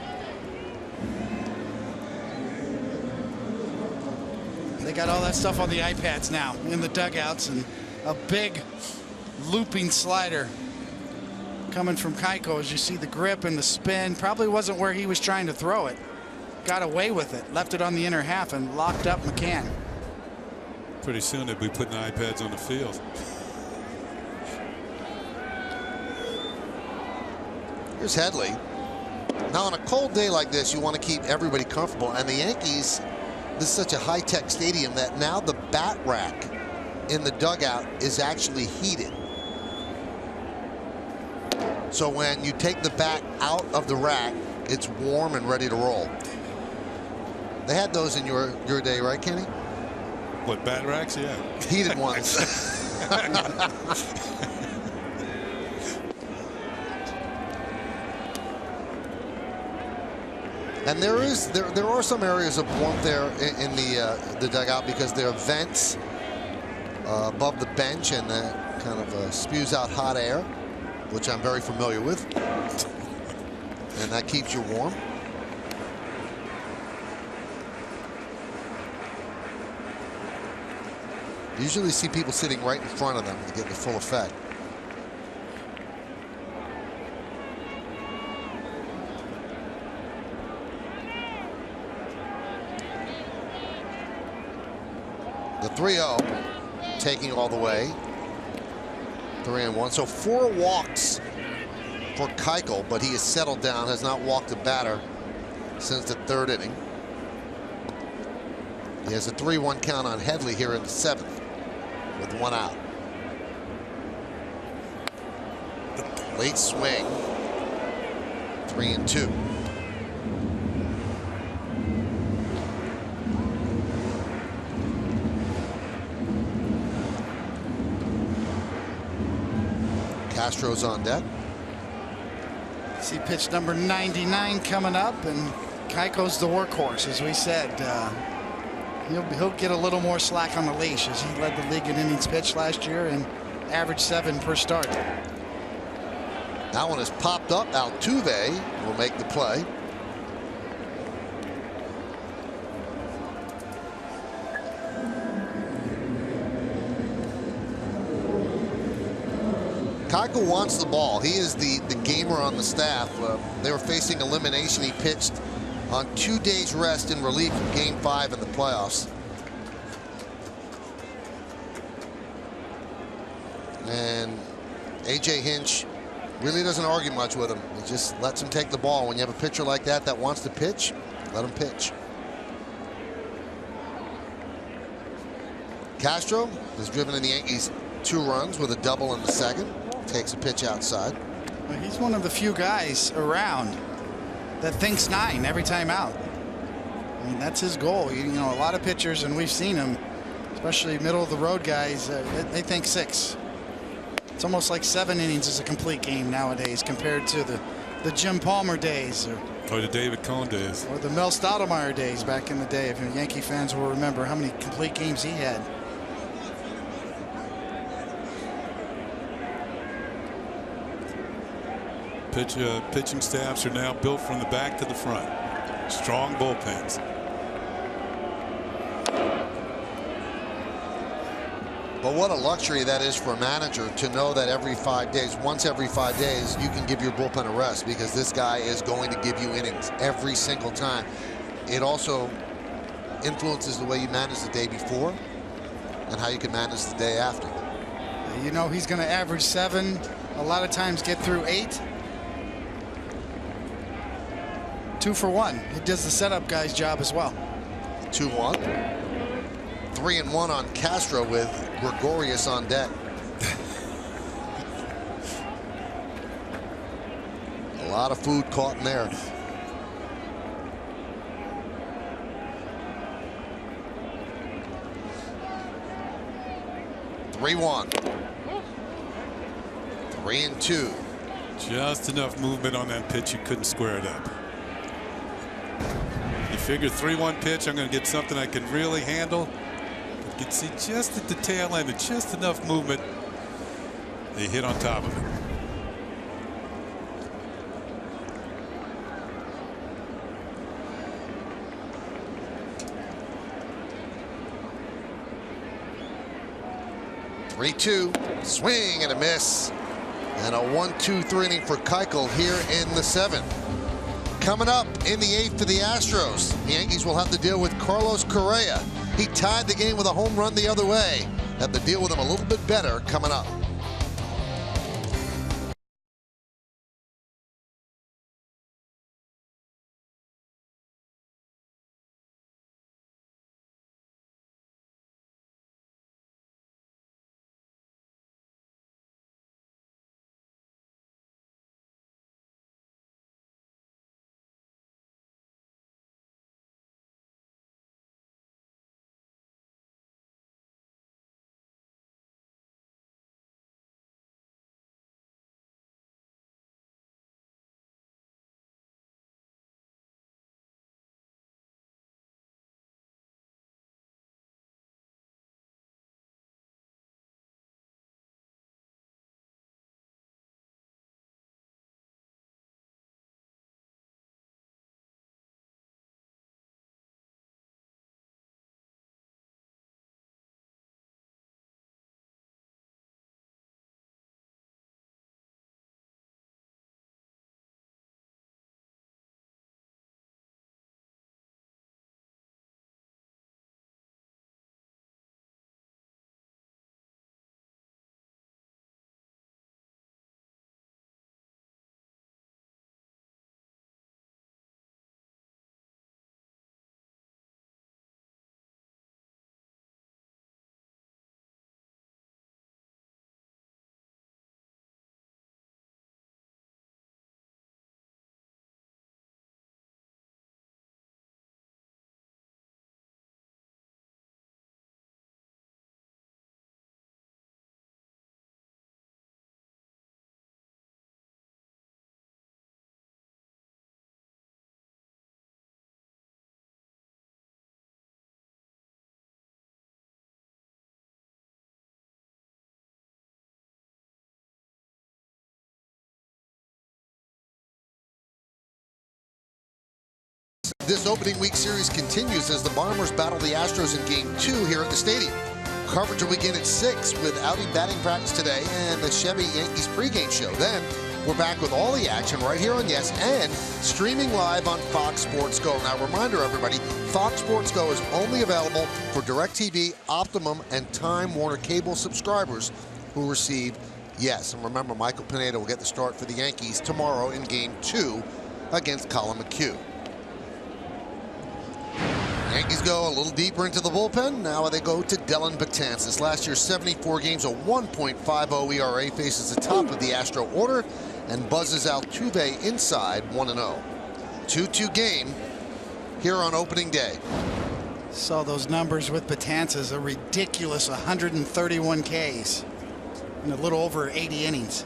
They got all that stuff on the iPads now in the dugouts, and a big looping slider coming from Keuchel. As you see the grip and the spin, probably wasn't where he was trying to throw it. Got away with it, left it on the inner half and locked up McCann. Pretty soon they'll be putting iPads on the field. Here's Headley. Now on a cold day like this, you want to keep everybody comfortable, and the Yankees, this is such a high-tech stadium that now the bat rack in the dugout is actually heated. So when you take the bat out of the rack, it's warm and ready to roll. They had those in your day, right, Kenny? What, bat racks? Yeah. Heated ones. And there are some areas of warmth there in the dugout because there are vents above the bench, and that kind of spews out hot air, which I'm very familiar with, and that keeps you warm. You usually see people sitting right in front of them to get the full effect. The 3-0 taking all the way. 3-1. So 4 walks for Keuchel, but he has settled down, has not walked a batter since the 3rd inning. He has a 3-1 count on Headley here in the 7th with 1 out. Late swing. 3-2. Castro's on deck. See pitch number 99 coming up, and Keuchel's the workhorse, as we said. He'll get a little more slack on the leash, as he led the league in innings pitched last year and averaged 7 per start. That one is popped up. Altuve will make the play. Keuchel wants the ball. He is the gamer on the staff. They were facing elimination. He pitched on 2 days rest in relief from Game 5 in the playoffs. And A.J. Hinch really doesn't argue much with him. He just lets him take the ball. When you have a pitcher like that wants to pitch, let him pitch. Castro has driven in the Yankees 2 runs with a double in the second. Takes a pitch outside. Well, he's one of the few guys around that thinks 9 every time out. I mean, that's his goal. You know, a lot of pitchers, and we've seen them, especially middle of the road guys, they think 6. It's almost like 7 innings is a complete game nowadays compared to the Jim Palmer days, or the David Cone days, or the Mel Stottlemyre days back in the day. If Yankee fans will remember how many complete games he had. Pitching staffs are now built from the back to the front. Strong bullpens. But what a luxury that is for a manager to know that every 5 days, once every 5 days, you can give your bullpen a rest, because this guy is going to give you innings every single time. It also influences the way you manage the day before and how you can manage the day after. You know he's going to average 7, a lot of times get through 8. 2 for 1. He does the setup guy's job as well. 2-1. 3-1 on Castro with Gregorius on deck. A lot of food caught in there. (3-1). 3-2. Just enough movement on that pitch, you couldn't square it up. You figure 3-1 pitch, I'm going to get something I can really handle. But you can see just at the tail end, and just enough movement. They hit on top of it. (3-2). Swing and a miss. And a 1-2-3 inning for Keuchel here in the 7th. Coming up in the 8th for the Astros, the Yankees will have to deal with Carlos Correa. He tied the game with a home run the other way. Have to deal with him a little bit better coming up. This opening week series continues as the Bombers battle the Astros in Game 2 here at the stadium. Coverage will begin at 6 with outing batting practice today and the Chevy Yankees pregame show. Then we're back with all the action right here on Yes and streaming live on Fox Sports Go. Now, reminder everybody, Fox Sports Go is only available for DirecTV, Optimum, and Time Warner Cable subscribers who receive Yes. And remember, Michael Pineda will get the start for the Yankees tomorrow in Game 2 against Colin McHugh. Yankees go a little deeper into the bullpen. Now they go to Dellin Betances. Last year's 74 games, a 1.50 ERA, faces the top of the Astro order and buzzes Altuve inside 1-0. 2-2 game here on opening day. Saw those numbers with Betances, a ridiculous 131 Ks in a little over 80 innings.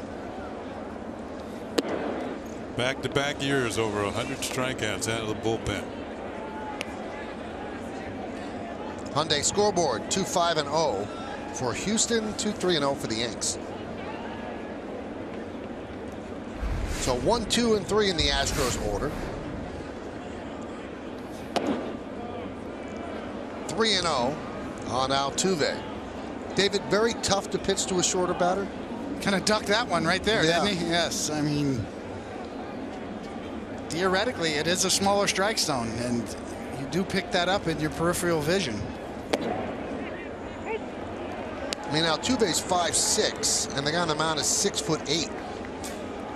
Back-to-back years, over 100 strikeouts out of the bullpen. Hyundai scoreboard 2-5-0 for Houston, 2-3-0 for the Yanks. So 1-2-3 in the Astros order. 3-0 on Altuve. David, very tough to pitch to a shorter batter. Kind of ducked that one right there, Yeah. didn't he? Yes. I mean, theoretically, it is a smaller strike zone, and you do pick that up in your peripheral vision. I mean, Altuve's 5'6", and the guy on the mound is 6'8".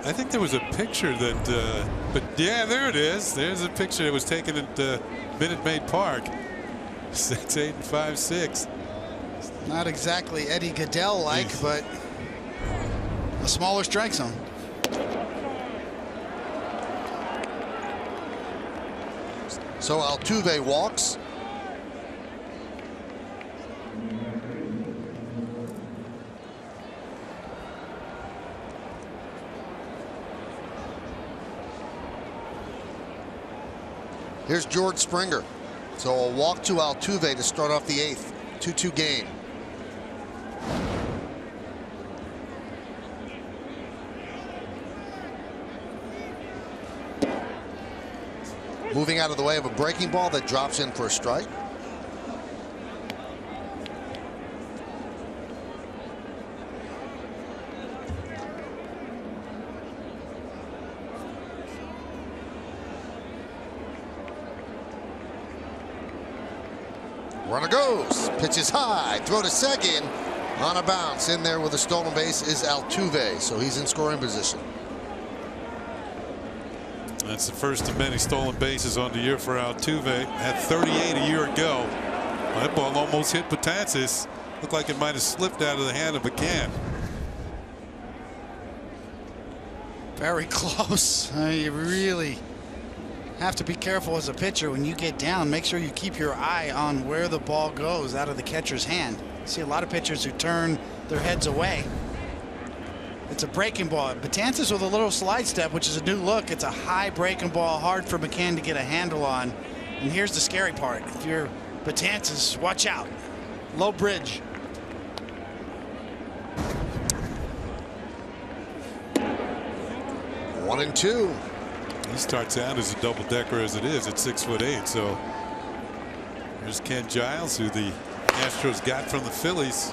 I think there was a picture that, but yeah, there it is. There's a picture that was taken at Minute Maid Park. 6'8" and 5'6". Not exactly Eddie Goodell-like, but a smaller strike zone. So Altuve walks. Here's George Springer. So a walk to Altuve to start off the 8th. 2-2 game. Moving out of the way of a breaking ball that drops in for a strike. Runner goes. Pitches high. Throw to second. On a bounce. In there with a stolen base is Altuve. So he's in scoring position. That's the first of many stolen bases on the year for Altuve. Had 38 a year ago. That ball almost hit Betances. Looked like it might have slipped out of the hand of McCann. Very close. You really have to be careful as a pitcher when you get down. Make sure you keep your eye on where the ball goes out of the catcher's hand. See a lot of pitchers who turn their heads away. It's a breaking ball. Betances with a little slide step, which is a new look. It's a high breaking ball, hard for McCann to get a handle on. And here's the scary part. If you're Betances, watch out. Low bridge. One and two. He starts out as a double-decker as it is at 6'8". So there's Ken Giles, who the Astros got from the Phillies.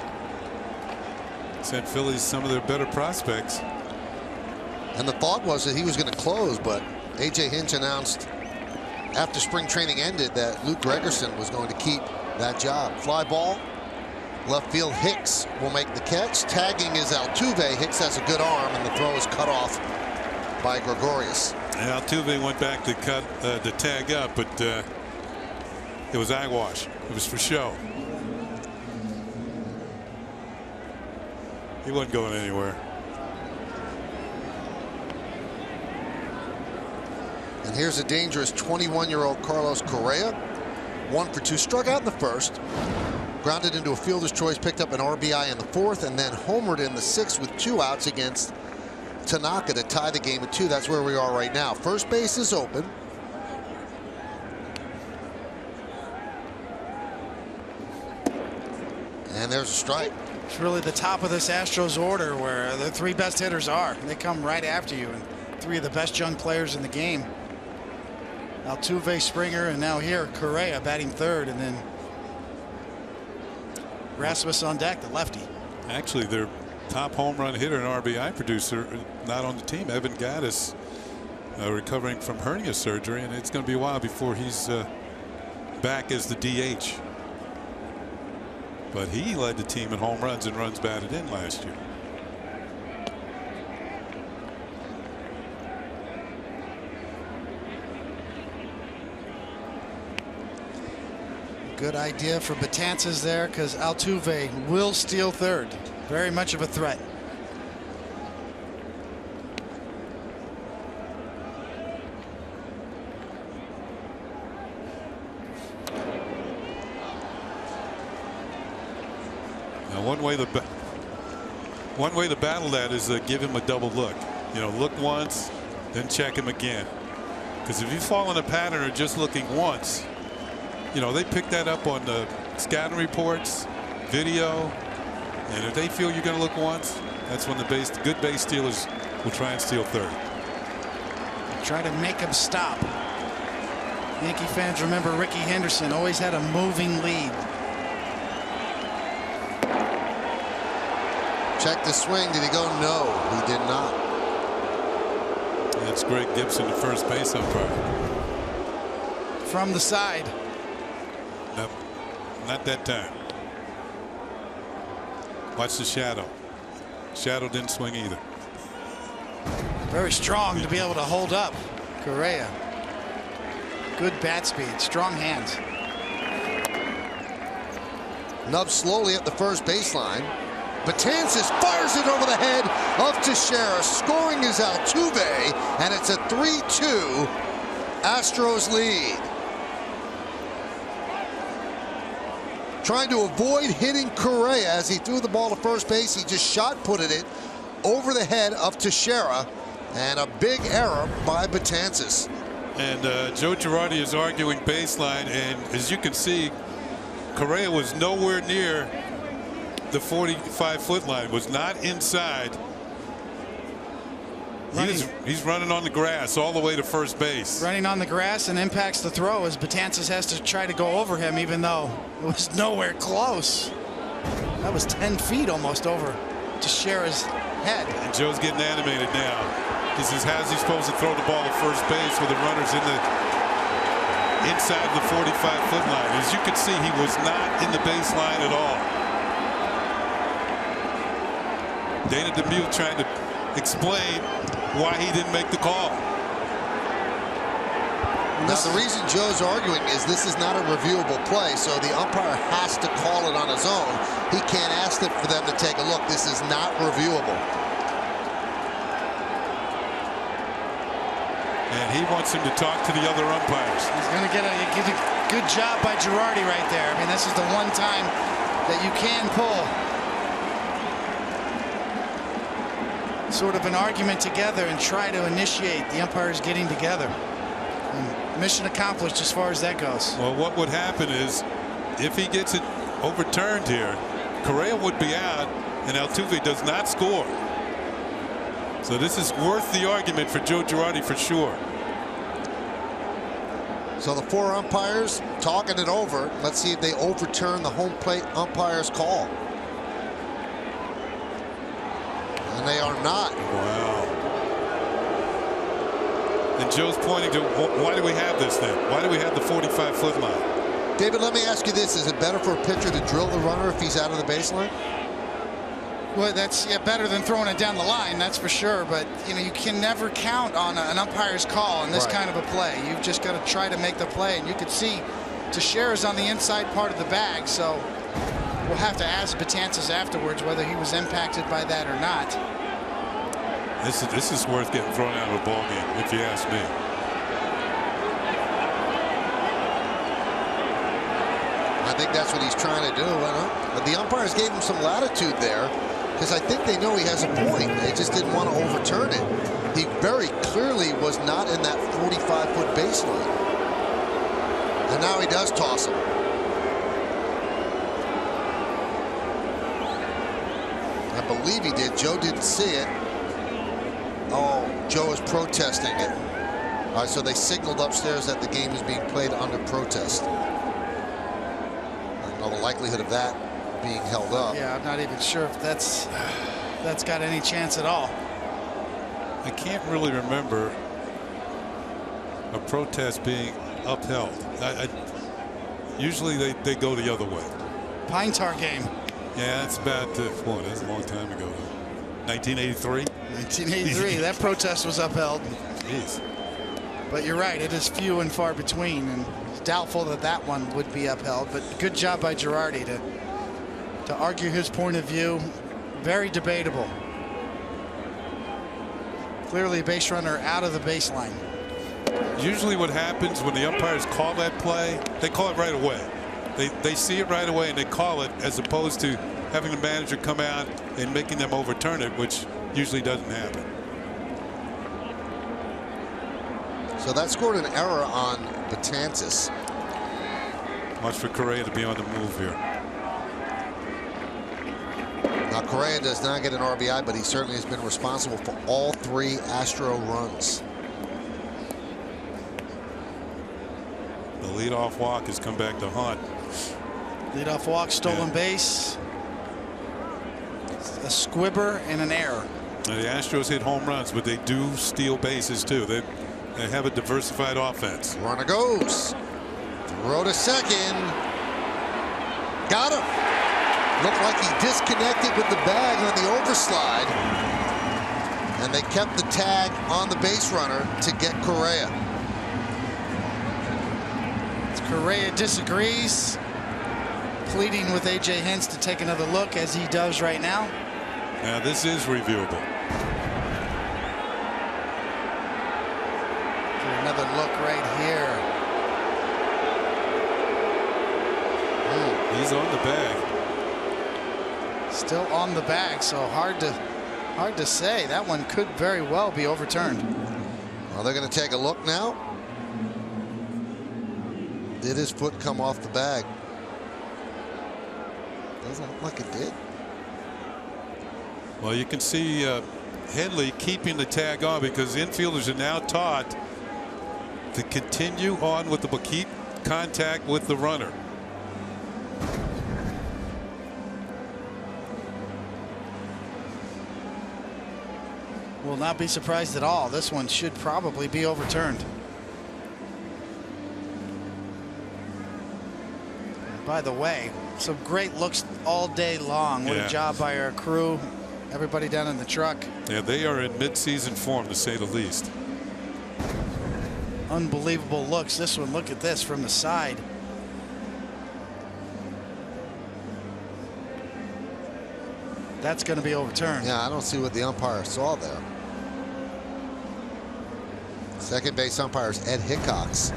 Sent Phillies some of their better prospects. And the thought was that he was going to close, but A.J. Hinch announced after spring training ended that Luke Gregerson was going to keep that job. Fly ball. Left field, Hicks will make the catch. Tagging is Altuve. Hicks has a good arm, and the throw is cut off by Gregorius. And Altuve went back to to tag up, but it was eyewash. It was for show. He wasn't going anywhere. And here's a dangerous 21-year-old Carlos Correa. 1 for 2. Struck out in the first. Grounded into a fielder's choice. Picked up an RBI in the 4th. And then homered in the 6th with 2 outs against Tanaka to tie the game at 2. That's where we are right now. First base is open. And there's a strike. It's really the top of this Astros order where the 3 best hitters are. They come right after you, and 3 of the best young players in the game. Altuve, Springer, and now here Correa batting 3rd, and then Rasmus on deck, the lefty. Actually, their top home run hitter and RBI producer not on the team, Evan Gattis, recovering from hernia surgery, and it's going to be a while before he's back as the DH. But he led the team in home runs and runs batted in last year. Good idea for Betances there, because Altuve will steal third. Very much of a threat. Now, one way to battle that is to give him a double look. You know, look once, then check him again. Because if you fall in a pattern of just looking once, you know, they pick that up on the scouting reports, video, and if they feel you're going to look once, that's when the good base stealers will try and steal third. Try to make him stop. Yankee fans remember Ricky Henderson always had a moving lead. Check the swing. Did he go? No, he did not. That's Greg Gibson, the first base umpire. From the side. Nope, not that time. Watch the shadow. Shadow didn't swing either. Very strong to be able to hold up. Correa. Good bat speed, strong hands. Nub slowly at the first baseline. Betances fires it over the head of Teixeira. Scoring is Altuve, and it's a 3-2 Astros lead. Trying to avoid hitting Correa as he threw the ball to first base. He just shot-putted it over the head of Teixeira, and a big error by Betances. And Joe Girardi is arguing baseline, and as you can see, Correa was nowhere near the 45-foot line, was not inside. He's running on the grass all the way to first base. Running on the grass and impacts the throw as Betances has to try to go over him, even though it was nowhere close. That was 10 feet almost over Teixeira's head. And Joe's getting animated now. This is how's he supposed to throw the ball to first base with the runners in the inside the 45-foot line. As you can see, he was not in the baseline at all. Dana DeMille trying to explain why he didn't make the call. Now, the reason Joe's arguing is this is not a reviewable play, so the umpire has to call it on his own. He can't ask them for them to take a look. This is not reviewable. And he wants him to talk to the other umpires. He's going to get a good job by Girardi right there. I mean, this is the one time that you can pull sort of an argument together and try to initiate the umpires getting together. And mission accomplished as far as that goes. Well, what would happen is if he gets it overturned here, Correa would be out and Altuve does not score. So this is worth the argument for Joe Girardi for sure. So the four umpires talking it over. Let's see if they overturn the home plate umpire's call. And they are not. Wow. And Joe's pointing to, why do we have this then? Why do we have the 45-foot line? David, let me ask you this. Is it better for a pitcher to drill the runner if he's out of the baseline? Well, that's better than throwing it down the line, that's for sure. But, you know, you can never count on an umpire's call in this kind of a play. You've just got to try to make the play. And you could see Teixeira's on the inside part of the bag, so we'll have to ask Betances afterwards whether he was impacted by that or not. This is worth getting thrown out of a ball game, if you ask me. I think that's what he's trying to do. But the umpires gave him some latitude there because I think they know he has a point. They just didn't want to overturn it. He very clearly was not in that 45-foot baseline. And now he does toss him. I believe he did. Joe didn't see it. Oh, Joe is protesting it. All right, so they signaled upstairs that the game is being played under protest. I don't know the likelihood of that being held up. Yeah, I'm not even sure if that's got any chance at all. I can't really remember a protest being upheld. Usually they go the other way. Pine Tar game. Yeah, that's about, that's a long time ago. 1983? 1983, that protest was upheld. Jeez. But you're right, it is few and far between, and doubtful that that one would be upheld, but good job by Girardi to argue his point of view. Very debatable. Clearly a base runner out of the baseline. Usually what happens when the umpires call that play, they call it right away. They see it right away and they call it, as opposed to having the manager come out and making them overturn it, which usually doesn't happen. So that scored an error on Betances. Watch for Correa to be on the move here. Now Correa does not get an RBI, but he certainly has been responsible for all 3 Astro runs. The leadoff walk has come back to haunt. Leadoff walk, stolen base, a squibber, and an error. Now, the Astros hit home runs, but they do steal bases too. They have a diversified offense. Runner goes. Throw to second. Got him. Looked like he disconnected with the bag on the overslide. And they kept the tag on the base runner to get Correa. Correa disagrees, pleading with A.J. Hinch to take another look, as he does right now. Now this is reviewable. Another look right here. He's on the bag. Still on the bag, so hard to say. That one could very well be overturned. Well, they're going to take a look now. Did his foot come off the bag? Doesn't look like it did. Well, you can see Henley keeping the tag on, because infielders are now taught to continue on with the keep contact with the runner. Will not be surprised at all. This one should probably be overturned. By the way, some great looks all day long. What a job by our crew, everybody down in the truck. Yeah, they are in mid-season form, to say the least. Unbelievable looks. This one, look at this from the side. That's going to be overturned. Yeah, I don't see what the umpire saw there. Second base umpire is Ed Hickox.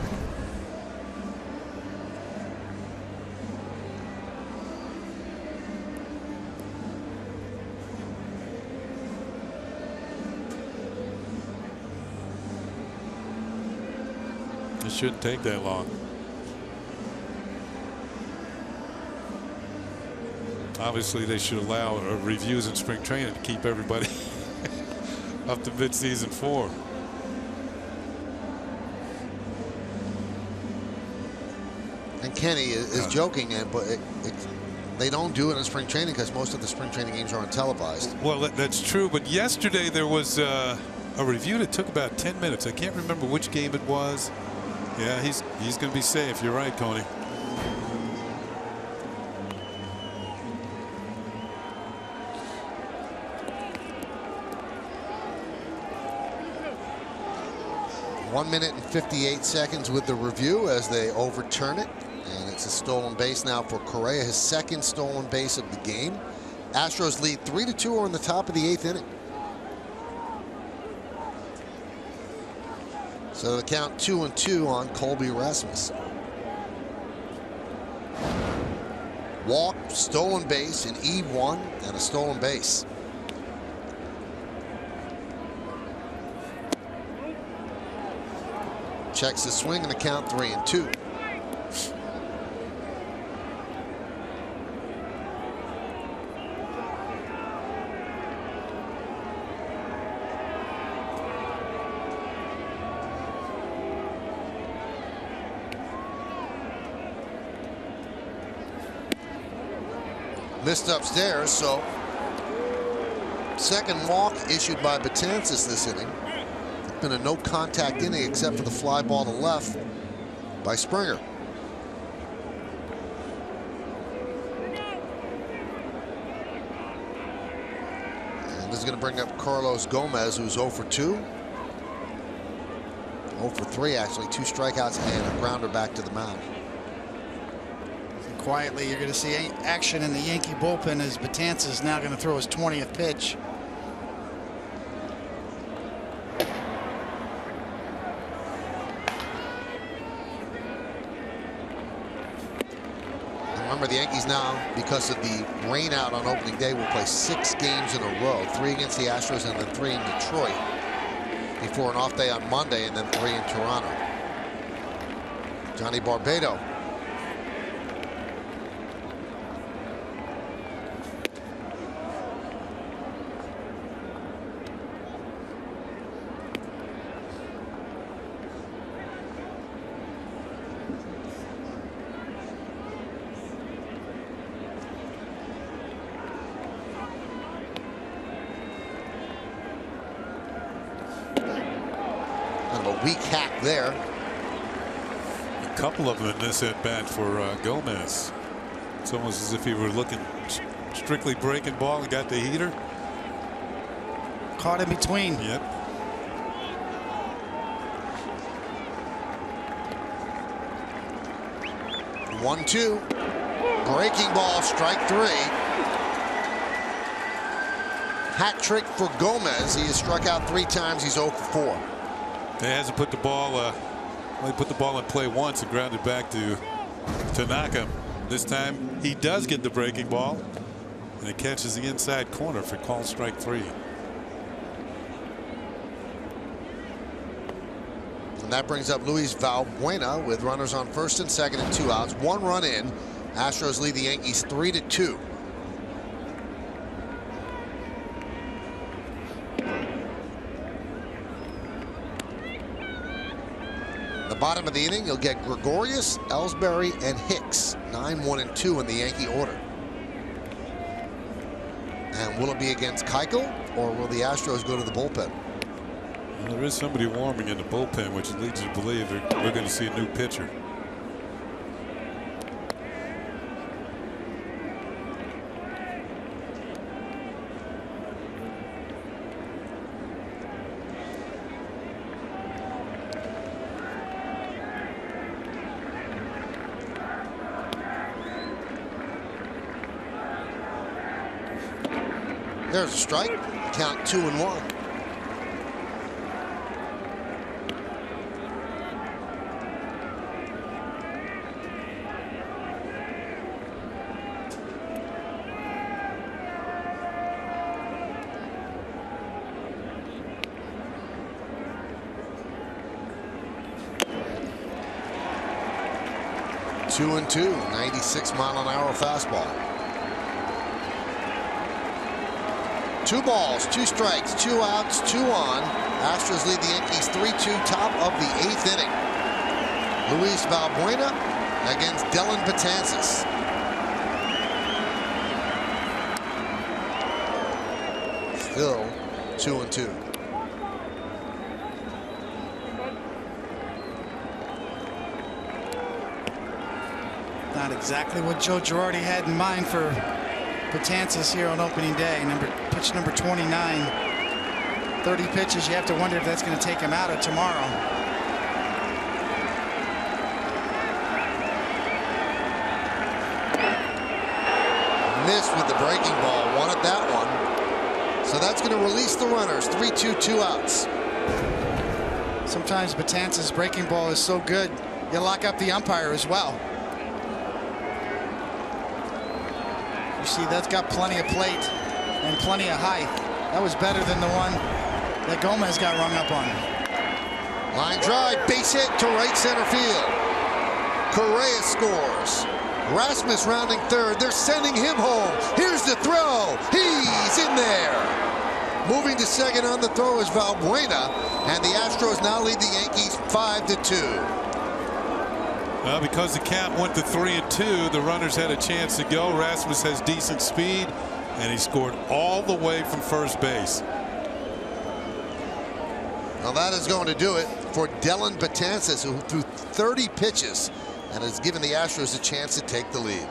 It shouldn't take that long. Obviously, they should allow reviews in spring training to keep everybody up to mid-season form. And Kenny is joking, but they don't do it in spring training because most of the spring training games aren't televised. Well, that's true. But yesterday there was a review that took about 10 minutes. I can't remember which game it was. Yeah, he's going to be safe. You're right, Coney. One minute and 58 seconds with the review as they overturn it. And it's a stolen base now for Correa, his second stolen base of the game. Astros lead 3-2 on the top of the 8th inning. So the count 2-2 on Colby Rasmus. Walk, stolen base, an E1, and a stolen base. Checks the swing and the count 3-2. Missed upstairs, so second walk issued by Betances this inning. It's been a no contact inning except for the fly ball to left by Springer. And this is going to bring up Carlos Gomez, who's 0 for 2. 0 for 3 actually, 2 strikeouts and a grounder back to the mound. And quietly, you're going to see action in the Yankee bullpen as Betances is now going to throw his 20th pitch. Remember, the Yankees now, because of the rain out on opening day, will play 6 games in a row. 3 against the Astros and then 3 in Detroit before an off day on Monday and then 3 in Toronto. Johnny Barbado. Weak hack there. A couple of them in this at bat for Gomez. It's almost as if he were looking strictly breaking ball and got the heater. Caught in between. Yep. One, 2. Breaking ball, strike 3. Hat trick for Gomez. He has struck out 3 times. He's 0 for 4. He hasn't put the ball. He put the ball in play once and grounded back to Tanaka. This time he does get the breaking ball, and it catches the inside corner for call strike 3. And that brings up Luis Valbuena with runners on first and second and 2 outs. 1 run in. Astros lead the Yankees 3-2. Bottom of the inning, you'll get Gregorius, Ellsbury, and Hicks. 9, 1, and 2 in the Yankee order. And will it be against Keuchel, or will the Astros go to the bullpen? Well, there is somebody warming in the bullpen, which leads you to believe we're going to see a new pitcher. There's a strike. Count 2-1. Two and 2, 96-mile-an-hour fastball. 2 balls, 2 strikes, 2 outs, 2 on. Astros lead the Yankees 3-2, top of the 8th inning. Luis Valbuena against Dylan Betances. Still 2 and 2. Not exactly what Joe Girardi had in mind for Betances here on opening day. Pitch number 29. 30 pitches. You have to wonder if that's going to take him out of tomorrow. Missed with the breaking ball. Wanted that one. So that's going to release the runners. 3-2, 2 outs. Sometimes Betances' breaking ball is so good, you lock up the umpire as well. You see, that's got plenty of plate and plenty of height. That was better than the one that Gomez got rung up on. Line drive, base hit to right center field. Correa scores. Rasmus rounding third. They're sending him home. Here's the throw. He's in there. Moving to second on the throw is Valbuena, and the Astros now lead the Yankees 5-2. Well, because the count went to 3-2, the runners had a chance to go. Rasmus has decent speed, and he scored all the way from first base. Well, that is going to do it for Dylan Betances, who threw 30 pitches and has given the Astros a chance to take the lead.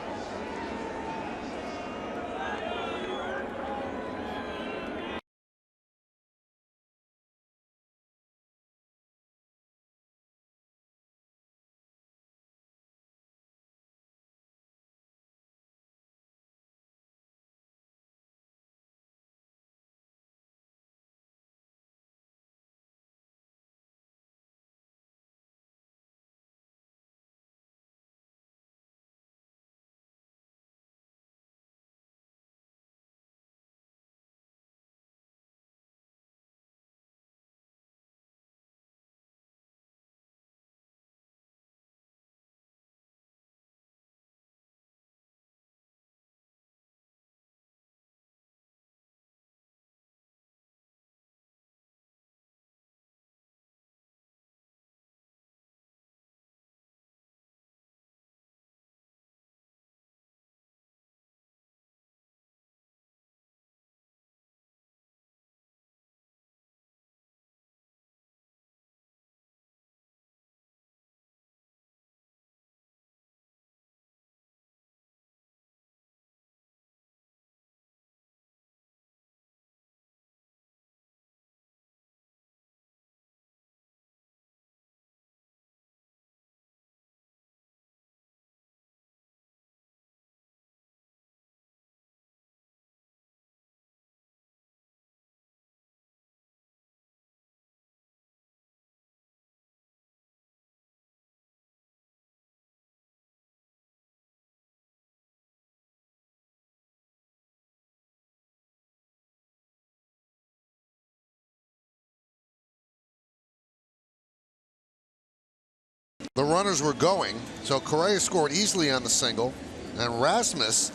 the runners were going. So Correa scored easily on the single, and Rasmus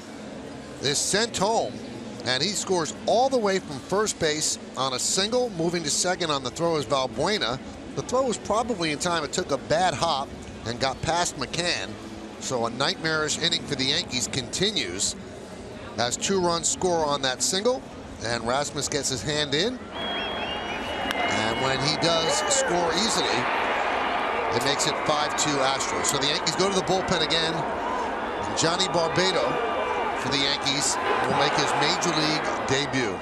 is sent home, and he scores all the way from first base on a single. Moving to second on the throw is Valbuena. The throw was probably in time. It took a bad hop and got past McCann. So a nightmarish inning for the Yankees continues as 2 runs score on that single, and Rasmus gets his hand in. And when he does score easily, it makes it 5-2 Astros. So the Yankees go to the bullpen again. And Johnny Barbado for the Yankees will make his major league debut.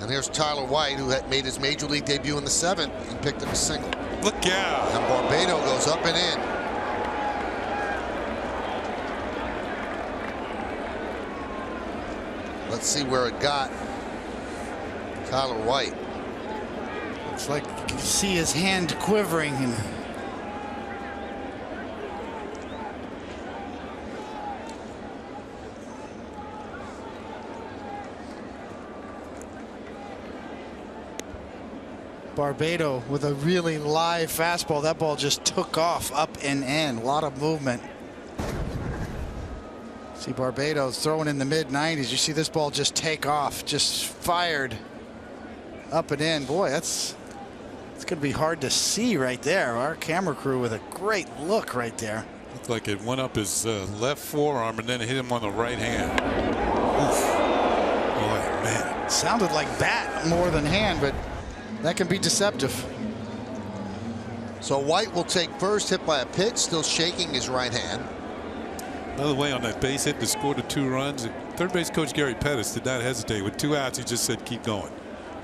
And here's Tyler White, who had made his major league debut in the 7th and picked up a single. Look out. And Barbado goes up and in. Let's see where it got Tyler White. Looks like you can see his hand quivering. And Barbado with a really live fastball. That ball just took off up and in. A lot of movement. See Barbados throwing in the mid-90s. You see this ball just take off, just fired up and in. Boy, it's going to be hard to see right there. Our camera crew with a great look right there. Looked like it went up his left forearm and then hit him on the right hand. Oof. Boy, man. Sounded like bat more than hand, but that can be deceptive. So White will take first, hit by a pitch, still shaking his right hand. By the way, on that base hit that scored the 2 runs, third base coach Gary Pettis did not hesitate. With 2 outs, he just said, keep going.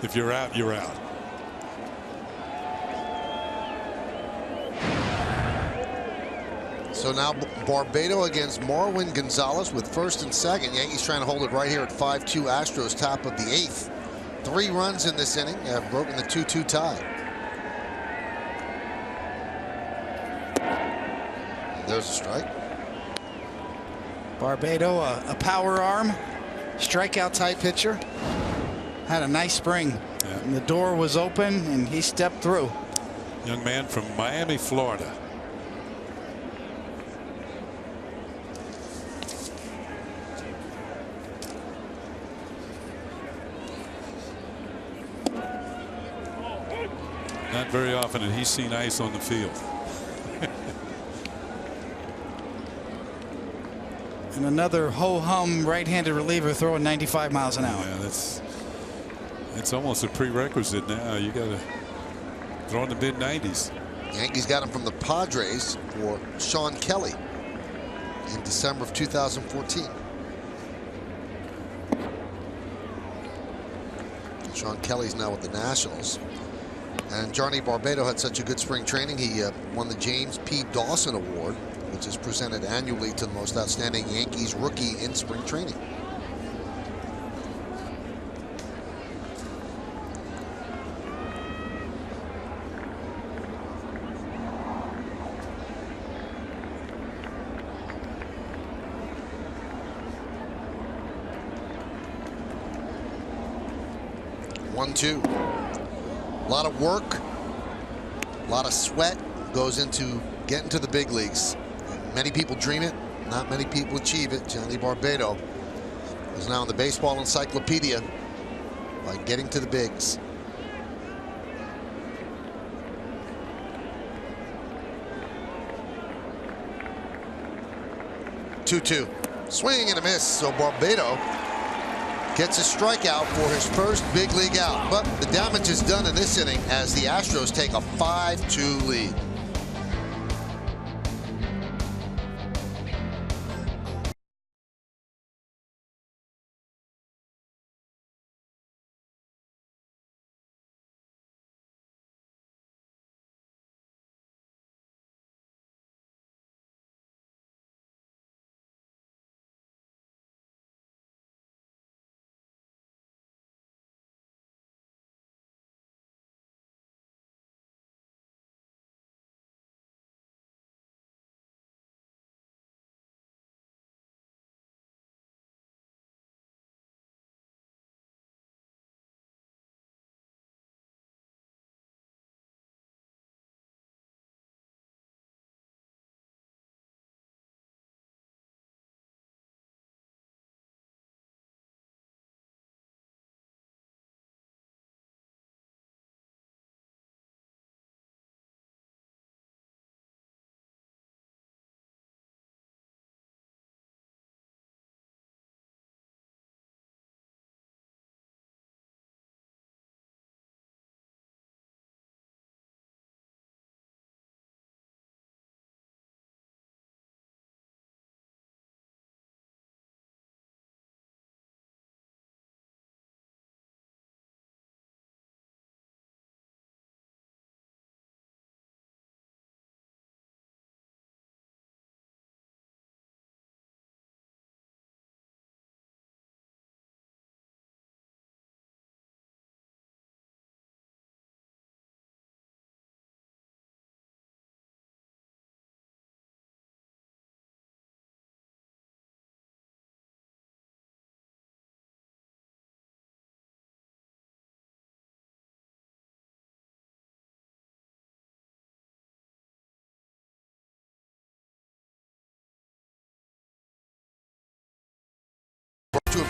If you're out, you're out. So now Barbado against Marwin Gonzalez with first and second. Yankees trying to hold it right here at 5-2 Astros, top of the 8th. 3 runs in this inning have broken the 2-2 tie. There's a strike. Barbado, a power arm, strikeout type pitcher. Had a nice spring. Yeah. And the door was open and he stepped through. Young man from Miami, Florida. Not very often has he seen ice on the field. And another ho-hum right-handed reliever throwing 95 miles an hour. Yeah, it's almost a prerequisite now. You got to throw in the mid-90s. Yankees got him from the Padres for Sean Kelly in December of 2014. Sean Kelly's now with the Nationals. And Johnny Barbado had such a good spring training, he won the James P. Dawson Award, which is presented annually to the most outstanding Yankees rookie in spring training. One-two. A lot of work, a lot of sweat goes into getting to the big leagues. Many people dream it, not many people achieve it. Johnny Barbado is now in the baseball encyclopedia by getting to the bigs. Two-two. Swing and a miss. So Barbado gets a strikeout for his first big league out. But the damage is done in this inning as the Astros take a 5-2 lead.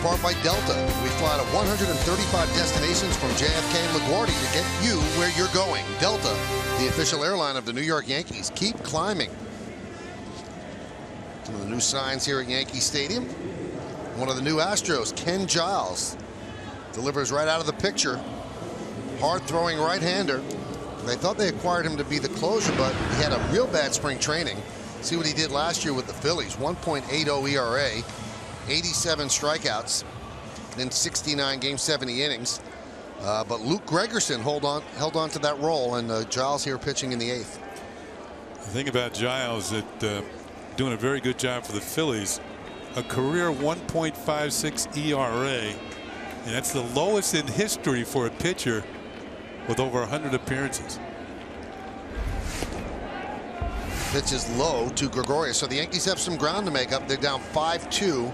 part by Delta. We fly to 135 destinations from JFK and LaGuardia to get you where you're going. Delta, the official airline of the New York Yankees. Keep climbing. Some of the new signs here at Yankee Stadium. One of the new Astros, Ken Giles, delivers right out of the picture. Hard-throwing right-hander. They thought they acquired him to be the closer, but he had a real bad spring training. See what he did last year with the Phillies. 1.80 ERA, 87 strikeouts in 69 games, 70 innings. But Luke Gregerson held on to that role, and Giles here pitching in the 8th. The thing about Giles that doing a very good job for the Phillies. A career 1.56 ERA, and that's the lowest in history for a pitcher with over 100 appearances. Pitch is low to Gregorius, so the Yankees have some ground to make up. They're down 5-2,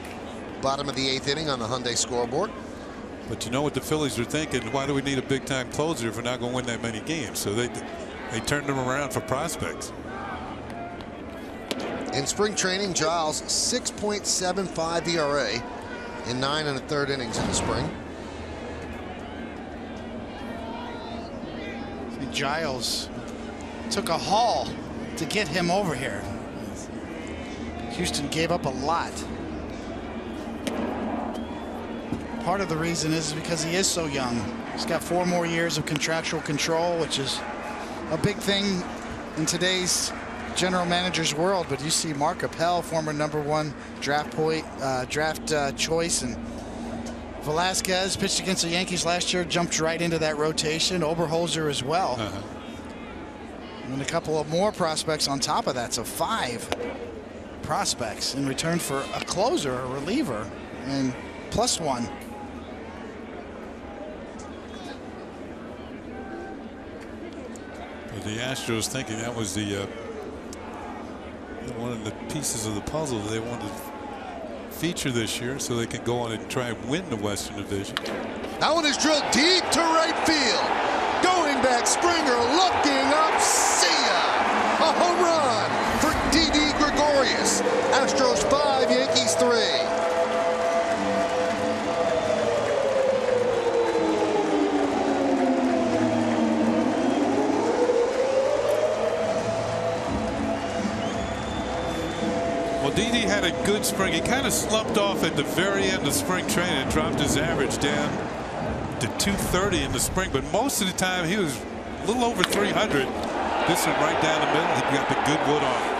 bottom of the 8th inning on the Hyundai scoreboard. But you know what the Phillies are thinking? Why do we need a big-time closer if we're not going to win that many games? So they turned them around for prospects. In spring training, Giles 6.75 ERA in 9 1/3 innings in the spring. Giles took a haul to get him over here. Houston gave up a lot. Part of the reason is because he is so young. He's got 4 more years of contractual control, which is a big thing in today's general manager's world. But you see Mark Appel, former #1 draft choice, and Velasquez pitched against the Yankees last year, jumped right into that rotation. Oberholzer as well. And a couple of more prospects on top of that, so 5 prospects in return for a closer, a reliever, and +1. But the Astros thinking that was the one of the pieces of the puzzle they wanted to feature this year, so they can go on and try and win the Western Division. That one is drilled deep to right field. Going back, Springer looking up. See ya! A home run for Didi Gregorius. Astros 5, Yankees 3. Well, Didi had a good spring. He kind of slumped off at the very end of spring training and dropped his average down to 230 in the spring. But most of the time, he was a little over 300. This one right down the middle. He got the good wood on it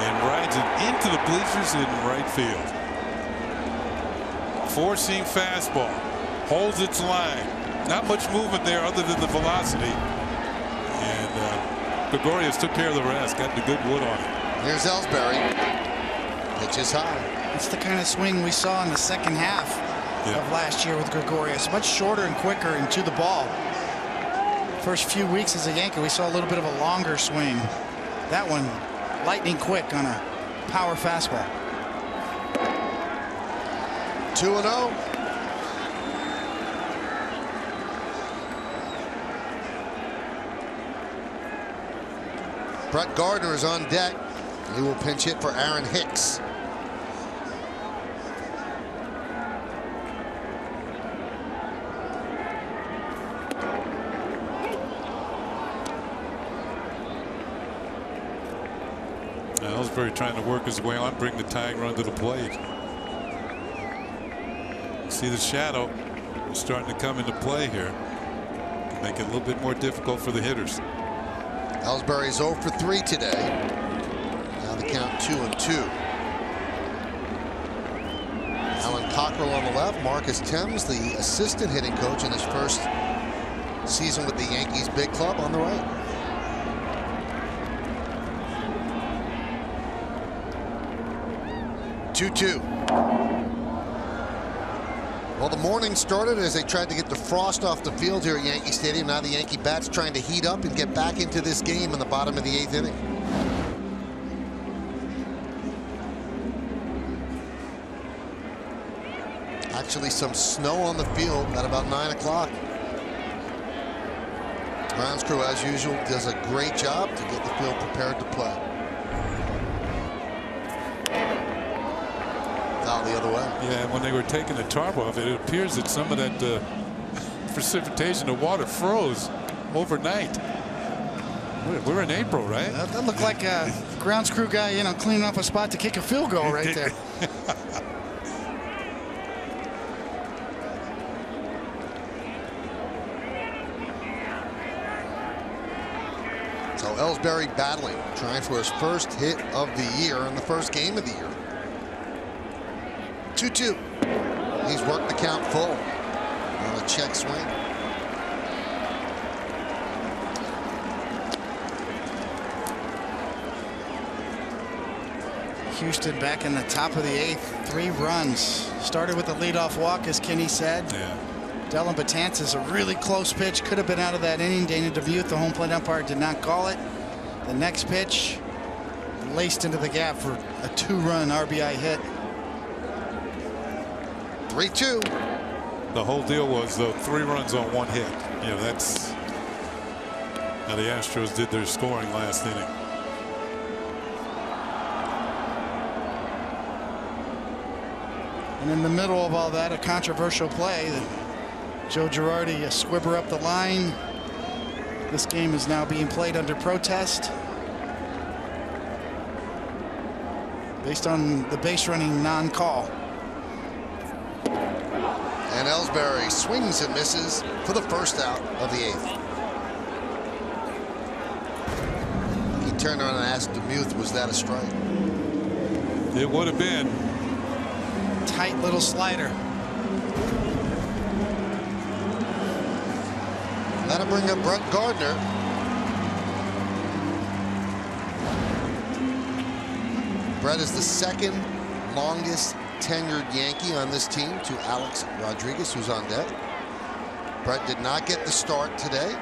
and rides it into the bleachers in right field. 4-seam fastball. Holds its line. Not much movement there other than the velocity. And Gregorius took care of the rest. Got the good wood on it. Here's Ellsbury. Pitch is high. It's the kind of swing we saw in the second half of last year with Gregorius. Much shorter and quicker and to the ball. First few weeks as a Yankee, we saw a little bit of a longer swing. That one, lightning quick on a power fastball. 2-0. Brett Gardner is on deck. He will pinch hit for Aaron Hicks. Ellsbury trying to work his way on, bring the tying run to the plate. See the shadow starting to come into play here. Make it a little bit more difficult for the hitters. Ellsbury's 0 for 3 today. Now the count 2-2. Alan Cockrell on the left. Marcus Thames, the assistant hitting coach in his first season with the Yankees big club, on the right. Well, the morning started as they tried to get the frost off the field here at Yankee Stadium. Now the Yankee bats trying to heat up and get back into this game in the bottom of the 8th inning. Actually, some snow on the field at about 9 o'clock. Grounds crew, as usual, does a great job to get the field prepared to play. Now the other way. Yeah, and when they were taking the tarp off, it appears that some of that precipitation, the water froze overnight. We're in April, right? That looked like a grounds crew guy, you know, cleaning up a spot to kick a field goal right there. So Ellsbury battling, trying for his first hit of the year in the first game of the year. 2-2. He's worked the count full on a check swing. Houston back in the top of the 8th, 3 runs. Started with a leadoff walk, as Kenny said. Yeah. Dylan Betances, a really close pitch, could have been out of that inning. Dana DeButte, the home plate umpire, did not call it. The next pitch laced into the gap for a 2-run RBI hit. 3-2. The whole deal was, though, 3 runs on 1 hit. You know, that's how the Astros did their scoring last inning. And in the middle of all that, a controversial play that Joe Girardi, a squibber up the line. This game is now being played under protest based on the base running non-call. And Ellsbury swings and misses for the first out of the 8th. He turned around and asked DeMuth, was that a strike? It would have been. Tight little slider. That'll bring up Brett Gardner. Brett is the second longest tenured Yankee on this team to Alex Rodriguez, who's on deck. Brett did not get the start today,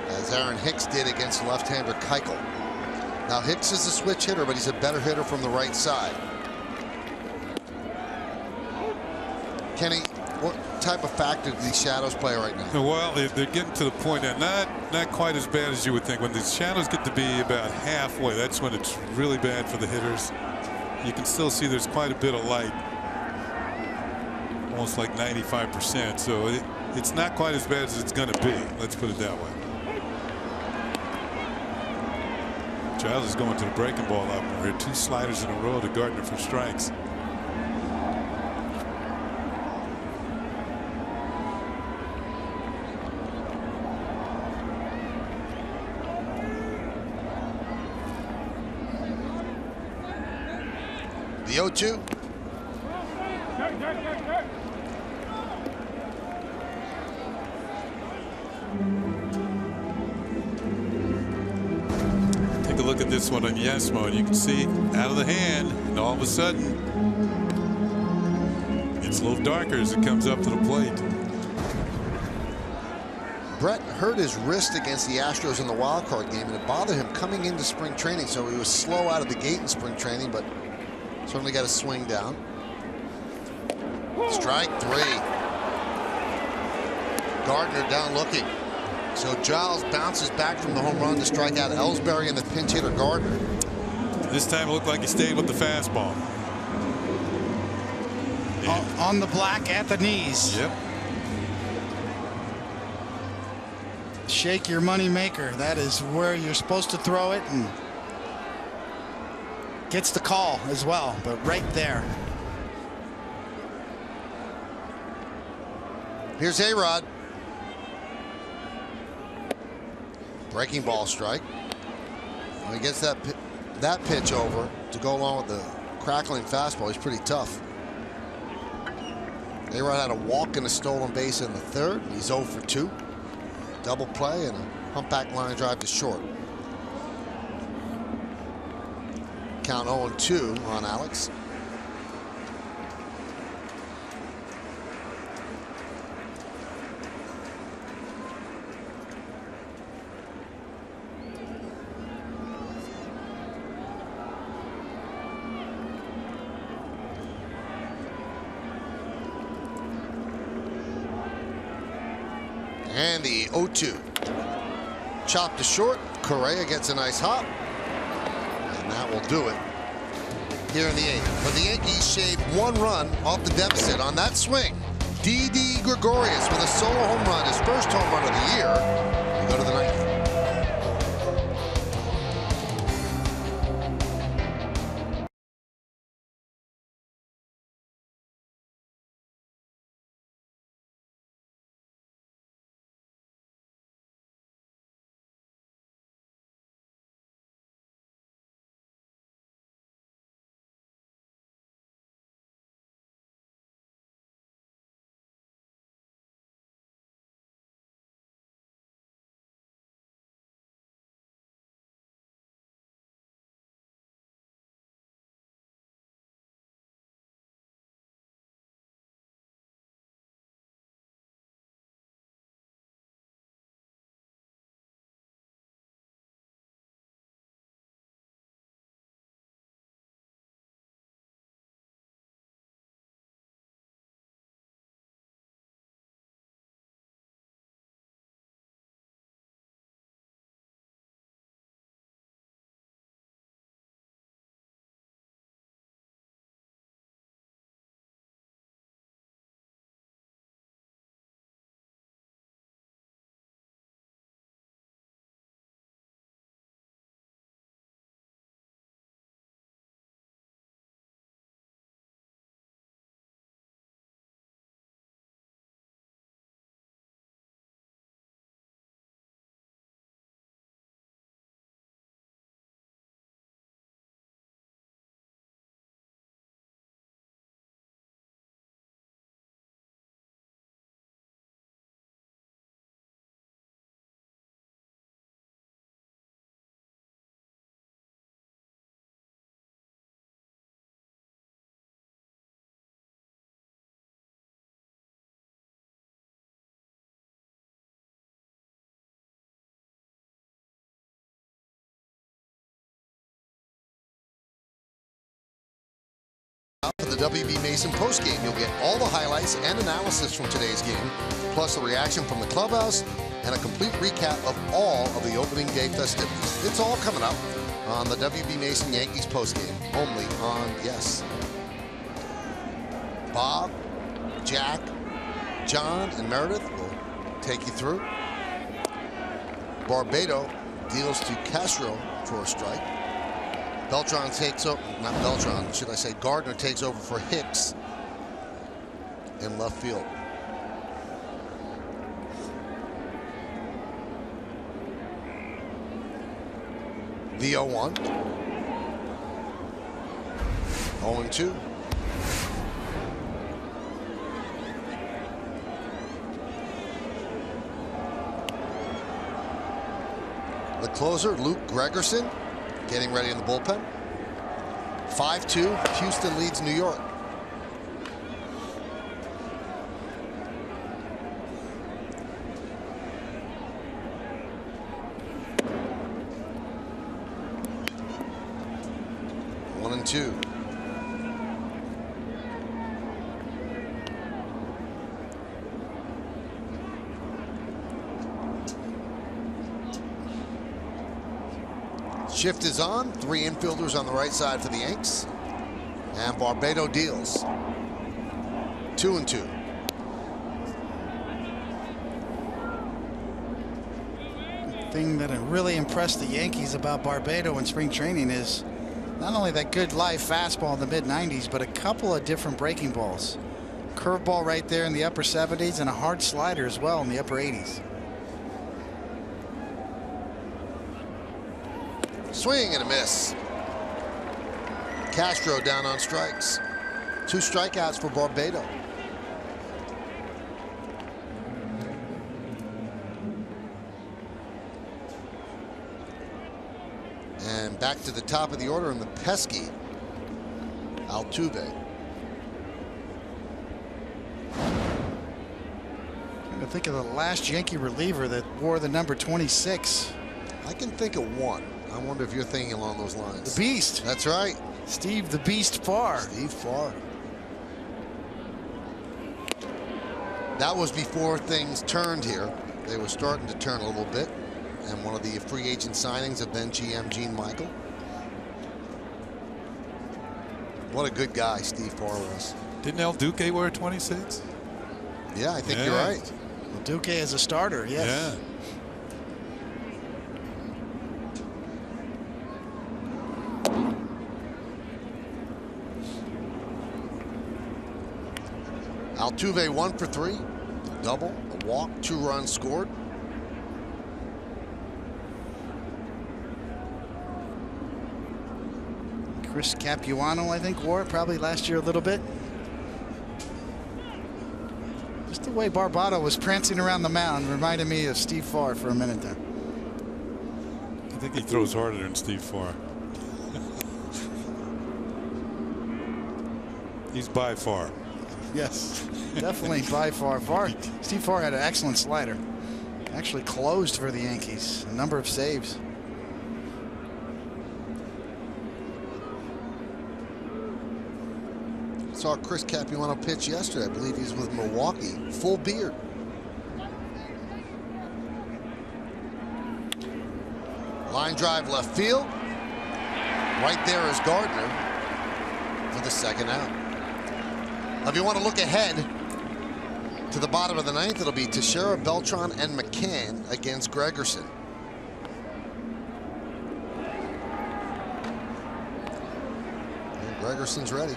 as Aaron Hicks did against left-hander Keuchel. Now Hicks is a switch hitter, but he's a better hitter from the right side. Kenny, what type of factor do these shadows play right now? Well, they're getting to the point that not quite as bad as you would think. When the shadows get to be about halfway, that's when it's really bad for the hitters. You can still see there's quite a bit of light, almost like 95%. So it's not quite as bad as it's going to be. Let's put it that way. Giles is going to the breaking ball out here. 2 sliders in a row to Gardner for strikes. The 0-2. Take a look at this one on yes mode. You can see out of the hand, and all of a sudden it's a little darker as it comes up to the plate. Brett hurt his wrist against the Astros in the wild card game, and it bothered him coming into spring training, so he was slow out of the gate in spring training, but certainly got a swing down. Strike 3. Gardner down looking. So Giles bounces back from the home run to strike out Ellsbury and the pinch hitter Gardner. This time it looked like he stayed with the fastball. On the black at the knees. Yep. Shake your money maker. That is where you're supposed to throw it, and gets the call as well, but right there. Here's A-Rod. Breaking ball strike. When he gets that pitch over to go along with the crackling fastball, he's pretty tough. A-Rod had a walk and a stolen base in the 3rd. He's 0 for 2. Double play and a humpback line drive to short. Count 0-2 on Alex. And the 0-2. Chopped to short. Correa gets a nice hop. And that will do it. here in the 8th. But the Yankees shaved 1 run off the deficit on that swing. D.D. Gregorius with a solo home run, his first home run of the year. We go to the 9th. For the WB Mason postgame, you'll get all the highlights and analysis from today's game, plus a reaction from the clubhouse and a complete recap of all of the opening day festivities. It's all coming up on the WB Mason Yankees postgame, only on Yes. Bob, Jack, John, and Meredith will take you through. Barbado deals to Castro for a strike. Beltran takes over, not Beltran, should I say Gardner takes over for Hicks in left field. The 0-1. 0-2. The closer, Luke Gregerson, getting ready in the bullpen. 5-2, Houston leads New York. One and two. Shift is on. 3 infielders on the right side for the Yanks. And Barbado deals. 2-2. The thing that really impressed the Yankees about Barbado in spring training is not only that good live fastball in the mid-90s, but a couple of different breaking balls. Curveball right there in the upper 70s and a hard slider as well in the upper 80s. Swing and a miss. Castro down on strikes. 2 strikeouts for Barbado. And back to the top of the order in the pesky Altuve. Trying to think of the last Yankee reliever that wore the number 26. I can think of one. I wonder if you're thinking along those lines. The Beast. That's right. Steve the Beast Farr. Steve Farr. That was before things turned here. They were starting to turn a little bit. And one of the free agent signings of then GM Gene Michael. What a good guy Steve Farr was. Didn't El Duque wear 26? Yeah, I think you're right. Well, Duque is a starter, yes. Yeah. Altuve 1 for 3, double, a walk, 2 runs scored. Chris Capuano, I think, wore it probably last year a little bit. Just the way Barbado was prancing around the mound reminded me of Steve Farr for a minute there. I think he throws harder than Steve Farr. He's by far. Yes, definitely by far. Steve Farr had an excellent slider. Actually closed for the Yankees. A number of saves. Saw Chris Capuano pitch yesterday. I believe he's with Milwaukee. Full beard. Line drive left field. Right there is Gardner for the second out. Now, if you want to look ahead to the bottom of the ninth, it'll be Teixeira, Beltran, and McCann against Gregorius. And Gregorius's ready.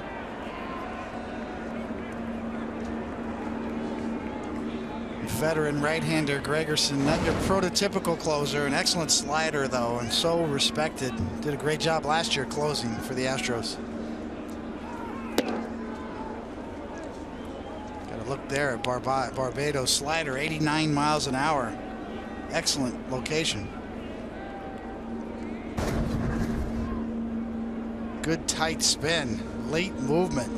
Veteran right-hander Gregorius, not your prototypical closer. An excellent slider, though, and so respected. Did a great job last year closing for the Astros. Got to look there at Barbados slider, 89 miles an hour. Excellent location. Good tight spin, late movement.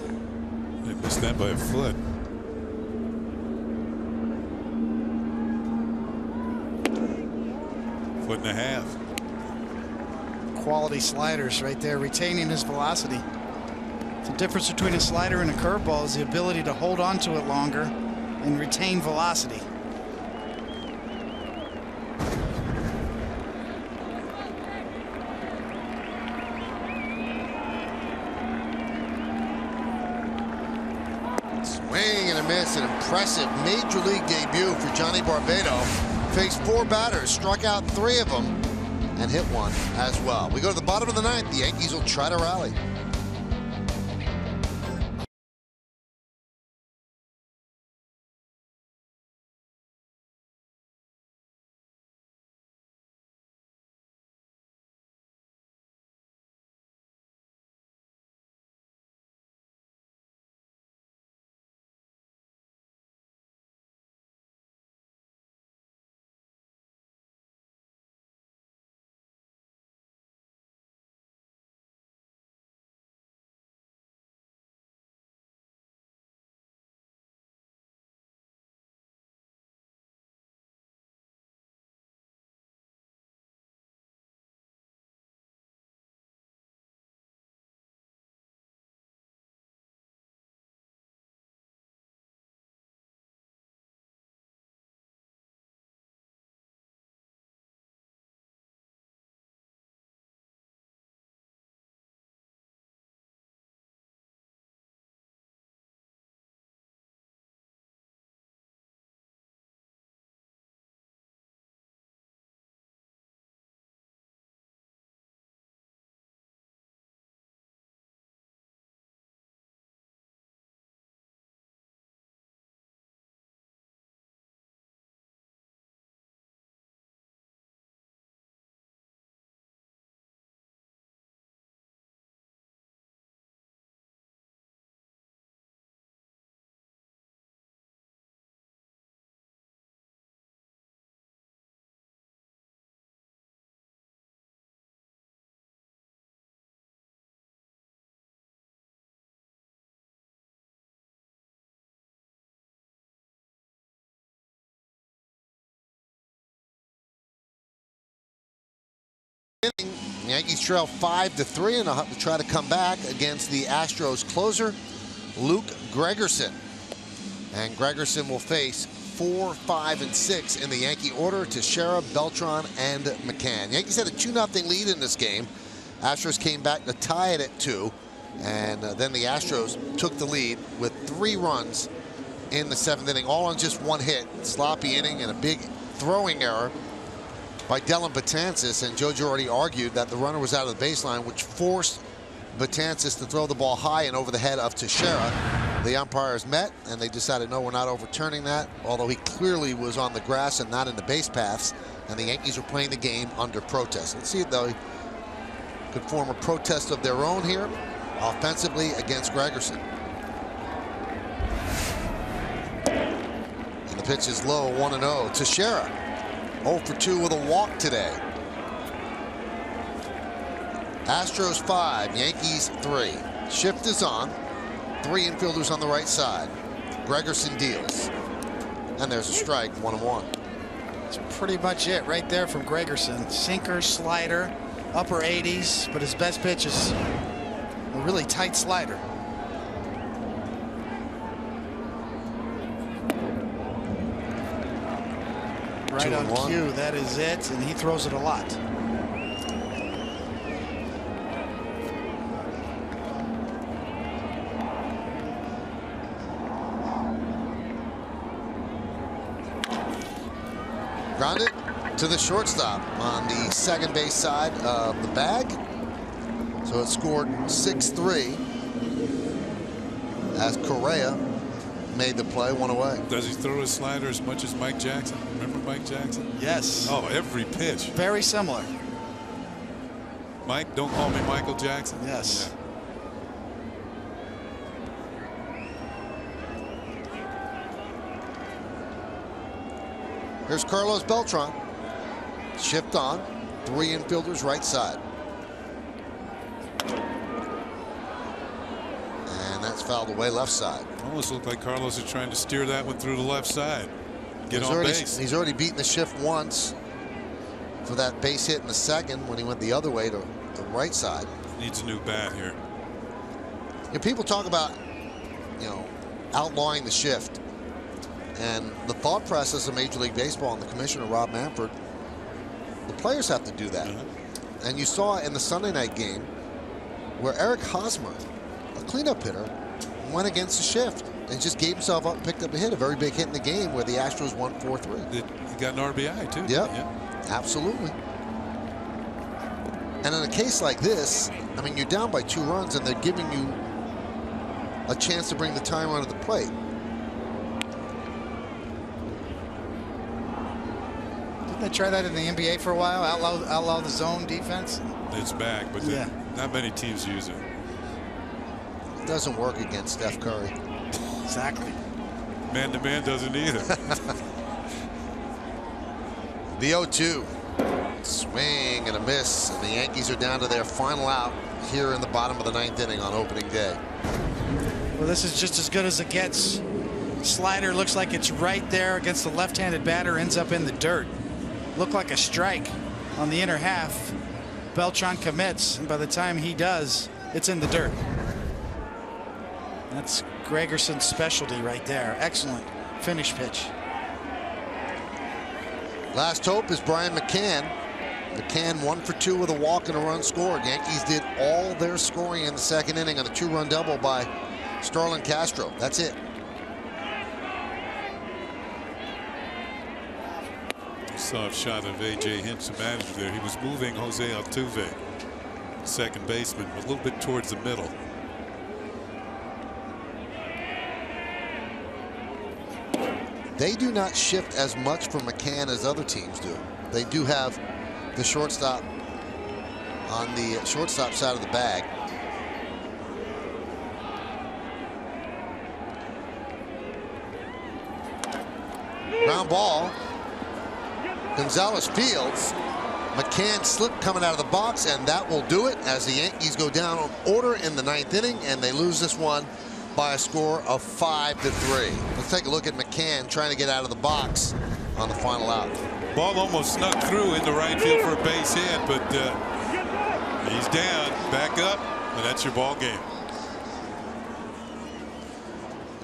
They missed that by a foot. Foot and a half. Quality sliders right there, retaining his velocity. The difference between a slider and a curveball is the ability to hold on to it longer and retain velocity. Swing and a miss, an impressive major league debut for Johnny Barbado. Faced 4 batters, struck out 3 of them, and hit 1 as well. We go to the bottom of the ninth. The Yankees will try to rally. The Yankees trail 5-3 and they'll have to try to come back against the Astros closer, Luke Gregorius. And Gregorius will face 4, 5, and 6 in the Yankee order: Teixeira, Beltran, and McCann. Yankees had a 2-0 lead in this game. Astros came back to tie it at 2. And then the Astros took the lead with 3 runs in the 7th inning, all on just 1 hit. Sloppy inning and a big throwing error by Dellin Betances. And Joe Girardi argued that the runner was out of the baseline, which forced Betances to throw the ball high and over the head of Teixeira. The umpires met and they decided, no, we're not overturning that, although he clearly was on the grass and not in the base paths, and the Yankees are playing the game under protest. Let's see if they could form a protest of their own here offensively against Gregerson. And the pitch is low, 1-0. Teixeira 0 for 2 with a walk today. Astros 5, Yankees 3. Shift is on. 3 infielders on the right side. Gregerson deals. And there's a strike, 1-1. That's pretty much it right there from Gregerson. Sinker, slider, upper 80s, but his best pitch is a really tight slider. Right on cue, that is it, and he throws it a lot. Grounded to the shortstop on the second base side of the bag. So it scored 6-3 as Correa made the play, 1 away. Does he throw his slider as much as Mike Jackson? Remember Mike Jackson? Yes. Oh, every pitch. Very similar. Mike, don't call me Michael Jackson. Yes. Yeah. Here's Carlos Beltran. Shift on. 3 infielders right side. And that's fouled away left side. Almost looked like Carlos is trying to steer that one through the left side. Get on base. He's already beaten the shift once for that base hit in the second when he went the other way to the right side. Needs a new bat here. People talk about, outlawing the shift. And the thought process of Major League Baseball and the commissioner, Rob Manfred, the players have to do that. And you saw in the Sunday night game where Eric Hosmer, a cleanup hitter, went against the shift and just gave himself up, picked up a hit, a very big hit in the game where the Astros won 4-3. He got an RBI too. Yep, absolutely. And in a case like this, I mean, you're down by 2 runs and they're giving you a chance to bring the time onto the plate. Didn't they try that in the NBA for a while? Outlaw the zone defense? It's back, but not many teams use it. It doesn't work against Steph Curry. Exactly. Man-to-man doesn't either. The 0-2. Swing and a miss, and the Yankees are down to their final out here in the bottom of the 9th inning on opening day. Well, this is just as good as it gets. Slider looks like it's right there against the left-handed batter, ends up in the dirt. Looked like a strike on the inner half. Beltran commits, and by the time he does, it's in the dirt. That's Gregerson's specialty right there. Excellent finish pitch. Last hope is Brian McCann. McCann 1 for 2 with a walk and a run scored. Yankees did all their scoring in the 2nd inning on a 2-run double by Starlin Castro. That's it. Saw a shot of A.J. Hinch, the manager there. He was moving Jose Altuve, second baseman, a little bit towards the middle. They do not shift as much for McCann as other teams do. They do have the shortstop on the shortstop side of the bag. Ground ball. Gonzalez fields. McCann slipped coming out of the box, and that will do it as the Yankees go down on order in the 9th inning, and they lose this one by a score of 5-3. Let's take a look at McCann trying to get out of the box on the final out. Ball almost snuck through into right field for a base hit, but he's down, back up, and that's your ball game.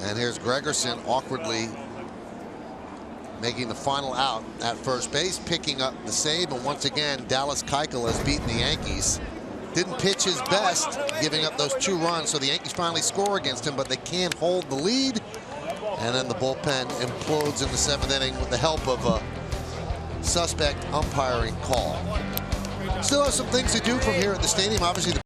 And here's Gregerson awkwardly making the final out at first base, picking up the save, and once again Dallas Keuchel has beaten the Yankees didn't pitch his best, giving up those 2 runs. So the Yankees finally score against him, but they can't hold the lead. And then the bullpen implodes in the 7th inning with the help of a suspect umpiring call. Still have some things to do from here at the stadium. Obviously, the